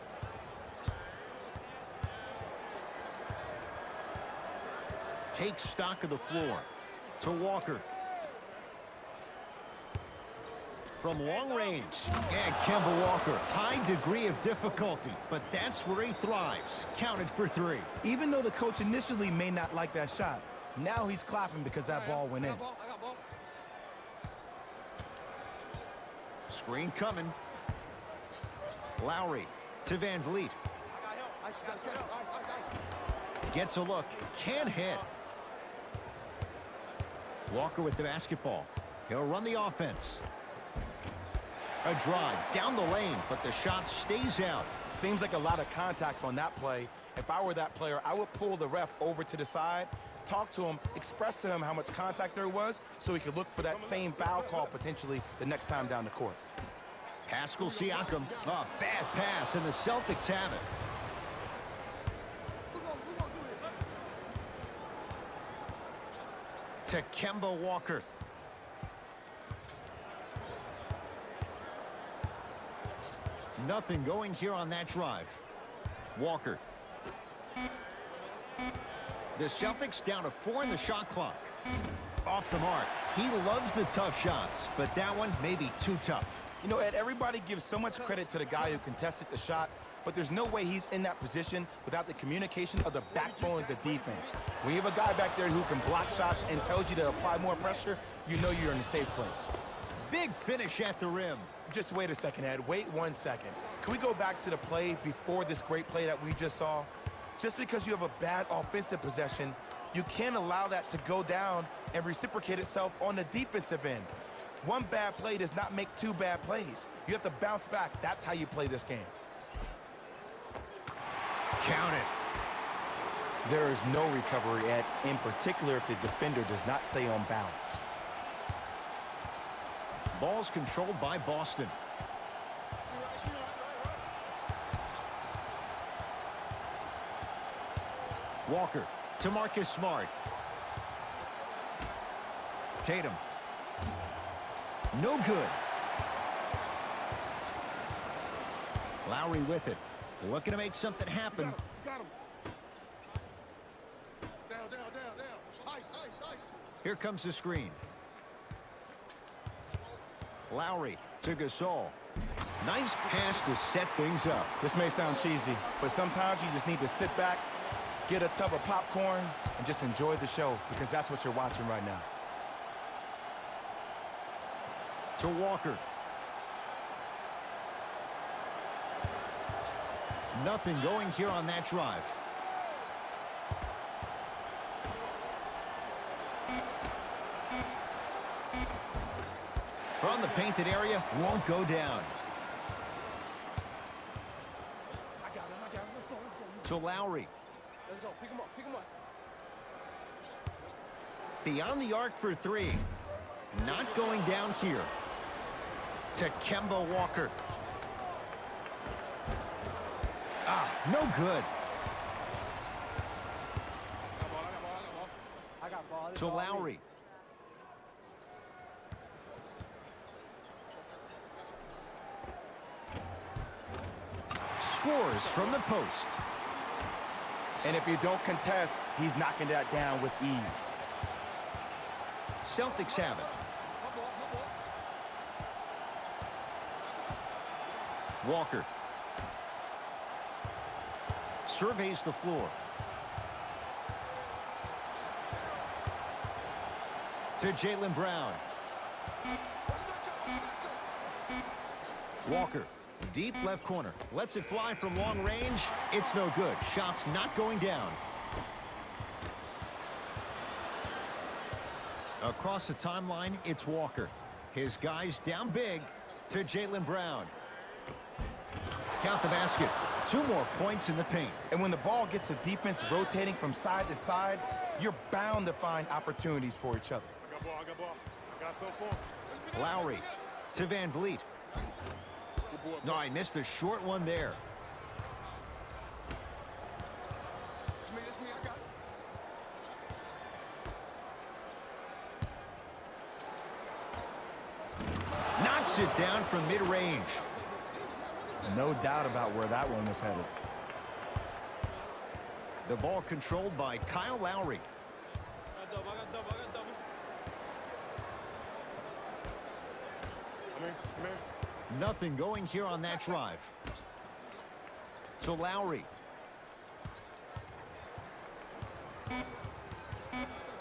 Takes stock of the floor. To Walker. From long range. And Kemba Walker. High degree of difficulty, but that's where he thrives. Counted for 3. Even though the coach initially may not like that shot, now he's clapping because that ball went in. I got ball. Screen coming. Lowry to VanVleet. Ice, you gotta catch it. Ice. Gets a look. Can't hit. Walker with the basketball. He'll run the offense. A drive down the lane, but the shot stays out. Seems like a lot of contact on that play. If I were that player, I would pull the ref over to the side talk to him, express to him how much contact there was so he could look for that same foul call potentially the next time down the court. Pascal Siakam. Oh, bad pass, and the Celtics have it. To Kemba Walker. Nothing going here on that drive. Walker. The Celtics down to 4 in the shot clock. Off the mark. He loves the tough shots, but that one may be too tough. You know, Ed, everybody gives so much credit to the guy who contested the shot, but there's no way he's in that position without the communication of the backbone of the defense. When you have a guy back there who can block shots and tells you to apply more pressure, you know you're in a safe place. Big finish at the rim. Just wait a second, Ed. Wait 1 second. Can we go back to the play before this great play that we just saw? Just because you have a bad offensive possession, you can't allow that to go down and reciprocate itself on the defensive end. One bad play does not make 2 bad plays. You have to bounce back. That's how you play this game. Count it. There is no recovery, Ed, in particular if the defender does not stay on balance. Ball's controlled by Boston. Walker to Marcus Smart. Tatum. No good. Lowry with it. Looking to make something happen. Got him. Down. Ice. Here comes the screen. Lowry to Gasol. Nice pass to set things up. This may sound cheesy, but sometimes you just need to sit back, get a tub of popcorn, and just enjoy the show, because that's what you're watching right now. To Walker. Nothing going here on that drive. From the painted area, won't go down. I got him. Let's go. To Lowry. Let's go. Pick him up. Beyond the arc for 3. Not going down here. To Kemba Walker. No good. I got ball. To Lowry. Scores from the post. And if you don't contest, he's knocking that down with ease. Celtics have it. Walker. Surveys the floor. To Jaylen Brown. Walker. Deep left corner. Lets it fly from long range. It's no good. Shots not going down. Across the timeline, it's Walker. His guys down big. To Jaylen Brown. Count the basket. 2 more points in the paint. And when the ball gets the defense rotating from side to side, you're bound to find opportunities for each other. I got ball. Got some for him. Lowry to Van Vliet. No, I missed a short one there. It's me. I got it. Knocks it down from mid-range. No doubt about where that one was headed. The ball controlled by Kyle Lowry. I got double. Come here. Nothing going here on that drive. To Lowry.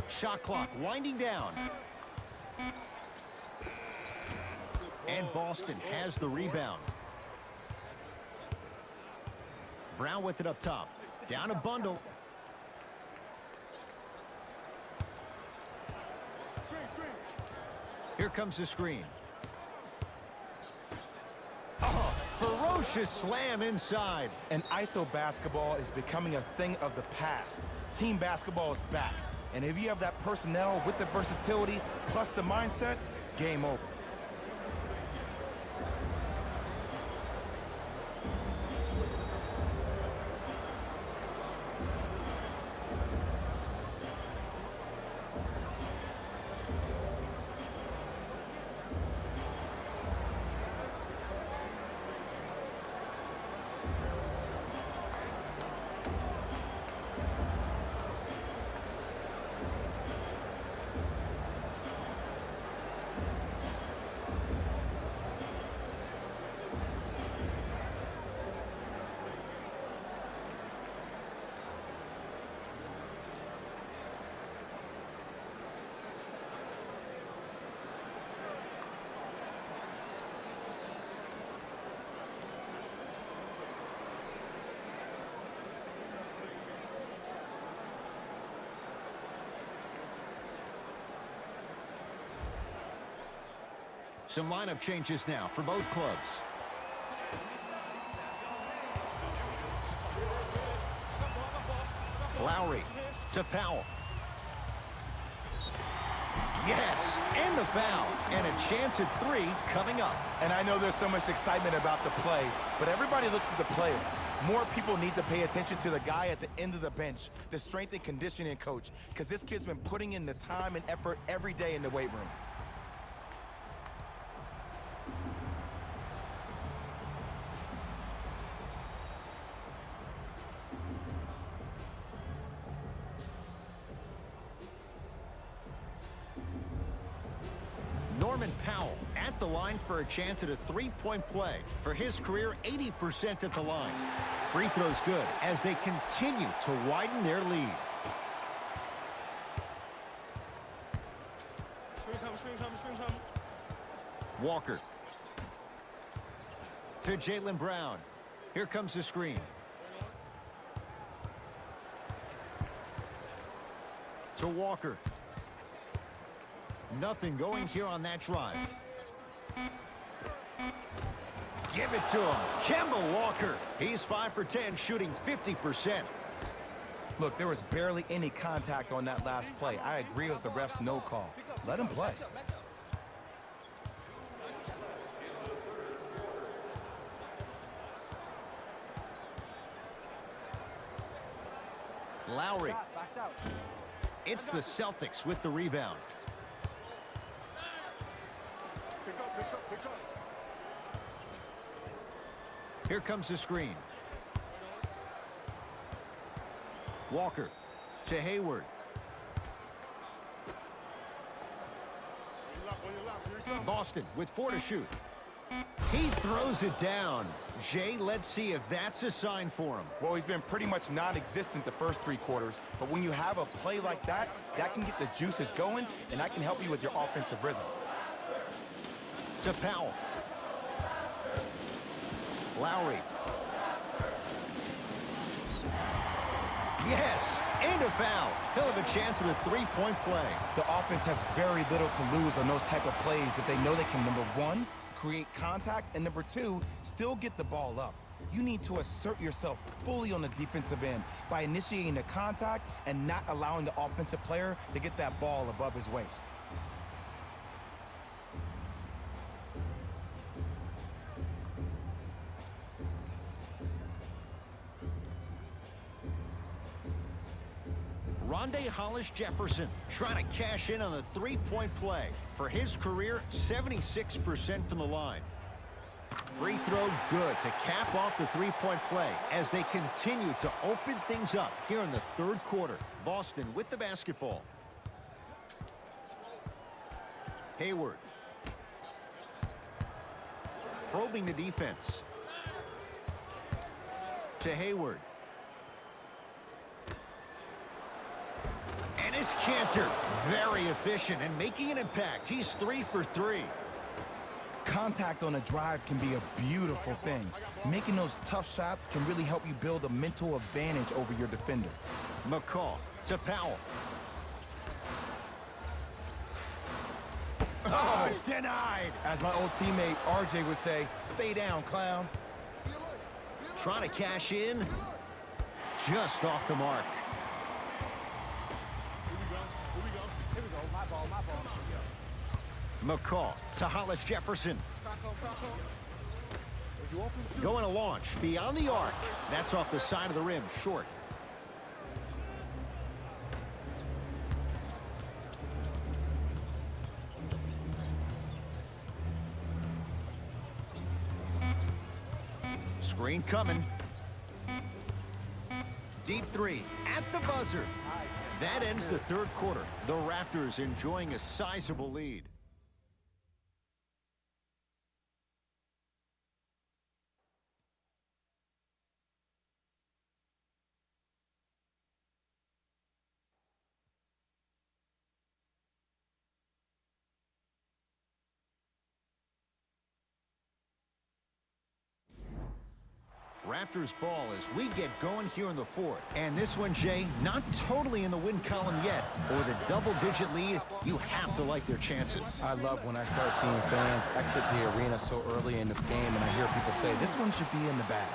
Shot clock winding down. And Boston has the rebound. Brown with it up top. Down a bundle. Here comes the screen. Oh, ferocious slam inside. And ISO basketball is becoming a thing of the past. Team basketball is back. And if you have that personnel with the versatility plus the mindset, game over. Some lineup changes now for both clubs. Lowry to Powell. Yes, and the foul. And a chance at 3 coming up. And I know there's so much excitement about the play, but everybody looks at the player. More people need to pay attention to the guy at the end of the bench, the strength and conditioning coach, because this kid's been putting in the time and effort every day in the weight room. Powell at the line for a chance at a 3-point play. For his career, 80% at the line. Free throws good as they continue to widen their lead. Screen come. Walker to Jaylen Brown. Here comes the screen. To Walker. Nothing going here on that drive. Give it to him. Kemba Walker. He's 5 for 10, shooting 50%. Look, there was barely any contact on that last play. I agree with the ref's no call. Let him play. Lowry. It's the Celtics with the rebound. Here comes the screen. Walker to Hayward. Boston with 4 to shoot. He throws it down. Jay, let's see if that's a sign for him. Well, he's been pretty much non-existent the first 3 quarters, but when you have a play like that, that can get the juices going, and that can help you with your offensive rhythm. To Powell. Lowry. Yes, and a foul. He'll have a chance at a 3-point play. The offense has very little to lose on those type of plays if they know they can, number 1, create contact, and number 2, still get the ball up. You need to assert yourself fully on the defensive end by initiating the contact and not allowing the offensive player to get that ball above his waist. Rondé Hollis-Jefferson trying to cash in on the 3-point play. For his career, 76% from the line. Free throw good to cap off the 3-point play as they continue to open things up here in the 3rd quarter. Boston with the basketball. Hayward. Probing the defense. To Hayward. And his Cantor, very efficient and making an impact. He's 3 for 3. Contact on a drive can be a beautiful thing. Making those tough shots can really help you build a mental advantage over your defender. McCaw to Powell. Oh, denied. As my old teammate RJ would say, stay down, clown. Trying to cash in. Just off the mark. McCall to Hollis Jefferson. Back on, back on. If you open, shoot. Going to launch beyond the arc. That's off the side of the rim, short. Screen coming. Deep three at the buzzer. That ends the third quarter. The Raptors enjoying a sizable lead. Raptors ball as we get going here in the fourth. And this one, Jay, not totally in the win column yet. Or the double-digit lead, you have to like their chances. I love when I start seeing fans exit the arena so early in this game and I hear people say, this one should be in the bag.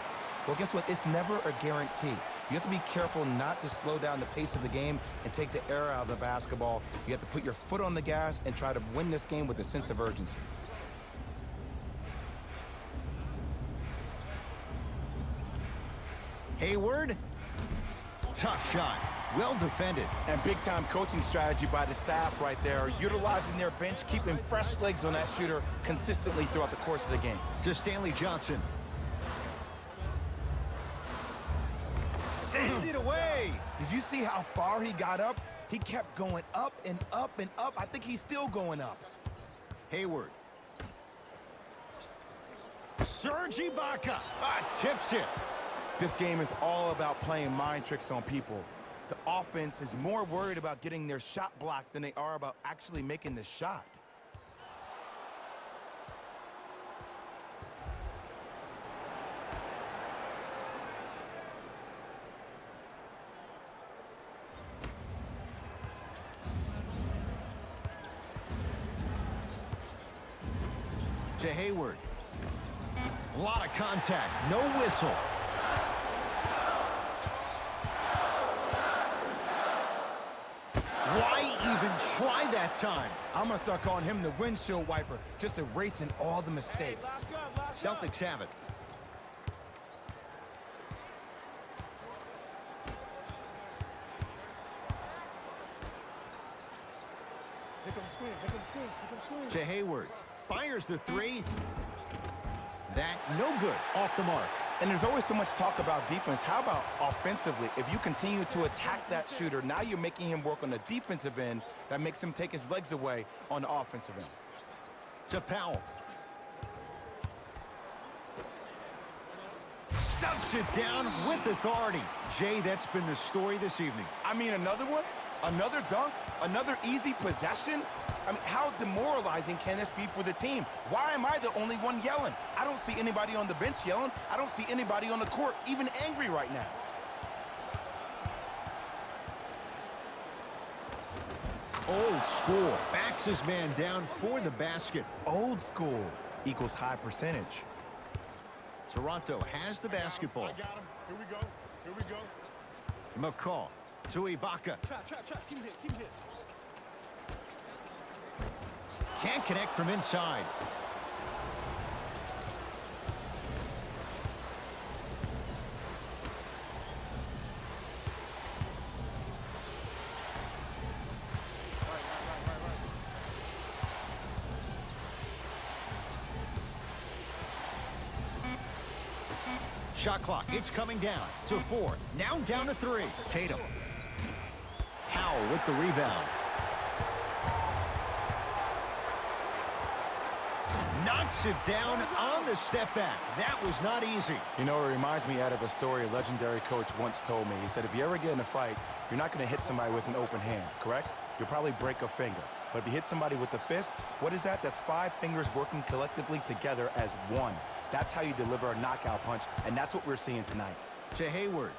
Well, guess what? It's never a guarantee. You have to be careful not to slow down the pace of the game and take the air out of the basketball. You have to put your foot on the gas and try to win this game with a sense of urgency. Hayward, tough shot, well defended. And big-time coaching strategy by the staff right there, utilizing their bench, keeping fresh legs on that shooter consistently throughout the course of the game. To Stanley Johnson. Send it away. Did you see how far he got up? He kept going up and up and up. I think he's still going up. Hayward. Serge Ibaka tips it. This game is all about playing mind tricks on people. The offense is more worried about getting their shot blocked than they are about actually making the shot. To Hayward. A lot of contact, no whistle. Why even try that time? I'm going to start calling him the windshield wiper, just erasing all the mistakes. Celtics have it. Here comes the screen, here comes the screen, here comes the screen. To Hayward. Fires the three. That no good. Off the mark. And there's always so much talk about defense. How about offensively? If you continue to attack that shooter, now you're making him work on the defensive end. That makes him take his legs away on the offensive end. To Powell. Stuffs it down with authority. Jay, that's been the story this evening. I mean, another one? Another dunk? Another easy possession? I mean, how demoralizing can this be for the team? Why am I the only one yelling? I don't see anybody on the bench yelling. I don't see anybody on the court even angry right now. Old school. Backs his man down for the basket. Old school equals high percentage. Toronto has the basketball. I got him. Here we go. Here we go. McCall to Ibaka. Trap. Keep him hit, keep him hit. Can't connect from inside. Shot clock, it's coming down to 4. Now down to 3. Tatum. Powell with the rebound. Knocks it down on the step back. That was not easy. You know, it reminds me out of a story a legendary coach once told me. He said, if you ever get in a fight, you're not going to hit somebody with an open hand, correct? You'll probably break a finger. But if you hit somebody with a fist, what is that? That's 5 fingers working collectively together as one. That's how you deliver a knockout punch, and that's what we're seeing tonight. To Hayward.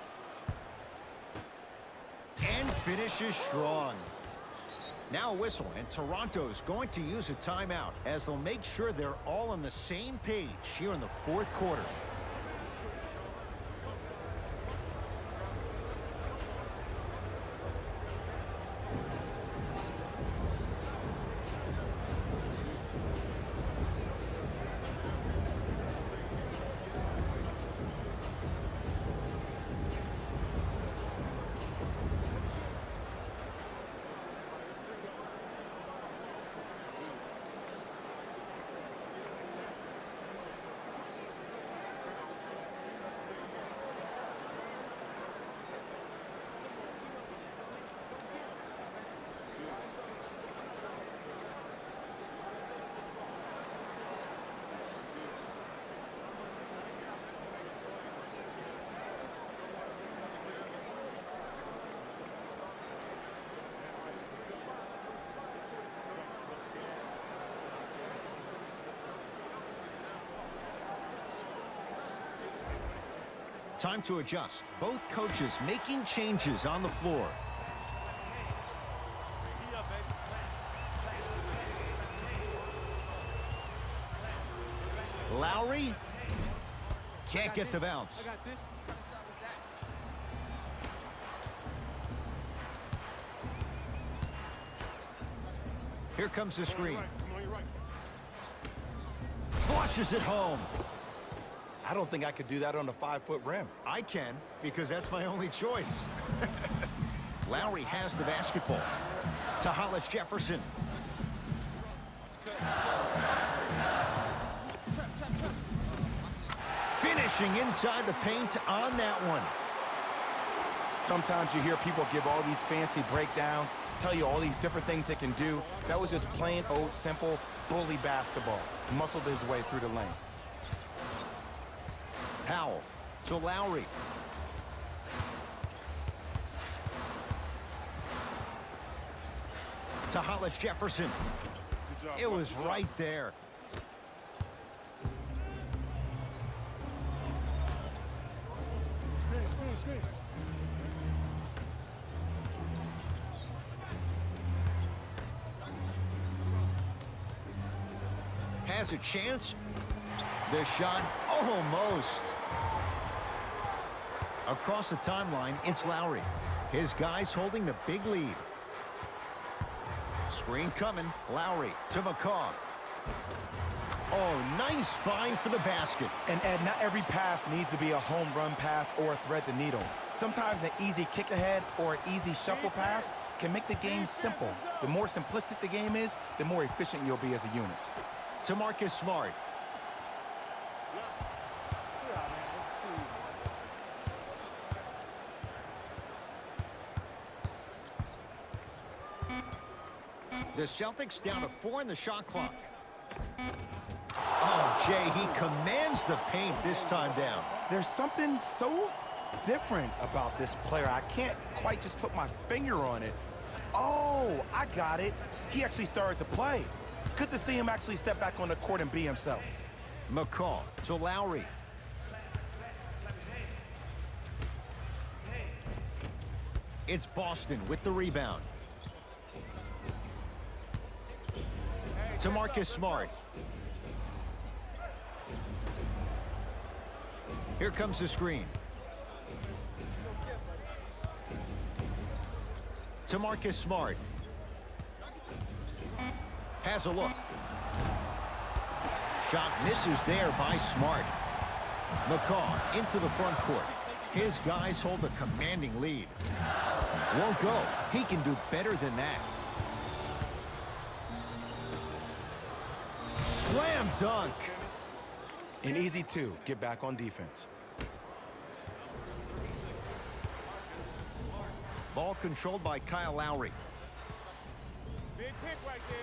And finishes strong. Now a whistle, and Toronto's going to use a timeout as they'll make sure they're all on the same page here in the fourth quarter. Time to adjust. Both coaches making changes on the floor. Lowry can't get the bounce. I got this. What kind of shot was that? Here comes the screen. Come on, you're right. Flushes it home. I don't think I could do that on a 5-foot rim. I can, because that's my only choice. Lowry has the basketball. To Hollis Jefferson. Finishing inside the paint on that one. Sometimes you hear people give all these fancy breakdowns, tell you all these different things they can do. That was just plain old simple bully basketball. Muscled his way through the lane. Powell to Lowry. To Hollis Jefferson. Good job. It was right there. Screen. Has a chance. The shot almost. Across the timeline, it's Lowry. His guys holding the big lead. Screen coming. Lowry to McCaw. Oh, nice find for the basket. And Ed, not every pass needs to be a home run pass or a thread the needle. Sometimes an easy kick ahead or an easy shuffle pass can make the game simple. The more simplistic the game is, the more efficient you'll be as a unit. To Marcus Smart. The Celtics down to 4 in the shot clock. Oh, Jay, he commands the paint this time down. There's something so different about this player. I can't quite just put my finger on it. Oh, I got it. He actually started to play. Good to see him actually step back on the court and be himself. McCaw to Lowry. It's Boston with the rebound. To Marcus Smart. Here comes the screen. To Marcus Smart. Has a look. Shot misses there by Smart. McCaw into the front court. His guys hold a commanding lead. Won't go. He can do better than that. Slam dunk. And easy too. Get back on defense. Ball controlled by Kyle Lowry. Big pick right there.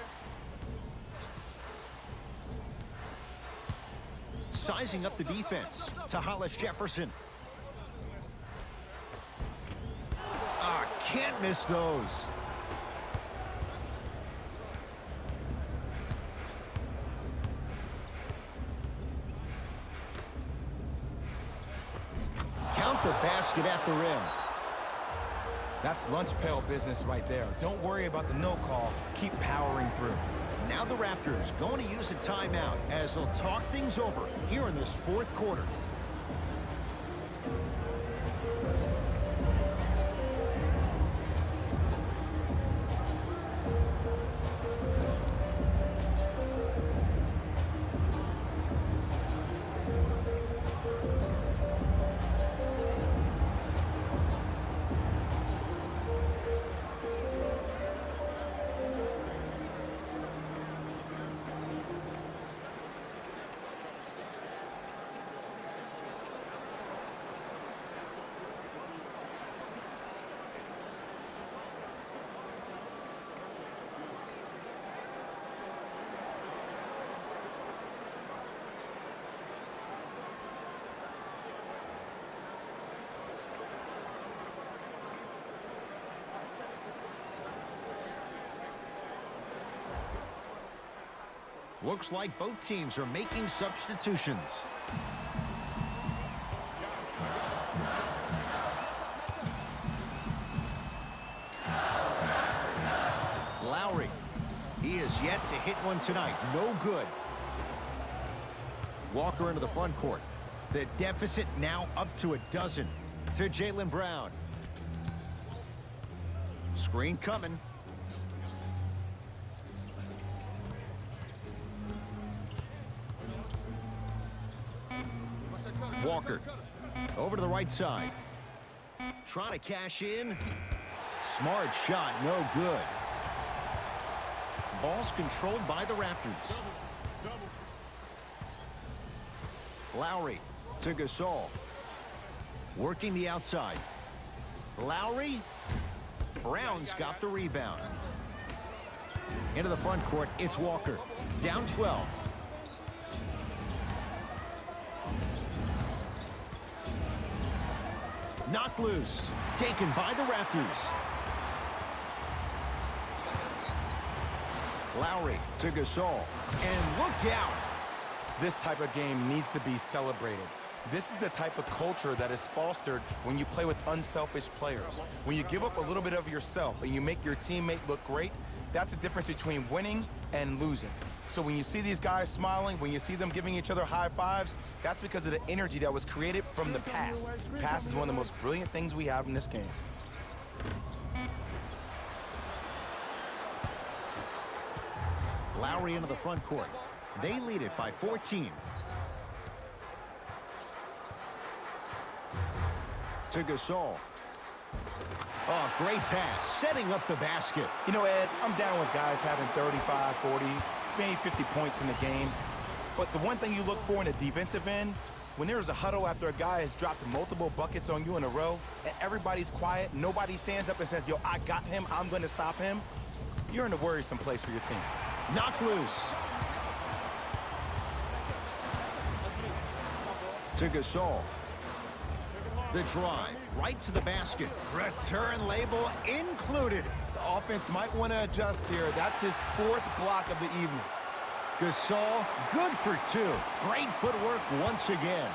Sizing up the defense to Hollis Jefferson. Ah, can't miss those. Count the basket at the rim. That's lunch pail business right there. Don't worry about the no call. Keep powering through. Now the Raptors going to use a timeout as they'll talk things over here in this fourth quarter. Looks like both teams are making substitutions. yet to hit one tonight. No good. Walker into the front court. The deficit now up to a dozen. To Jaylen Brown. Screen coming. Walker. Over to the right side. Trying to cash in. Smart shot, no good. Ball's controlled by the Raptors. Lowry to Gasol. Working the outside. Lowry. Brown's got the rebound. Into the front court, it's Walker. Down 12. Knocked loose. Taken by the Raptors. Lowry to Gasol. And look out. This type of game needs to be celebrated. This is the type of culture that is fostered when you play with unselfish players. When you give up a little bit of yourself and you make your teammate look great, that's the difference between winning and losing. So when you see these guys smiling, when you see them giving each other high fives, that's because of the energy that was created from the pass. Pass is one of the most brilliant things we have in this game. Lowry into the front court. They lead it by 14. To Gasol. Oh, great pass. Setting up the basket. You know, Ed, I'm down with guys having 35, 40, maybe 50 points in the game. But the one thing you look for in the defensive end, when there's a huddle after a guy has dropped multiple buckets on you in a row, and everybody's quiet, nobody stands up and says, yo, I got him, I'm going to stop him, you're in a worrisome place for your team. Knocked loose. To Gasol. The drive, right to the basket. Return label included. The offense might want to adjust here. That's his fourth block of the evening. Gasol, good for two. Great footwork once again.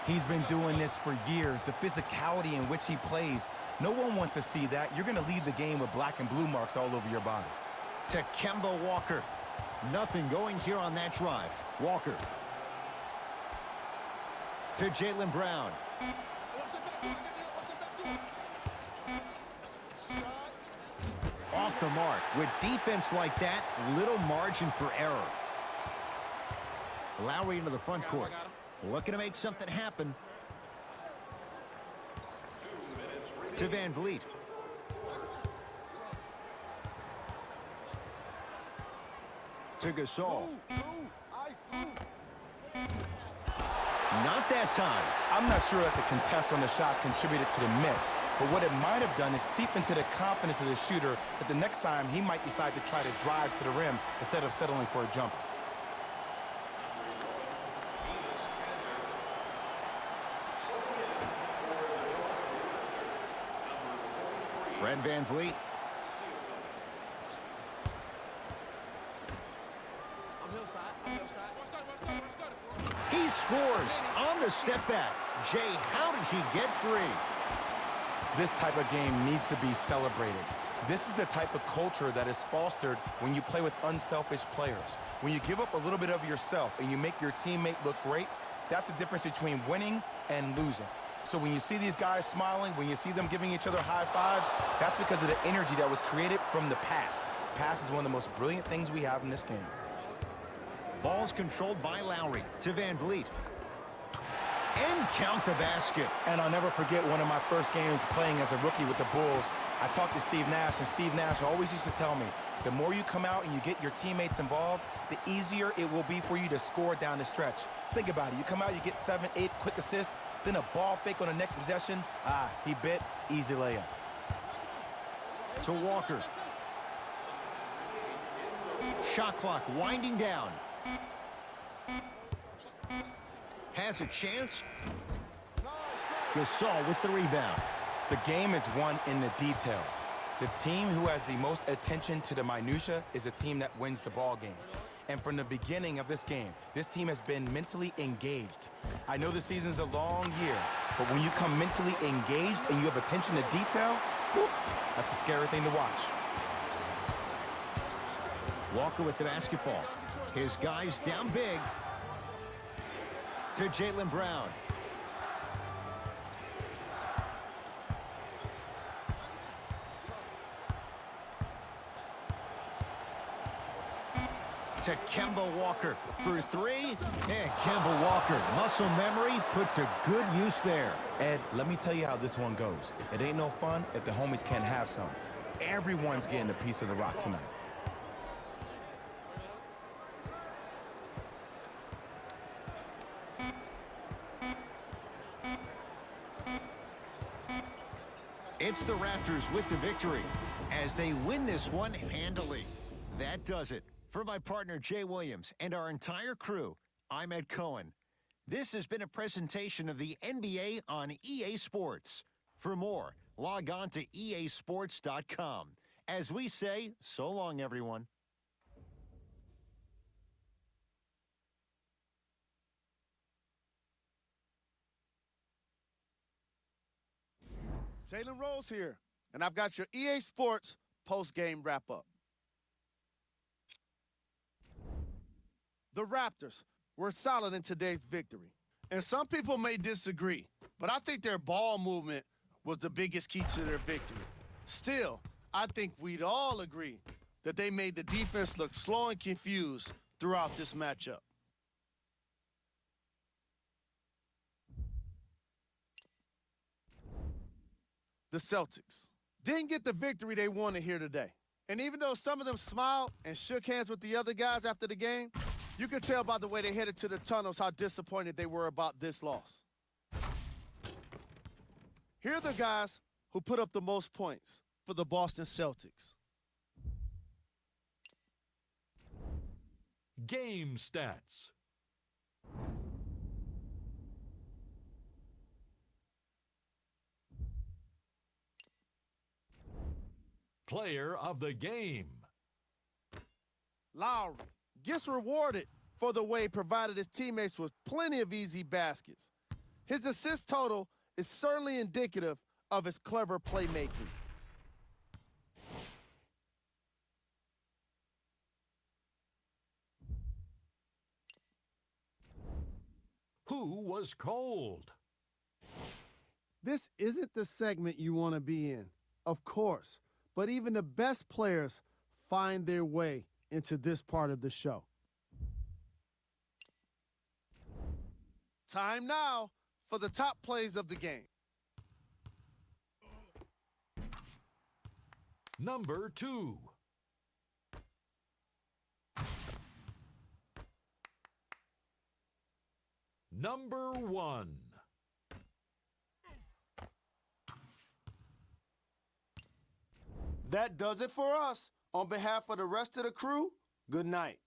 He's been doing this for years. The physicality in which he plays, no one wants to see that. You're going to leave the game with black and blue marks all over your body. To Kemba Walker. Nothing going here on that drive. Walker. To Jaylen Brown. Off the mark. With defense like that, little margin for error. Lowry into the front court. Looking to make something happen. To Van Vliet. To Gasol. Not that time. I'm not sure that the contest on the shot contributed to the miss, but what it might have done is seep into the confidence of the shooter that the next time he might decide to try to drive to the rim instead of settling for a jumper. Fred Van Vliet. He scores on the step back. Jay, how did he get free? This type of game needs to be celebrated. This is the type of culture that is fostered when you play with unselfish players. When you give up a little bit of yourself and you make your teammate look great, that's the difference between winning and losing. So when you see these guys smiling, when you see them giving each other high fives, that's because of the energy that was created from the pass. Pass is one of the most brilliant things we have in this game. Ball's controlled by Lowry to Van Vliet. And count the basket. And I'll never forget one of my first games playing as a rookie with the Bulls. I talked to Steve Nash, and Steve Nash always used to tell me, the more you come out and you get your teammates involved, the easier it will be for you to score down the stretch. Think about it. You come out, you get 7, 8 quick assists, then a ball fake on the next possession. He bit, easy layup. To Walker. Shot clock winding down. Has a chance. Gasol with the rebound. The game is won in the details. The team who has the most attention to the minutia is a team that wins the ball game. And from the beginning of this game, this team has been mentally engaged. I know the season's a long year, but when you come mentally engaged and you have attention to detail, whoop, that's a scary thing to watch. Walker with the basketball. His guys down big. To Jaylen Brown. To Kemba Walker for three. And Kemba Walker, muscle memory put to good use there. Ed, let me tell you how this one goes. It ain't no fun if the homies can't have some. Everyone's getting a piece of the rock tonight. It's the Raptors with the victory as they win this one handily. That does it. For my partner, Jay Williams, and our entire crew, I'm Ed Cohen. This has been a presentation of the NBA on EA Sports. For more, log on to easports.com. As we say, so long, everyone. Jalen Rose here, and I've got your EA Sports post-game wrap-up. The Raptors were solid in today's victory. And some people may disagree, but I think their ball movement was the biggest key to their victory. Still, I think we'd all agree that they made the defense look slow and confused throughout this matchup. The Celtics didn't get the victory they wanted here today. And even though some of them smiled and shook hands with the other guys after the game, you could tell by the way they headed to the tunnels how disappointed they were about this loss. Here are the guys who put up the most points for the Boston Celtics. Game stats. Player of the game. Lowry gets rewarded for the way he provided his teammates with plenty of easy baskets. His assist total is certainly indicative of his clever playmaking. Who was cold? This isn't the segment you want to be in, of course, but even the best players find their way into this part of the show. Time now for the top plays of the game. Number 2. Number 1. That does it for us. On behalf of the rest of the crew, good night.